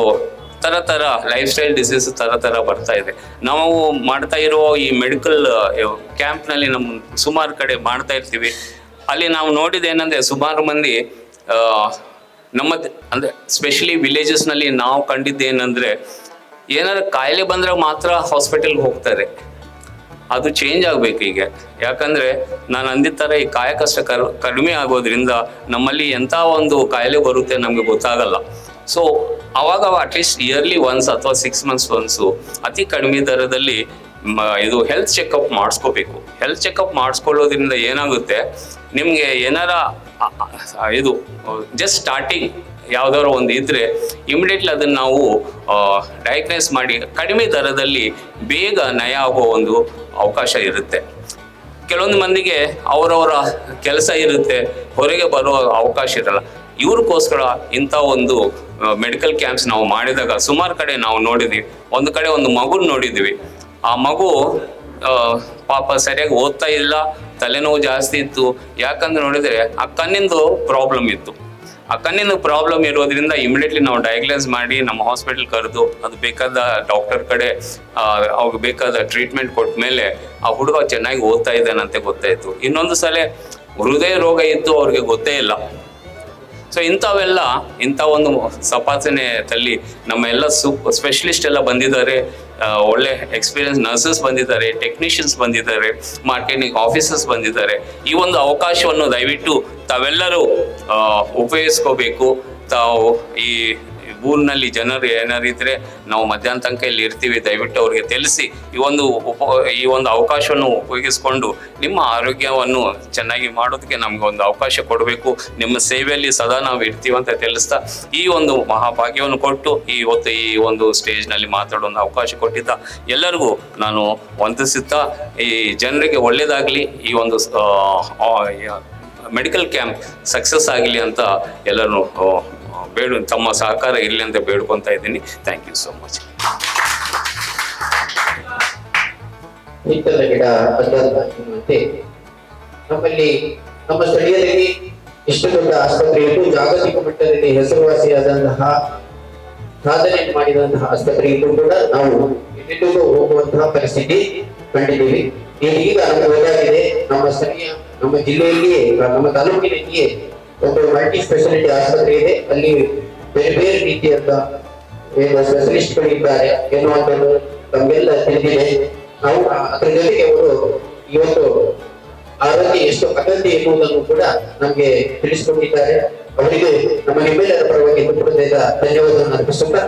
ಥರ ಲೈಫ್ ಸ್ಟೈಲ್ ಡಿಸೀಸ್ ಥರ ಬರ್ತಾ ಇದೆ. ನಾವು ಮಾಡ್ತಾ ಇರೋ ಈ ಮೆಡಿಕಲ್ ಕ್ಯಾಂಪ್ನಲ್ಲಿ ನಮ್ಮ ಸುಮಾರು ಕಡೆ ಮಾಡ್ತಾ ಇರ್ತೀವಿ. ಅಲ್ಲಿ ನಾವು ನೋಡಿದ್ದೇನೆಂದರೆ ಸುಮಾರು ಮಂದಿ ಅಂದರೆ ಸ್ಪೆಷಲಿ ವಿಲೇಜಸ್ನಲ್ಲಿ ನಾವು ಕಂಡಿದ್ದೇನೆಂದರೆ, ಏನಾದ್ರು ಕಾಯಿಲೆ ಬಂದರೆ ಮಾತ್ರ ಹಾಸ್ಪಿಟಲ್ಗೆ ಹೋಗ್ತಾರೆ. ಅದು ಚೇಂಜ್ ಆಗಬೇಕು ಈಗ. ಯಾಕಂದರೆ ನಾನು ಅಂದಿದ್ದ ಥರ ಈ ಕಾಯ ಕಷ್ಟ ಕಡಿಮೆ ಆಗೋದ್ರಿಂದ ನಮ್ಮಲ್ಲಿ ಎಂಥ ಒಂದು ಕಾಯಿಲೆ ಬರುತ್ತೆ ನಮಗೆ ಗೊತ್ತಾಗಲ್ಲ. ಸೊ ಆವಾಗ ಅಟ್ಲೀಸ್ಟ್ ಇಯರ್ಲಿ ಒನ್ಸ್ ಅಥವಾ 6 months ಒನ್ಸು ಅತಿ ಕಡಿಮೆ ದರದಲ್ಲಿ ಇದು ಹೆಲ್ತ್ ಚೆಕಪ್ ಮಾಡಿಸ್ಕೋಬೇಕು. ಹೆಲ್ತ್ ಚೆಕಪ್ ಮಾಡಿಸ್ಕೊಳ್ಳೋದ್ರಿಂದ ಏನಾಗುತ್ತೆ, ನಿಮಗೆ ಏನಾರ ಇದು ಜಸ್ಟ್ ಸ್ಟಾರ್ಟಿಂಗ್ ಯಾವ್ದಾದ್ರು ಒಂದು ಇದ್ರೆ ಇಮಿಡಿಯೇಟ್ಲಿ ಅದನ್ನು ನಾವು ಡಯಾಗ್ನೈಸ್ ಮಾಡಿ ಕಡಿಮೆ ದರದಲ್ಲಿ ಬೇಗ ನಯ ಆಗೋ ಒಂದು ಅವಕಾಶ ಇರುತ್ತೆ. ಕೆಲವೊಂದು ಮಂದಿಗೆ ಅವರವರ ಕೆಲಸ ಇರುತ್ತೆ, ಹೊರಗೆ ಬರೋ ಅವಕಾಶ ಇರಲ್ಲ. ಇವ್ರಿಗೋಸ್ಕರ ಇಂಥ ಒಂದು ಮೆಡಿಕಲ್ ಕ್ಯಾಂಪ್ಸ್ ನಾವು ಮಾಡಿದಾಗ ಸುಮಾರು ಕಡೆ ನಾವು ನೋಡಿದ್ವಿ. ಒಂದು ಕಡೆ ಒಂದು ಮಗುನ ನೋಡಿದ್ವಿ. ಆ ಮಗು ಪಾಪ ಸರಿಯಾಗಿ ಓದ್ತಾ ಇಲ್ಲ, ತಲೆನೋವು ಜಾಸ್ತಿ ಇತ್ತು. ಯಾಕಂದ್ರೆ ನೋಡಿದರೆ ಆ ಕಣ್ಣಿಂದು ಪ್ರಾಬ್ಲಮ್ ಇತ್ತು. ಆ ಕಣ್ಣಿನ ಪ್ರಾಬ್ಲಮ್ ಇರೋದ್ರಿಂದ ಇಮಿಡಿಯೇಟ್ಲಿ ನಾವು ಡಯಾಗ್ನೈಸ್ ಮಾಡಿ ನಮ್ಮ ಹಾಸ್ಪಿಟಲ್ ಕರೆದು ಅದು ಬೇಕಾದ ಡಾಕ್ಟರ್ ಕಡೆ ಅವ್ರಿಗೆ ಬೇಕಾದ ಟ್ರೀಟ್ಮೆಂಟ್ ಕೊಟ್ಟ ಮೇಲೆ ಆ ಹುಡುಗ ಚೆನ್ನಾಗಿ ಓದ್ತಾ ಇದ್ದಾನಂತೆ ಗೊತ್ತಾಯಿತು. ಇನ್ನೊಂದು ಸಲ ಹೃದಯ ರೋಗ ಇದ್ದು ಅವ್ರಿಗೆ ಗೊತ್ತೇ ಇಲ್ಲ. ಸೊ ಇಂಥ ಒಂದು ತಪಾಸಣೆಯಲ್ಲಿ ನಮ್ಮ ಎಲ್ಲ ಸ್ಪೆಷಲಿಸ್ಟ್ ಎಲ್ಲ ಬಂದಿದ್ದಾರೆ, ಒಳ್ಳೆ ಎಕ್ಸ್ಪೀರಿಯನ್ಸ್ ನರ್ಸಸ್ ಬಂದಿದ್ದಾರೆ, ಟೆಕ್ನಿಷಿಯನ್ಸ್ ಬಂದಿದ್ದಾರೆ, ಮಾರ್ಕೆಟಿಂಗ್ ಆಫೀಸರ್ಸ್ ಬಂದಿದ್ದಾರೆ. ಈ ಒಂದು ಅವಕಾಶವನ್ನು ದಯವಿಟ್ಟು ತಾವೆಲ್ಲರೂ ಉಪಯೋಗಿಸ್ಕೋಬೇಕು. ತಾವು ಈ ಊರಿನಲ್ಲಿ ಜನರು ಏನಾರಿದ್ರೆ ನಾವು ಮಧ್ಯಾಹ್ನ ತನಕ ಇಲ್ಲಿ ಇರ್ತೀವಿ, ದಯವಿಟ್ಟು ಅವ್ರಿಗೆ ತಿಳಿಸಿ ಈ ಒಂದು ಅವಕಾಶವನ್ನು ಉಪಯೋಗಿಸ್ಕೊಂಡು ನಿಮ್ಮ ಆರೋಗ್ಯವನ್ನು ಚೆನ್ನಾಗಿ ಮಾಡೋದಕ್ಕೆ ನಮ್ಗೆ ಒಂದು ಅವಕಾಶ ಕೊಡಬೇಕು. ನಿಮ್ಮ ಸೇವೆಯಲ್ಲಿ ಸದಾ ನಾವು ಇರ್ತೀವಿ ಅಂತ ತಿಳಿಸ್ತಾ ಈ ಒಂದು ಮಹಾಭಾಗ್ಯವನ್ನು ಕೊಟ್ಟು ಈ ಒಂದು ಸ್ಟೇಜ್ನಲ್ಲಿ ಮಾತಾಡೋ ಒಂದು ಅವಕಾಶ ಕೊಟ್ಟಿದ್ದ ಎಲ್ಲರಿಗೂ ನಾನು ವಂದಿಸುತ್ತಾ ಈ ಜನರಿಗೆ ಒಳ್ಳೆಯದಾಗಲಿ, ಈ ಒಂದು ಮೆಡಿಕಲ್ ಕ್ಯಾಂಪ್ ಸಕ್ಸಸ್ ಆಗಲಿ ಅಂತ ಎಲ್ಲರೂ ತಮ್ಮ ಸಹಕಾರ ಇರಲಿ ಅಂತ ಬೇಡ್ಕೊತಾ ಇದ್ದೀನಿ. Thank you so much. ನಮ್ಮಲ್ಲಿ ನಮ್ಮ ಸ್ಥಳೀಯರಲ್ಲಿ ಇಷ್ಟು ದೊಡ್ಡ ಆಸ್ಪತ್ರೆಯನ್ನು ಜಾಗತಿಕ ಮಟ್ಟದಲ್ಲಿ ಹೆಸರುವಾಸಿಯಾದಂತಹ ಸಾಧನೆ ಮಾಡಿದಂತಹ ಆಸ್ಪತ್ರೆಯನ್ನು ಕೂಡ ನಾವು ಎಲ್ಲೆಲ್ಲಿಗೂ ಹೋಗುವಂತಹ ಪರಿಸ್ಥಿತಿ ಕಂಡಿದ್ದೀವಿ. ಈಗ ನಮಗೆ ಗೊತ್ತಾಗಿದೆ, ನಮ್ಮ ಜಿಲ್ಲೆಯಲ್ಲಿಯೇ ನಮ್ಮ ತಾಲೂಕಿನಲ್ಲಿಯೇ ಒಂದು ಮಲ್ಟಿ ಸ್ಪೆಷಾಲಿಟಿ ಆಸ್ಪತ್ರೆ ಇದೆ. ಅಲ್ಲಿ ಬೇರೆ ಬೇರೆ ರೀತಿಯಾದ ಸ್ಪೆಷಲಿಸ್ಟ್ಗಳಿದ್ದಾರೆ ಎನ್ನುವಂಥದ್ದು ನಮಗೆಲ್ಲ ತಿಳಿದಿದೆ. ನಾವು ಅದರ ಜೊತೆಗೆ ಅವರು ಇವತ್ತು ಆರೋಗ್ಯ ಎಷ್ಟು ಅಗತ್ಯ ಎನ್ನುವುದನ್ನು ಕೂಡ ನಮಗೆ ತಿಳಿಸಿಕೊಂಡಿದ್ದಾರೆ. ಅವರಿಗೆ ನಮ್ಮ ನಿಮ್ಮೆಲ್ಲರ ಪರವಾಗಿ ಧನ್ಯವಾದವನ್ನು ಅರ್ಪಿಸುತ್ತಾ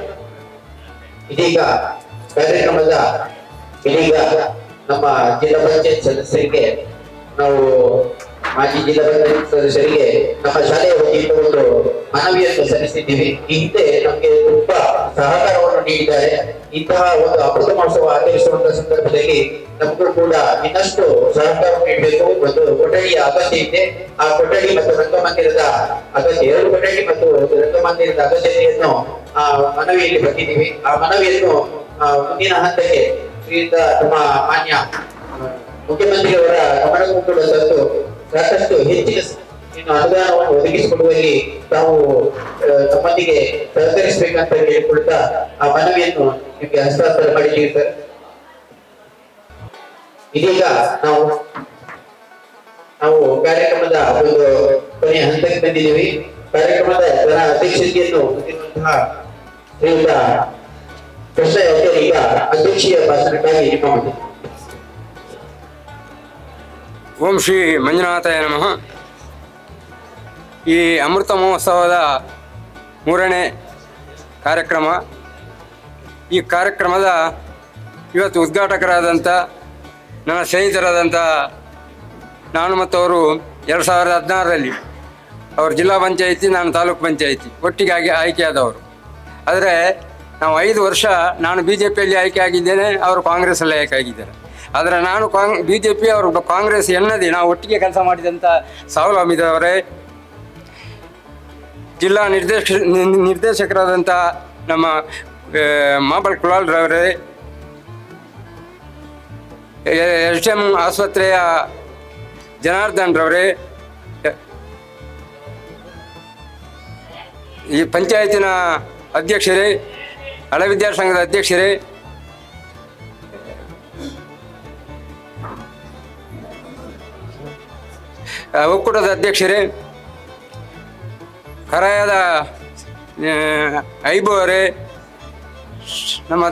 ಇದೀಗ ಕಾರ್ಯಕ್ರಮದ ನಮ್ಮ ಜಿಲ್ಲಾ ಪಂಚಾಯತ್ ಸದಸ್ಯರಿಗೆ ನಾವು ಮಾಜಿ ಜಿಲ್ಲಾ ಪಂಚಾಯತ್ ಸದಸ್ಯರಿಗೆ ನಮ್ಮ ಶಾಲೆಯ ವತಿಯಿಂದ ಒಂದು ಮನವಿಯನ್ನು ಸಲ್ಲಿಸಿದ್ದೀವಿ. ಈ ಹಿಂದೆ ನಮಗೆ ತುಂಬಾ ಸಹಕಾರವನ್ನು ನೀಡಿದ್ದಾರೆ. ಇಂತಹ ಒಂದು ಅಮೃತ ಮಹೋತ್ಸವ ಆಚರಿಸುವಂತಹ ಸಂದರ್ಭದಲ್ಲಿ ನಮಗೂ ಕೂಡ ಇನ್ನಷ್ಟು ಸಹಕಾರ ನೀಡಬೇಕು. ಒಂದು ಕೊಠಡಿಯ ಅಗತ್ಯ ಇದೆ. ಆ ಕೊಠಡಿ ಮತ್ತು ರಂಗಮಂದಿರದ ಅಗತ್ಯ, 2 ಕೊಠಡಿ ಮತ್ತು ರಂಗಮಂದಿರದ ಅಗತ್ಯತೆಯನ್ನು ಮನವಿಯಲ್ಲಿ ಬರೆದಿದ್ದೀವಿ. ಆ ಮನವಿಯನ್ನು ಮುಂದಿನ ಹಂತಕ್ಕೆ ಶ್ರೀಯುತ ನಮ್ಮ ಮಾನ್ಯ ಮುಖ್ಯಮಂತ್ರಿಯವರ ಗಮನಕ್ಕೂ ಕೂಡ ತಂದು ಸಾಕಷ್ಟು ಹೆಚ್ಚಿನ ಅನುದಾನವನ್ನು ಒದಗಿಸಿಕೊಡುವಲ್ಲಿ ತಾವು ತಮ್ಮೊಂದಿಗೆ ಸಹಕರಿಸಬೇಕಂತ ಹೇಳಿಕೊಳ್ತಾ ಆ ಮನವಿಯನ್ನು ನಿಮಗೆ ಹಸ್ತಾಂತರ ಮಾಡಿದ್ದೀವಿ ಸರ್. ಇದೀಗ ನಾವು ಕಾರ್ಯಕ್ರಮದ ಒಂದು ಕೊನೆಯ ಹಂತಕ್ಕೆ ಬಂದಿದ್ದೀವಿ. ಕಾರ್ಯಕ್ರಮದ ಅಧ್ಯಕ್ಷತೆಯನ್ನು ಹೊಂದಿರುವಂತಹ ಶ್ರೀಯುತ ಕೃಷ್ಣ ಈಗ ಅಧ್ಯಕ್ಷೀಯ ಭಾಷಣಕ್ಕಾಗಿ ನಿಮ್ಮ ಮನೆ. ಓಂ ಶ್ರೀ ಮಂಜುನಾಥಾಯ ನಮಃ. ಈ ಅಮೃತ ಮಹೋತ್ಸವದ 3ನೇ ಕಾರ್ಯಕ್ರಮ. ಈ ಕಾರ್ಯಕ್ರಮದ ಇವತ್ತು ಉದ್ಘಾಟಕರಾದಂಥ ನನ್ನ ಸ್ನೇಹಿತರಾದಂಥ ನಾನು ಮತ್ತು ಅವರು 2016ರಲ್ಲಿ ಅವರು ಜಿಲ್ಲಾ ಪಂಚಾಯಿತಿ, ನಾನು ತಾಲೂಕು ಪಂಚಾಯಿತಿ ಒಟ್ಟಿಗೆ ಆಯ್ಕೆಯಾದವರು. ಆದರೆ ನಾವು 5 ವರ್ಷ ನಾನು BJPಯಲ್ಲಿ ಆಯ್ಕೆ ಆಗಿದ್ದೇನೆ, ಅವರು ಕಾಂಗ್ರೆಸ್ಸಲ್ಲಿ ಆಯ್ಕೆ ಆಗಿದ್ದಾರೆ. ಆದರೆ ನಾನು BJP, ಅವರು ಕಾಂಗ್ರೆಸ್ ಎನ್ನದೇ ನಾವು ಒಟ್ಟಿಗೆ ಕೆಲಸ ಮಾಡಿದಂಥ ಸಾಹುಲ್ ಹಮೀದ್ ಅವರೇ, ಜಿಲ್ಲಾ ನಿರ್ದೇಶಕರಾದಂಥ ನಮ್ಮ ಮಾಬಲ್ ಕುಲಾಲ್ರವರೇ, HM ಆಸ್ಪತ್ರೆಯ ಜನಾರ್ದನ್ ರವರೇ, ಈ ಪಂಚಾಯತಿನ ಅಧ್ಯಕ್ಷರೇ, ಹಳೆ ವಿದ್ಯಾಸಂಘದ ಅಧ್ಯಕ್ಷರೇ, ಒಕ್ಕೂಟದ ಅಧ್ಯಕ್ಷರೇ, ಕರಾಯದ ಐಬು ಅವರೇ, ನಮ್ಮ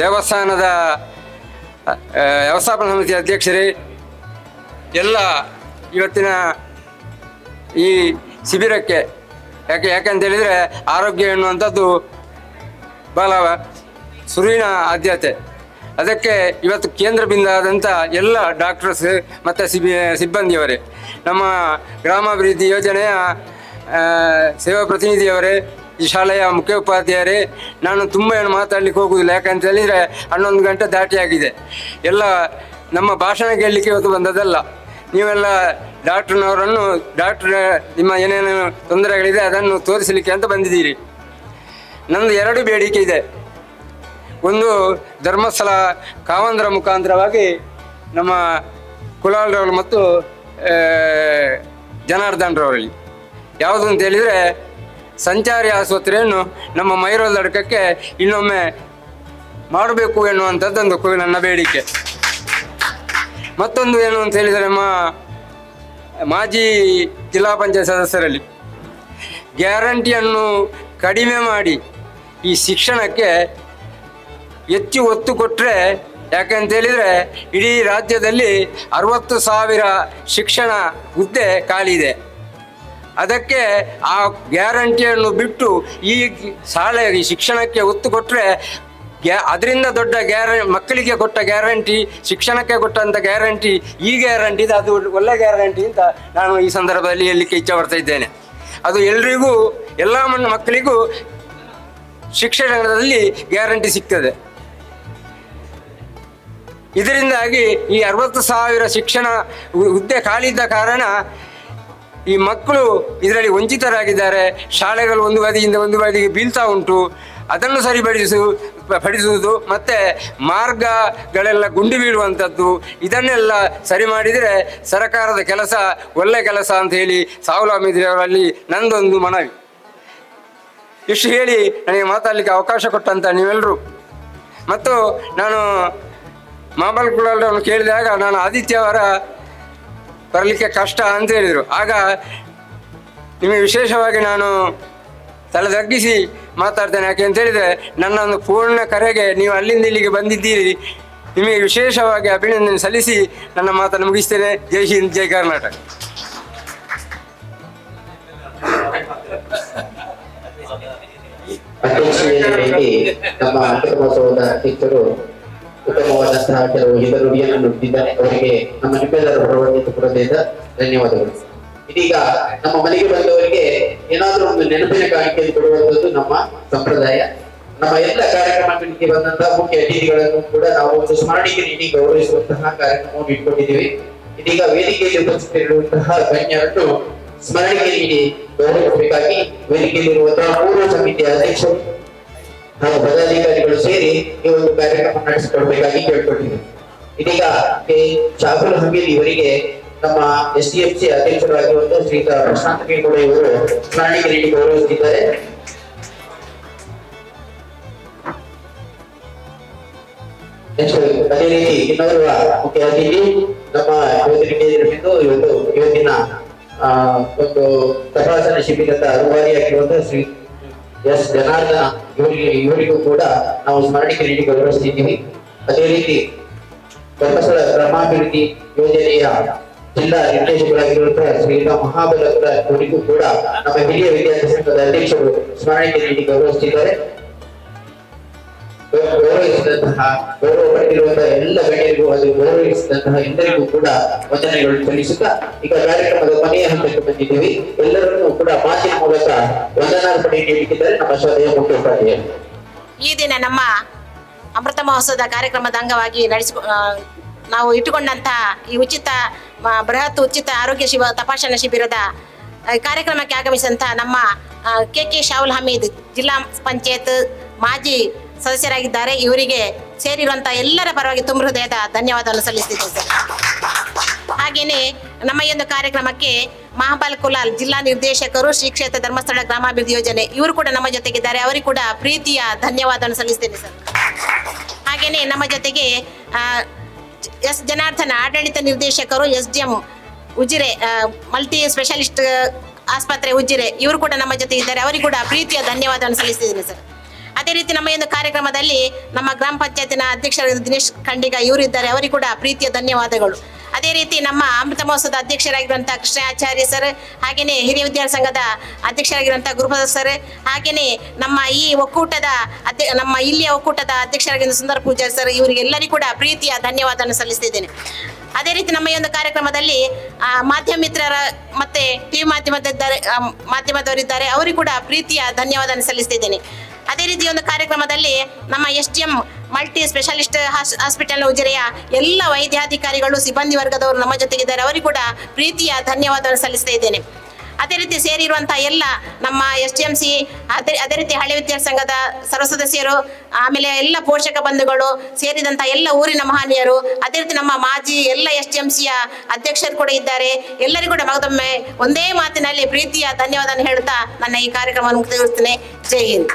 ದೇವಸ್ಥಾನದ ವ್ಯವಸ್ಥಾಪನಾ ಸಮಿತಿ ಅಧ್ಯಕ್ಷರೇ, ಎಲ್ಲ ಇವತ್ತಿನ ಈ ಶಿಬಿರಕ್ಕೆ ಯಾಕಂತೇಳಿದರೆ ಆರೋಗ್ಯ ಎನ್ನುವಂಥದ್ದು ಬಹಳ ಸುರುವಿನ ಆದ್ಯತೆ. ಅದಕ್ಕೆ ಇವತ್ತು ಕೇಂದ್ರ ಬಿಂದಾದಂಥ ಎಲ್ಲ ಡಾಕ್ಟರ್ಸ್ ಮತ್ತು ಸಿಬ್ಬಂದಿಯವರೇ, ನಮ್ಮ ಗ್ರಾಮಾಭಿವೃದ್ಧಿ ಯೋಜನೆಯ ಸೇವಾ ಪ್ರತಿನಿಧಿಯವರೇ, ಈ ಶಾಲೆಯ ಮುಖ್ಯೋಪಾಧ್ಯಾಯರೇ, ನಾನು ತುಂಬ ಏನು ಮಾತಾಡಲಿಕ್ಕೆ ಹೋಗುವುದಿಲ್ಲ. ಯಾಕಂತ ಹೇಳಿದರೆ 11 ಗಂಟೆ ದಾಟಿಯಾಗಿದೆ. ಎಲ್ಲ ನಮ್ಮ ಭಾಷಣ ಕೇಳಲಿಕ್ಕೆ ಇವತ್ತು ಬಂದದ್ದಲ್ಲ. ನೀವೆಲ್ಲ ಡಾಕ್ಟರ್ ನಿಮ್ಮ ಏನೇನು ತೊಂದರೆಗಳಿದೆ ಅದನ್ನು ತೋರಿಸಲಿಕ್ಕೆ ಅಂತ ಬಂದಿದ್ದೀರಿ. ನಂದು 2 ಬೇಡಿಕೆ ಇದೆ. ಒಂದು, ಧರ್ಮಸ್ಥಳ ಕಾವಂದರ ಮುಖಾಂತರವಾಗಿ ನಮ್ಮ ಕುಲಾಲ್ರವರು ಮತ್ತು ಜನಾರ್ದನ್ರವರಲ್ಲಿ ಯಾವುದು ಅಂತ ಹೇಳಿದರೆ, ಸಂಚಾರಿ ಆಸ್ಪತ್ರೆಯನ್ನು ನಮ್ಮ ಮೈರೋಲ್ ದಡಕಕ್ಕೆ ಇನ್ನೊಮ್ಮೆ ಮಾಡಬೇಕು ಎನ್ನುವಂಥದ್ದೊಂದು ನನ್ನ ಬೇಡಿಕೆ. ಮತ್ತೊಂದು ಏನು ಅಂತ ಹೇಳಿದರೆ, ನಮ್ಮ ಮಾಜಿ ಜಿಲ್ಲಾ ಪಂಚಾಯತ್ ಸದಸ್ಯರಲ್ಲಿ ಗ್ಯಾರಂಟಿಯನ್ನು ಕಡಿಮೆ ಮಾಡಿ ಈ ಶಿಕ್ಷಣಕ್ಕೆ ಹೆಚ್ಚು ಒತ್ತು ಕೊಟ್ಟರೆ, ಯಾಕಂತೇಳಿದರೆ ಇಡೀ ರಾಜ್ಯದಲ್ಲಿ 60,000 ಶಿಕ್ಷಣ ಹುದ್ದೆ ಖಾಲಿ ಇದೆ. ಅದಕ್ಕೆ ಆ ಗ್ಯಾರಂಟಿಯನ್ನು ಬಿಟ್ಟು ಈ ಶಾಲೆಗೆ ಶಿಕ್ಷಣಕ್ಕೆ ಒತ್ತು ಕೊಟ್ಟರೆ ಅದರಿಂದ ದೊಡ್ಡ ಮಕ್ಕಳಿಗೆ ಕೊಟ್ಟ ಗ್ಯಾರಂಟಿ, ಶಿಕ್ಷಣಕ್ಕೆ ಕೊಟ್ಟಂಥ ಗ್ಯಾರಂಟಿ ಈ ಗ್ಯಾರಂಟಿ ಅದು ಒಳ್ಳೆ ಗ್ಯಾರಂಟಿ ಅಂತ ನಾನು ಈ ಸಂದರ್ಭದಲ್ಲಿ ಹೇಳಲಿಕ್ಕೆ ಇಚ್ಛೆ ಪಡ್ತಾ ಇದ್ದೇನೆ. ಅದು ಎಲ್ರಿಗೂ, ಎಲ್ಲ ಮಕ್ಕಳಿಗೂ ಶಿಕ್ಷಣದಲ್ಲಿ ಗ್ಯಾರಂಟಿ ಸಿಗ್ತದೆ. ಇದರಿಂದಾಗಿ ಈ 60,000 ಶಿಕ್ಷಣ ಹುದ್ದೆ ಖಾಲಿ ಇದ್ದ ಕಾರಣ ಈ ಮಕ್ಕಳು ಇದರಲ್ಲಿ ವಂಚಿತರಾಗಿದ್ದಾರೆ. ಶಾಲೆಗಳು ಒಂದು ಬದಿಯಿಂದ ಒಂದು ಬದಿಗೆ ಬೀಳ್ತಾ ಉಂಟು. ಅದನ್ನು ಸರಿಪಡಿಸುವುದು ಮತ್ತು ಮಾರ್ಗಗಳೆಲ್ಲ ಗುಂಡಿ ಬೀಳುವಂಥದ್ದು, ಇದನ್ನೆಲ್ಲ ಸರಿ ಮಾಡಿದರೆ ಸರ್ಕಾರದ ಕೆಲಸ ಒಳ್ಳೆ ಕೆಲಸ ಅಂತ ಹೇಳಿ ಸಾಹುಲಾಮಿದ್ರವರಲ್ಲಿ ನಂದೊಂದು ಮನವಿ. ಇಷ್ಟು ಹೇಳಿ ನನಗೆ ಮಾತಾಡಲಿಕ್ಕೆ ಅವಕಾಶ ಕೊಟ್ಟಂತ ನೀವೆಲ್ಲರೂ. ಮತ್ತು ನಾನು ಮಾಬಲ್ ಕುಲಾಲ್ರನ್ನು ಕೇಳಿದಾಗ ನಾನು ಆದಿತ್ಯವಾರ ಬರಲಿಕ್ಕೆ ಕಷ್ಟ ಅಂತ ಹೇಳಿದರು. ಆಗ ನಿಮಗೆ ವಿಶೇಷವಾಗಿ ನಾನು ತಲೆ ತಗ್ಗಿಸಿ ಮಾತಾಡ್ತೇನೆ. ಯಾಕೆ ಅಂತ ಹೇಳಿದರೆ, ನನ್ನೊಂದು ಪೂರ್ಣ ಕರೆಗೆ ನೀವು ಅಲ್ಲಿಂದ ಇಲ್ಲಿಗೆ ಬಂದಿದ್ದೀರಿ. ನಿಮಗೆ ವಿಶೇಷವಾಗಿ ಅಭಿನಂದನೆ ಸಲ್ಲಿಸಿ ನನ್ನ ಮಾತನ್ನು ಮುಗಿಸ್ತೇನೆ. ಜೈ ಹಿಂದ್, ಜೈ ಕರ್ನಾಟಕ. ಅಧ್ಯಕ್ಷತೆಯಲ್ಲಿ ನಮ್ಮ ಅಮೃತಮಹೋತ್ಸವದ ಅಧ್ಯಕ್ಷರು ಉತ್ತಮವಾದಂತಹ ಕೆಲವು ಹಿತನುಡಿಯನ್ನು ನುಡಿದಿದ್ದಾರೆ. ಅವರಿಗೆ ನಮ್ಮ ನಿಮ್ಮೆಲ್ಲರ ಪರವಾಗಿ ಧನ್ಯವಾದಗಳು. ಇದೀಗ ನಮ್ಮ ಮನೆಗೆ ಬಂದವರಿಗೆ ಏನಾದರೂ ಒಂದು ನೆನಪಿನ ಕಾಣಿಕೆಯನ್ನು ಕೊಡುವಂಥದ್ದು ನಮ್ಮ ಸಂಪ್ರದಾಯ. ನಮ್ಮ ಎಲ್ಲ ಕಾರ್ಯಕ್ರಮಗಳಿಗೆ ಬಂದಂತಹ ಮುಖ್ಯ ಅತಿಥಿಗಳನ್ನು ಕೂಡ ನಾವು ಒಂದು ಸ್ಮರಣಿಕೆ ನೀಡಿ ಗೌರವಿಸುವಂತಹ ಕಾರ್ಯಕ್ರಮವನ್ನು ಇಟ್ಕೊಂಡಿದ್ದೀವಿ. ಇದೀಗ ವೇದಿಕೆಯಲ್ಲಿ ಉಪಸ್ಥಿತರಿರುವಂತಹ ಗಣ್ಯರನ್ನು ಸ್ಮರಣಿಕೆ ನೀಡಿ ಗೌರವಿಸಬೇಕಾಗಿ ವೇದಿಕೆಯಲ್ಲಿರುವಂತಹ 3 ಸಮಿತಿಯ ಅಧ್ಯಕ್ಷರು ಹಾಗೂ ಪದಾಧಿಕಾರಿಗಳು ಸೇರಿ ಈ ಒಂದು ಕಾರ್ಯಕ್ರಮ ನಡೆಸಿಕೊಡಬೇಕಾಗಿ ಕೇಳ್ಕೊಂಡಿದ್ದೀವಿ. ಇದೀಗ ಶಾಹುಲ್ ಹಮೀದ್ ಇವರಿಗೆ ನಮ್ಮ SDMC ಅಧ್ಯಕ್ಷರಾಗಿರುವಂತಹ ಶ್ರೀಯುತ ಪ್ರಶಾಂತ್ ಕೇಗೌಡ ಇವರು ಸ್ಮರಣಿಕೆ ನೀಡಿ ಗೌರವಿಸುತ್ತಿದ್ದಾರೆ. ಅದೇ ರೀತಿ ಇನ್ನೋರ್ವ ಮುಖ್ಯ ಅತಿಥಿ ನಮ್ಮ ಇವತ್ತಿನ ಒಂದು ತಪಾಸಣಾ ಶಿಬಿರದ ರೂವಾರಿಯಾಗಿರುವಂತಹ ಶ್ರೀ ಎಸ್ ಜನಾರ್ದನ ಇವರಿಗೂ ಕೂಡ ನಾವು ಸ್ಮರಣಿಕೆ ನೀಡಿ ಗೌರವಿಸುತ್ತಿದ್ದೀವಿ. ಅದೇ ರೀತಿ ಧರ್ಮಸ್ಥಳ ಗ್ರಾಮಾಭಿವೃದ್ಧಿ ಯೋಜನೆಯ ಜಿಲ್ಲಾ ನಿರ್ದೇಶಕರಾಗಿರುವಂತಹ ಶ್ರೀಯುತ ಮಹಾಬಲಪುರ ಇವರಿಗೂ ಕೂಡ ನಮ್ಮ ಹಿರಿಯ ವಿದ್ಯಾರ್ಥಿ ಸಂಘದ ಅಧ್ಯಕ್ಷರು ಸ್ಮರಣಿಕೆ ನೀಡಿ ಗೌರವಿಸುತ್ತಿದ್ದಾರೆ. ಗೌರವಿಸಿದಂತಹ ಗೌರವ ಪಡೆದಿರುವಂತಹ ಎಲ್ಲ ಗಣ್ಯರಿಗೂ ಅದು ಗೌರವಿಸಿದಂತಹ ಎಲ್ಲರಿಗೂ ಕೂಡ ವಂದನೆಗಳು ಸಲ್ಲಿಸುತ್ತಾ ಈಗ ಕಾರ್ಯಕ್ರಮದ ಕೊನೆಯ ಹಂತಕ್ಕೆ ಬಂದಿದ್ದೀವಿ. ಎಲ್ಲರನ್ನೂ ಕೂಡ ಮಾತಿನ ಮೂಲಕ ವಂದನಾರ್ಪಣೆ ನೀಡುತ್ತಿದ್ದಾರೆ ನಮ್ಮ ಶಾಲೆಯ ಮುಖ್ಯೋಪಾಧ್ಯಾಯರು. ಈ ದಿನ ನಮ್ಮ ಅಮೃತ ಮಹೋತ್ಸವದ ಕಾರ್ಯಕ್ರಮದ ಅಂಗವಾಗಿ ನಾವು ಇಟ್ಟುಕೊಂಡಂತಹ ಈ ಬೃಹತ್ ಉಚಿತ ಆರೋಗ್ಯ ತಪಾಸಣಾ ಶಿಬಿರದ ಕಾರ್ಯಕ್ರಮಕ್ಕೆ ಆಗಮಿಸಿದಂತಹ ನಮ್ಮ KK ಶಾಹುಲ್ ಹಮೀದ್ ಜಿಲ್ಲಾ ಪಂಚಾಯತ್ ಮಾಜಿ ಸದಸ್ಯರಾಗಿದ್ದಾರೆ. ಇವರಿಗೆ ಸೇರಿರುವಂತಹ ಎಲ್ಲರ ಪರವಾಗಿ ತುಂಬ ಹೃದಯದ ಧನ್ಯವಾದವನ್ನು ಸಲ್ಲಿಸುತ್ತಿದ್ದೇವೆ ಸರ್. ಹಾಗೆಯೇ ನಮ್ಮ ಈ ಒಂದು ಕಾರ್ಯಕ್ರಮಕ್ಕೆ ಮಹಾಬಲ್ ಕುಲಾಲ್ ಜಿಲ್ಲಾ ನಿರ್ದೇಶಕರು ಶ್ರೀ ಕ್ಷೇತ್ರ ಧರ್ಮಸ್ಥಳ ಗ್ರಾಮಾಭಿವೃದ್ಧಿ ಯೋಜನೆ ಇವರು ಕೂಡ ನಮ್ಮ ಜೊತೆಗಿದ್ದಾರೆ. ಅವರಿಗೆ ಕೂಡ ಪ್ರೀತಿಯ ಧನ್ಯವಾದವನ್ನು ಸಲ್ಲಿಸ್ತೇನೆ ಸರ್. ಹಾಗೆಯೇ ನಮ್ಮ ಜೊತೆಗೆ ಎಸ್ ಜನಾರ್ದನ ಆಡಳಿತ ನಿರ್ದೇಶಕರು SDM ಉಜಿರೆ ಮಲ್ಟಿ ಸ್ಪೆಷಲಿಸ್ಟ್ ಆಸ್ಪತ್ರೆ ಉಜಿರೆ ಇವರು ಕೂಡ ನಮ್ಮ ಜೊತೆ ಇದ್ದಾರೆ. ಅವರಿಗೆ ಕೂಡ ಪ್ರೀತಿಯ ಧನ್ಯವಾದವನ್ನು ಸಲ್ಲಿಸ್ತಿದ್ದೀನಿ ಸರ್. ಅದೇ ರೀತಿ ನಮ್ಮ ಒಂದು ಕಾರ್ಯಕ್ರಮದಲ್ಲಿ ನಮ್ಮ ಗ್ರಾಮ ಪಂಚಾಯತಿನ ಅಧ್ಯಕ್ಷರಾದ ದಿನೇಶ್ ಖಂಡಿಗ ಇವರಿದ್ದಾರೆ, ಅವರಿಗೆ ಕೂಡ ಪ್ರೀತಿಯ ಧನ್ಯವಾದಗಳು. ಅದೇ ರೀತಿ ನಮ್ಮ ಅಮೃತ ಮಹೋತ್ಸವದ ಅಧ್ಯಕ್ಷರಾಗಿರುವಂತಹ ಕೃಷ್ಣ ಆಚಾರ್ಯ ಸರ್, ಹಾಗೆಯೇ ಹಿರಿಯ ವಿದ್ಯಾರ್ಥಿ ಸಂಘದ ಅಧ್ಯಕ್ಷರಾಗಿರುವಂತಹ ಗುರುಪ್ರಸಾದ್ ಸರ್, ಹಾಗೆಯೇ ನಮ್ಮ ಈ ಒಕ್ಕೂಟದ ನಮ್ಮ ಇಲ್ಲಿಯ ಒಕ್ಕೂಟದ ಅಧ್ಯಕ್ಷರಾಗಿರುವ ಸುಂದರ ಪೂಜಾರಿ ಸರ್, ಇವರಿಗೆಲ್ಲರಿಗೂ ಕೂಡ ಪ್ರೀತಿಯ ಧನ್ಯವಾದವನ್ನು ಸಲ್ಲಿಸ್ತಿದ್ದೇನೆ. ಅದೇ ರೀತಿ ನಮ್ಮ ಈ ಒಂದು ಕಾರ್ಯಕ್ರಮದಲ್ಲಿ ಮಾಧ್ಯಮ ಮಿತ್ರರ ಮತ್ತೆ ಟಿವಿ ಮಾಧ್ಯಮದವರಿದ್ದಾರೆ, ಅವರಿಗೂ ಕೂಡ ಪ್ರೀತಿಯ ಧನ್ಯವಾದವನ್ನು ಸಲ್ಲಿಸ್ತಿದ್ದೇನೆ. ಅದೇ ರೀತಿ ಒಂದು ಕಾರ್ಯಕ್ರಮದಲ್ಲಿ ನಮ್ಮ SDM ಮಲ್ಟಿ ಸ್ಪೆಷಲಿಸ್ಟ್ ಹಾಸ್ಪಿಟಲ್ ಉಜಿರೆಯ ಎಲ್ಲ ವೈದ್ಯಾಧಿಕಾರಿಗಳು ಸಿಬ್ಬಂದಿ ವರ್ಗದವರು ನಮ್ಮ ಜೊತೆಗಿದ್ದಾರೆ, ಅವರಿಗೂ ಕೂಡ ಪ್ರೀತಿಯ ಧನ್ಯವಾದವನ್ನು ಸಲ್ಲಿಸ್ತಾ ಇದ್ದೇನೆ. ಅದೇ ರೀತಿ ಸೇರಿರುವಂತಹ ಎಲ್ಲ ನಮ್ಮ SDMC ಅದೇ ರೀತಿ ಹಳೆ ವಿದ್ಯಾರ್ಥಿ ಸಂಘದ ಸರ್ವ ಸದಸ್ಯರು, ಆಮೇಲೆ ಎಲ್ಲ ಪೋಷಕ ಬಂಧುಗಳು ಸೇರಿದಂತ ಎಲ್ಲ ಊರಿನ ಮಹನೀಯರು, ಅದೇ ರೀತಿ ನಮ್ಮ ಮಾಜಿ ಎಲ್ಲ SDMCಯ ಅಧ್ಯಕ್ಷರು ಕೂಡ ಇದ್ದಾರೆ. ಎಲ್ಲರಿಗೂ ಕೂಡ ಮಗದೊಮ್ಮೆ ಒಂದೇ ಮಾತಿನಲ್ಲಿ ಪ್ರೀತಿಯ ಧನ್ಯವಾದ ಹೇಳ್ತಾ ನನ್ನ ಈ ಕಾರ್ಯಕ್ರಮವನ್ನು ಮುಕ್ತಾಯಗೊಳಿಸುತ್ತೇನೆ. ಜೈ ಹಿಂದ್.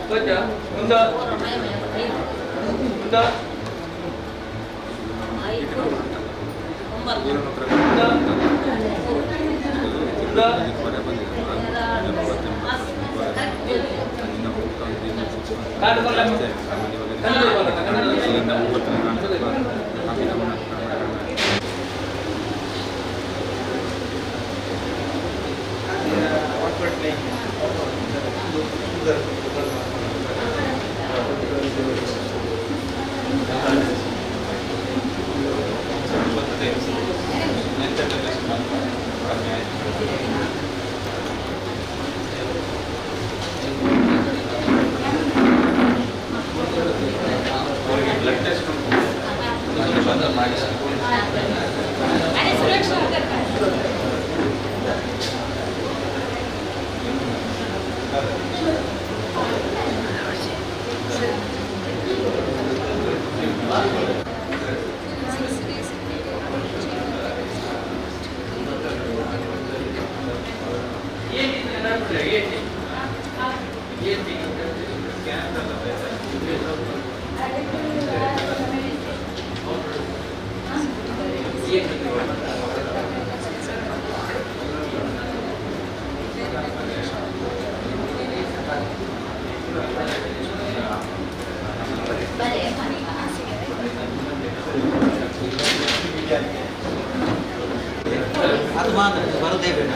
Betul. ಅದು ಮಾತ್ರ ಬರೋದೇ ಬೇಡ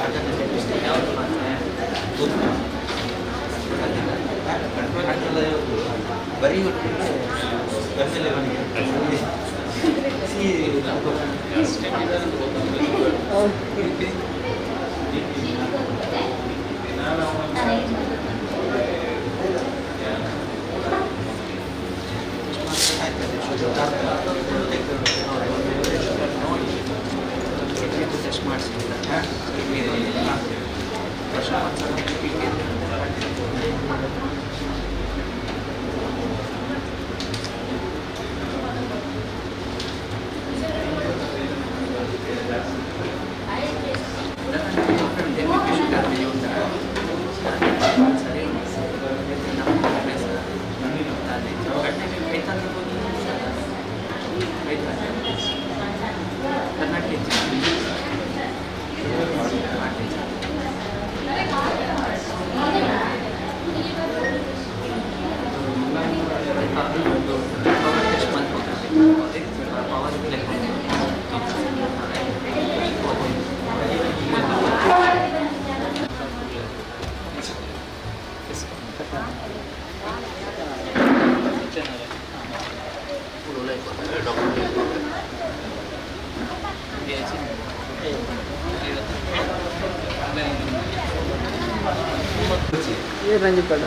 ಬರೀ ರಂಜಿಪಡ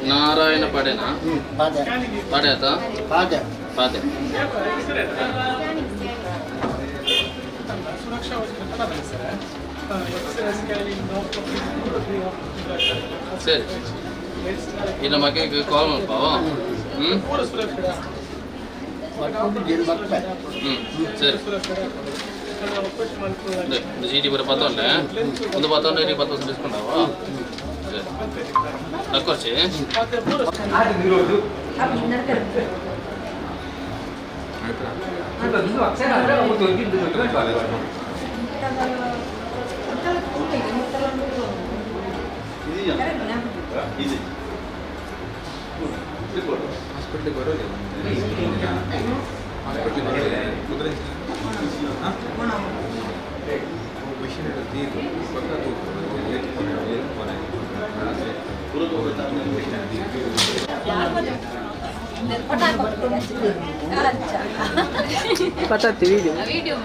नारायण पाडेना पाडे आता पाडे पाडे ಸರಿ ಇನ್ನು ಮಕ್ಕಳಿಗೆ ಕಾಲ್ ಮಾಡ್ಪಾವ ಸರಿ ಚೀಟಿ ಬರೋ ಪತ್ತೊಂಡೆ ಒಂದು ಪತ್ತೊಂಡೆ ನೀ 10 ವರ್ಷ ಡಿಸ್ಕೊಂಡಾವ ಸರಿ ತಕ್ಕೊರ್ಚಿ ಹಾಸ್ಪಿಟ್ಲಿಗೆ ಬರೋದು ಹಾಸ್ಪಿಟ್ಲಿಗೆ ಬರೋದು पताती video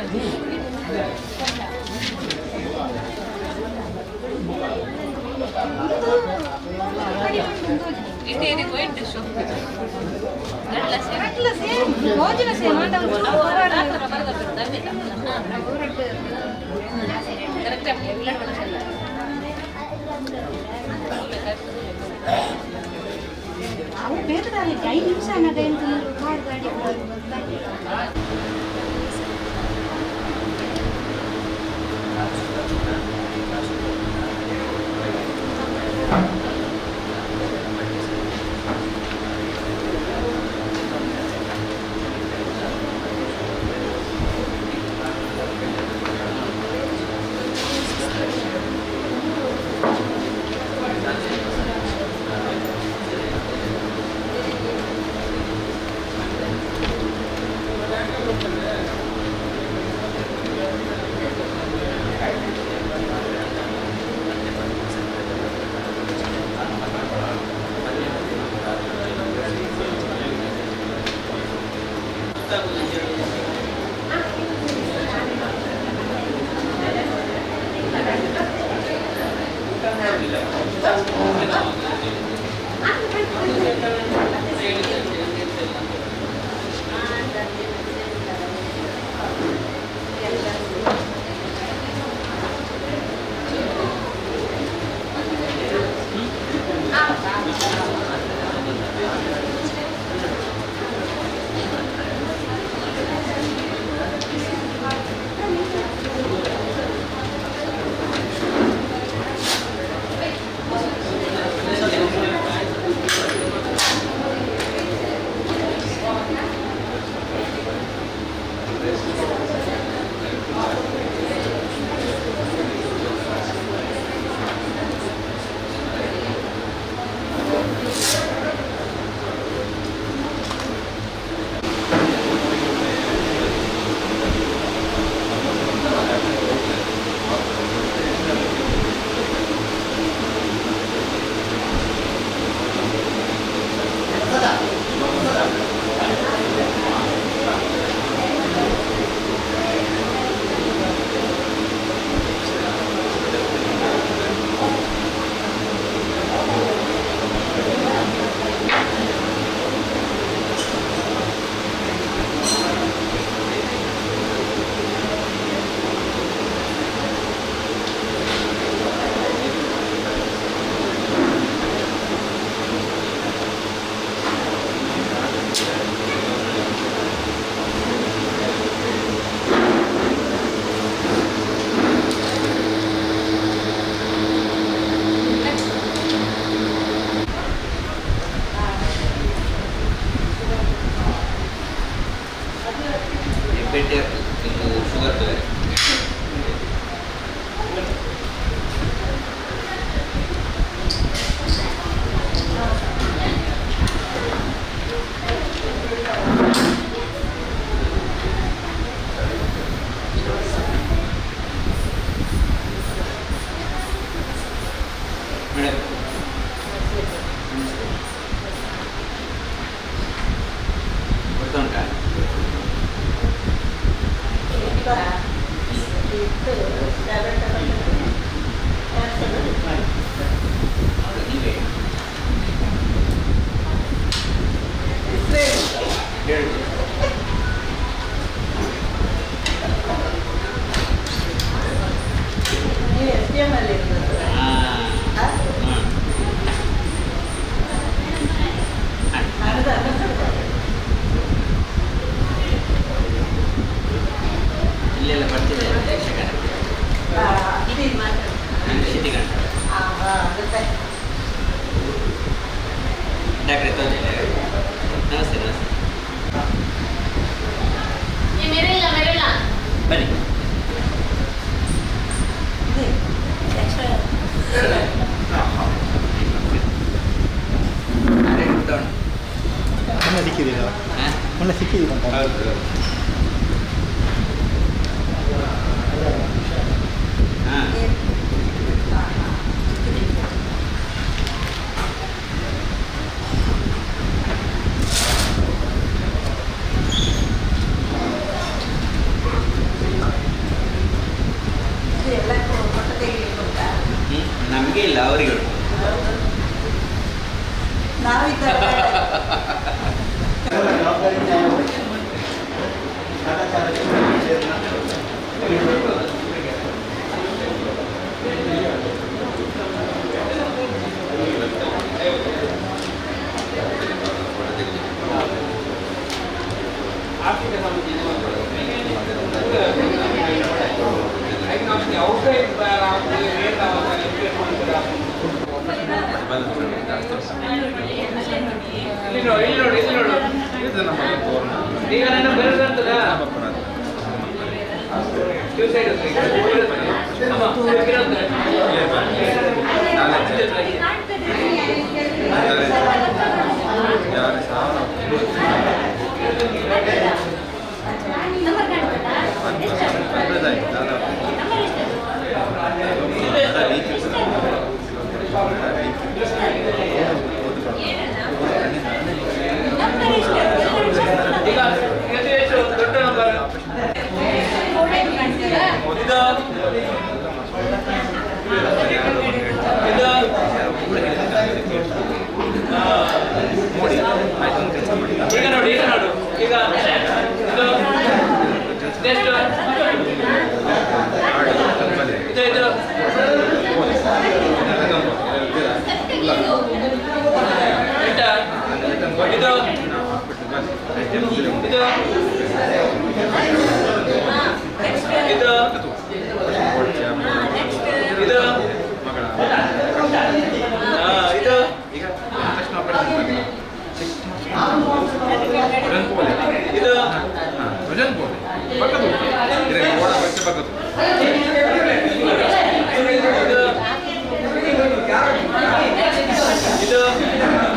better into sugar tollerance. ಇಲ್ಲೆಲ್ಲ ಬರ್ತಿದೆ ಯಕ್ಷಗಾನ ಶಿಟಿಗಂಟ ಡಾಕ್ಟ್ರೆ ತೋಜೆ ನಮಸ್ತೆ ನಮಸ್ತೆ ಬನ್ನಿ ಮೊನ್ನೆ ಸಿಕ್ಕಿದ್ದೀರಾ ಮೊನ್ನೆ ಸಿಕ್ಕಿದ್ದೀರಾ ಹಾಂ ನಮಗೆ ಇಲ್ಲ ಅವರಿಗೆ ಈಗ ನನ್ನ ಬರೋದಂತದ ದೊಡ್ಡ ನಂಬರ್ ಈಗ ನೋಡಿ ಈಗ ನೋಡು ಈಗ ನೆಕ್ಸ್ಟ್ ಇದು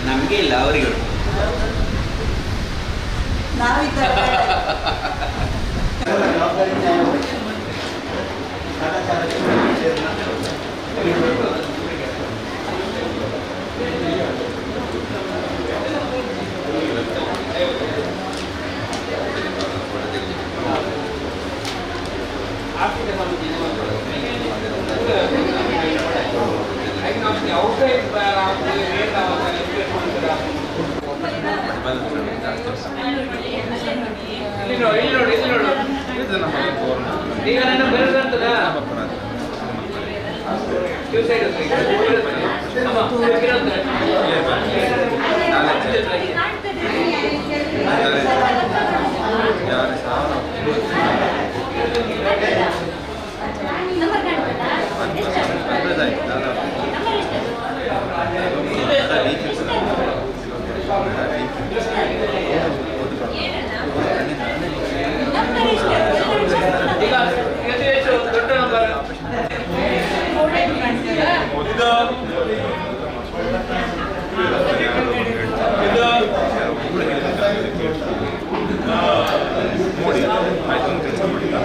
ನಮಗೆ ಇಲ್ಲ, ಅವರಿಗೆ ಈಗ ನನ್ನ ಬರೋದಂತದ ದೊಡ್ಡ ನಂಬರ್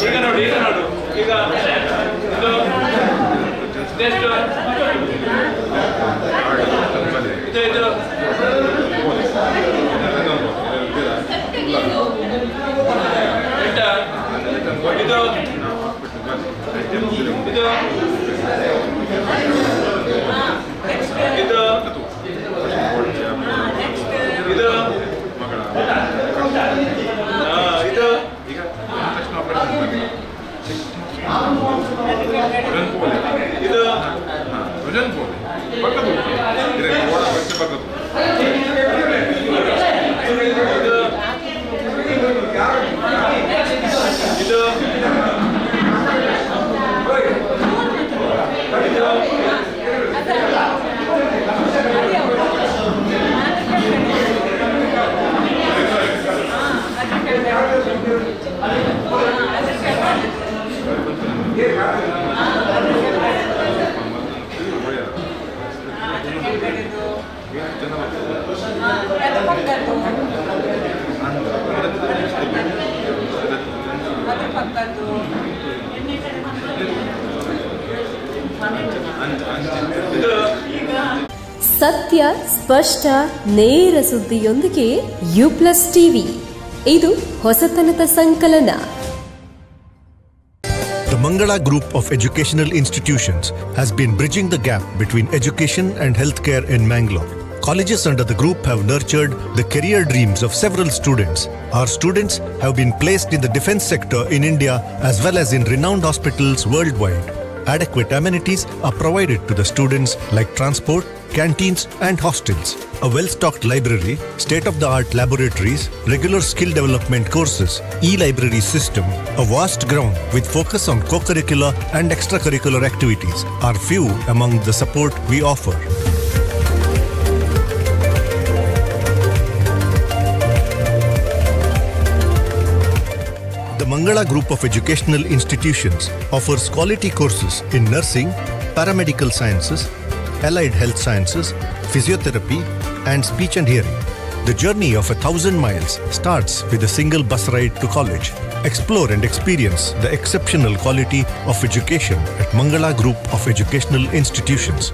ಈಗ ನೋಡು ಈಗ ನೋಡು ಈಗ ಇದು ನೆಕ್ಸ್ಟ್ ಇದು ಇದು ಇದು ಇದು ಭಜನ್ ಪೋಲೆ ಪಕ್ಕದ ಓಡ ಬಚ್ಚ ಪಕ್ಕದ ಇದು ಸತ್ಯ ಸ್ಪಷ್ಟ ನೇರ ಸುದ್ದಿಯೊಂದಿಗೆ U+ ಟಿವಿ ಇದು ಹೊಸತನದ ಸಂಕಲನ. The Mangala Group of Educational Institutions has been bridging the gap between education and healthcare in Mangalore. Colleges under the group have nurtured the career dreams of several students. Our students have been placed in the defense sector in India as well as in renowned hospitals worldwide. Adequate amenities are provided to the students like transport, canteens and hostels, a well-stocked library, state-of-the-art laboratories, regular skill development courses, e-library system, a vast ground with focus on co-curricular and extracurricular activities are few among the support we offer. The Mangala Group of Educational Institutions offers quality courses in nursing, paramedical sciences, allied health sciences, physiotherapy, and speech and hearing. The journey of 1,000 miles starts with a single bus ride to college. Explore and experience the exceptional quality of education at Mangala Group of Educational Institutions.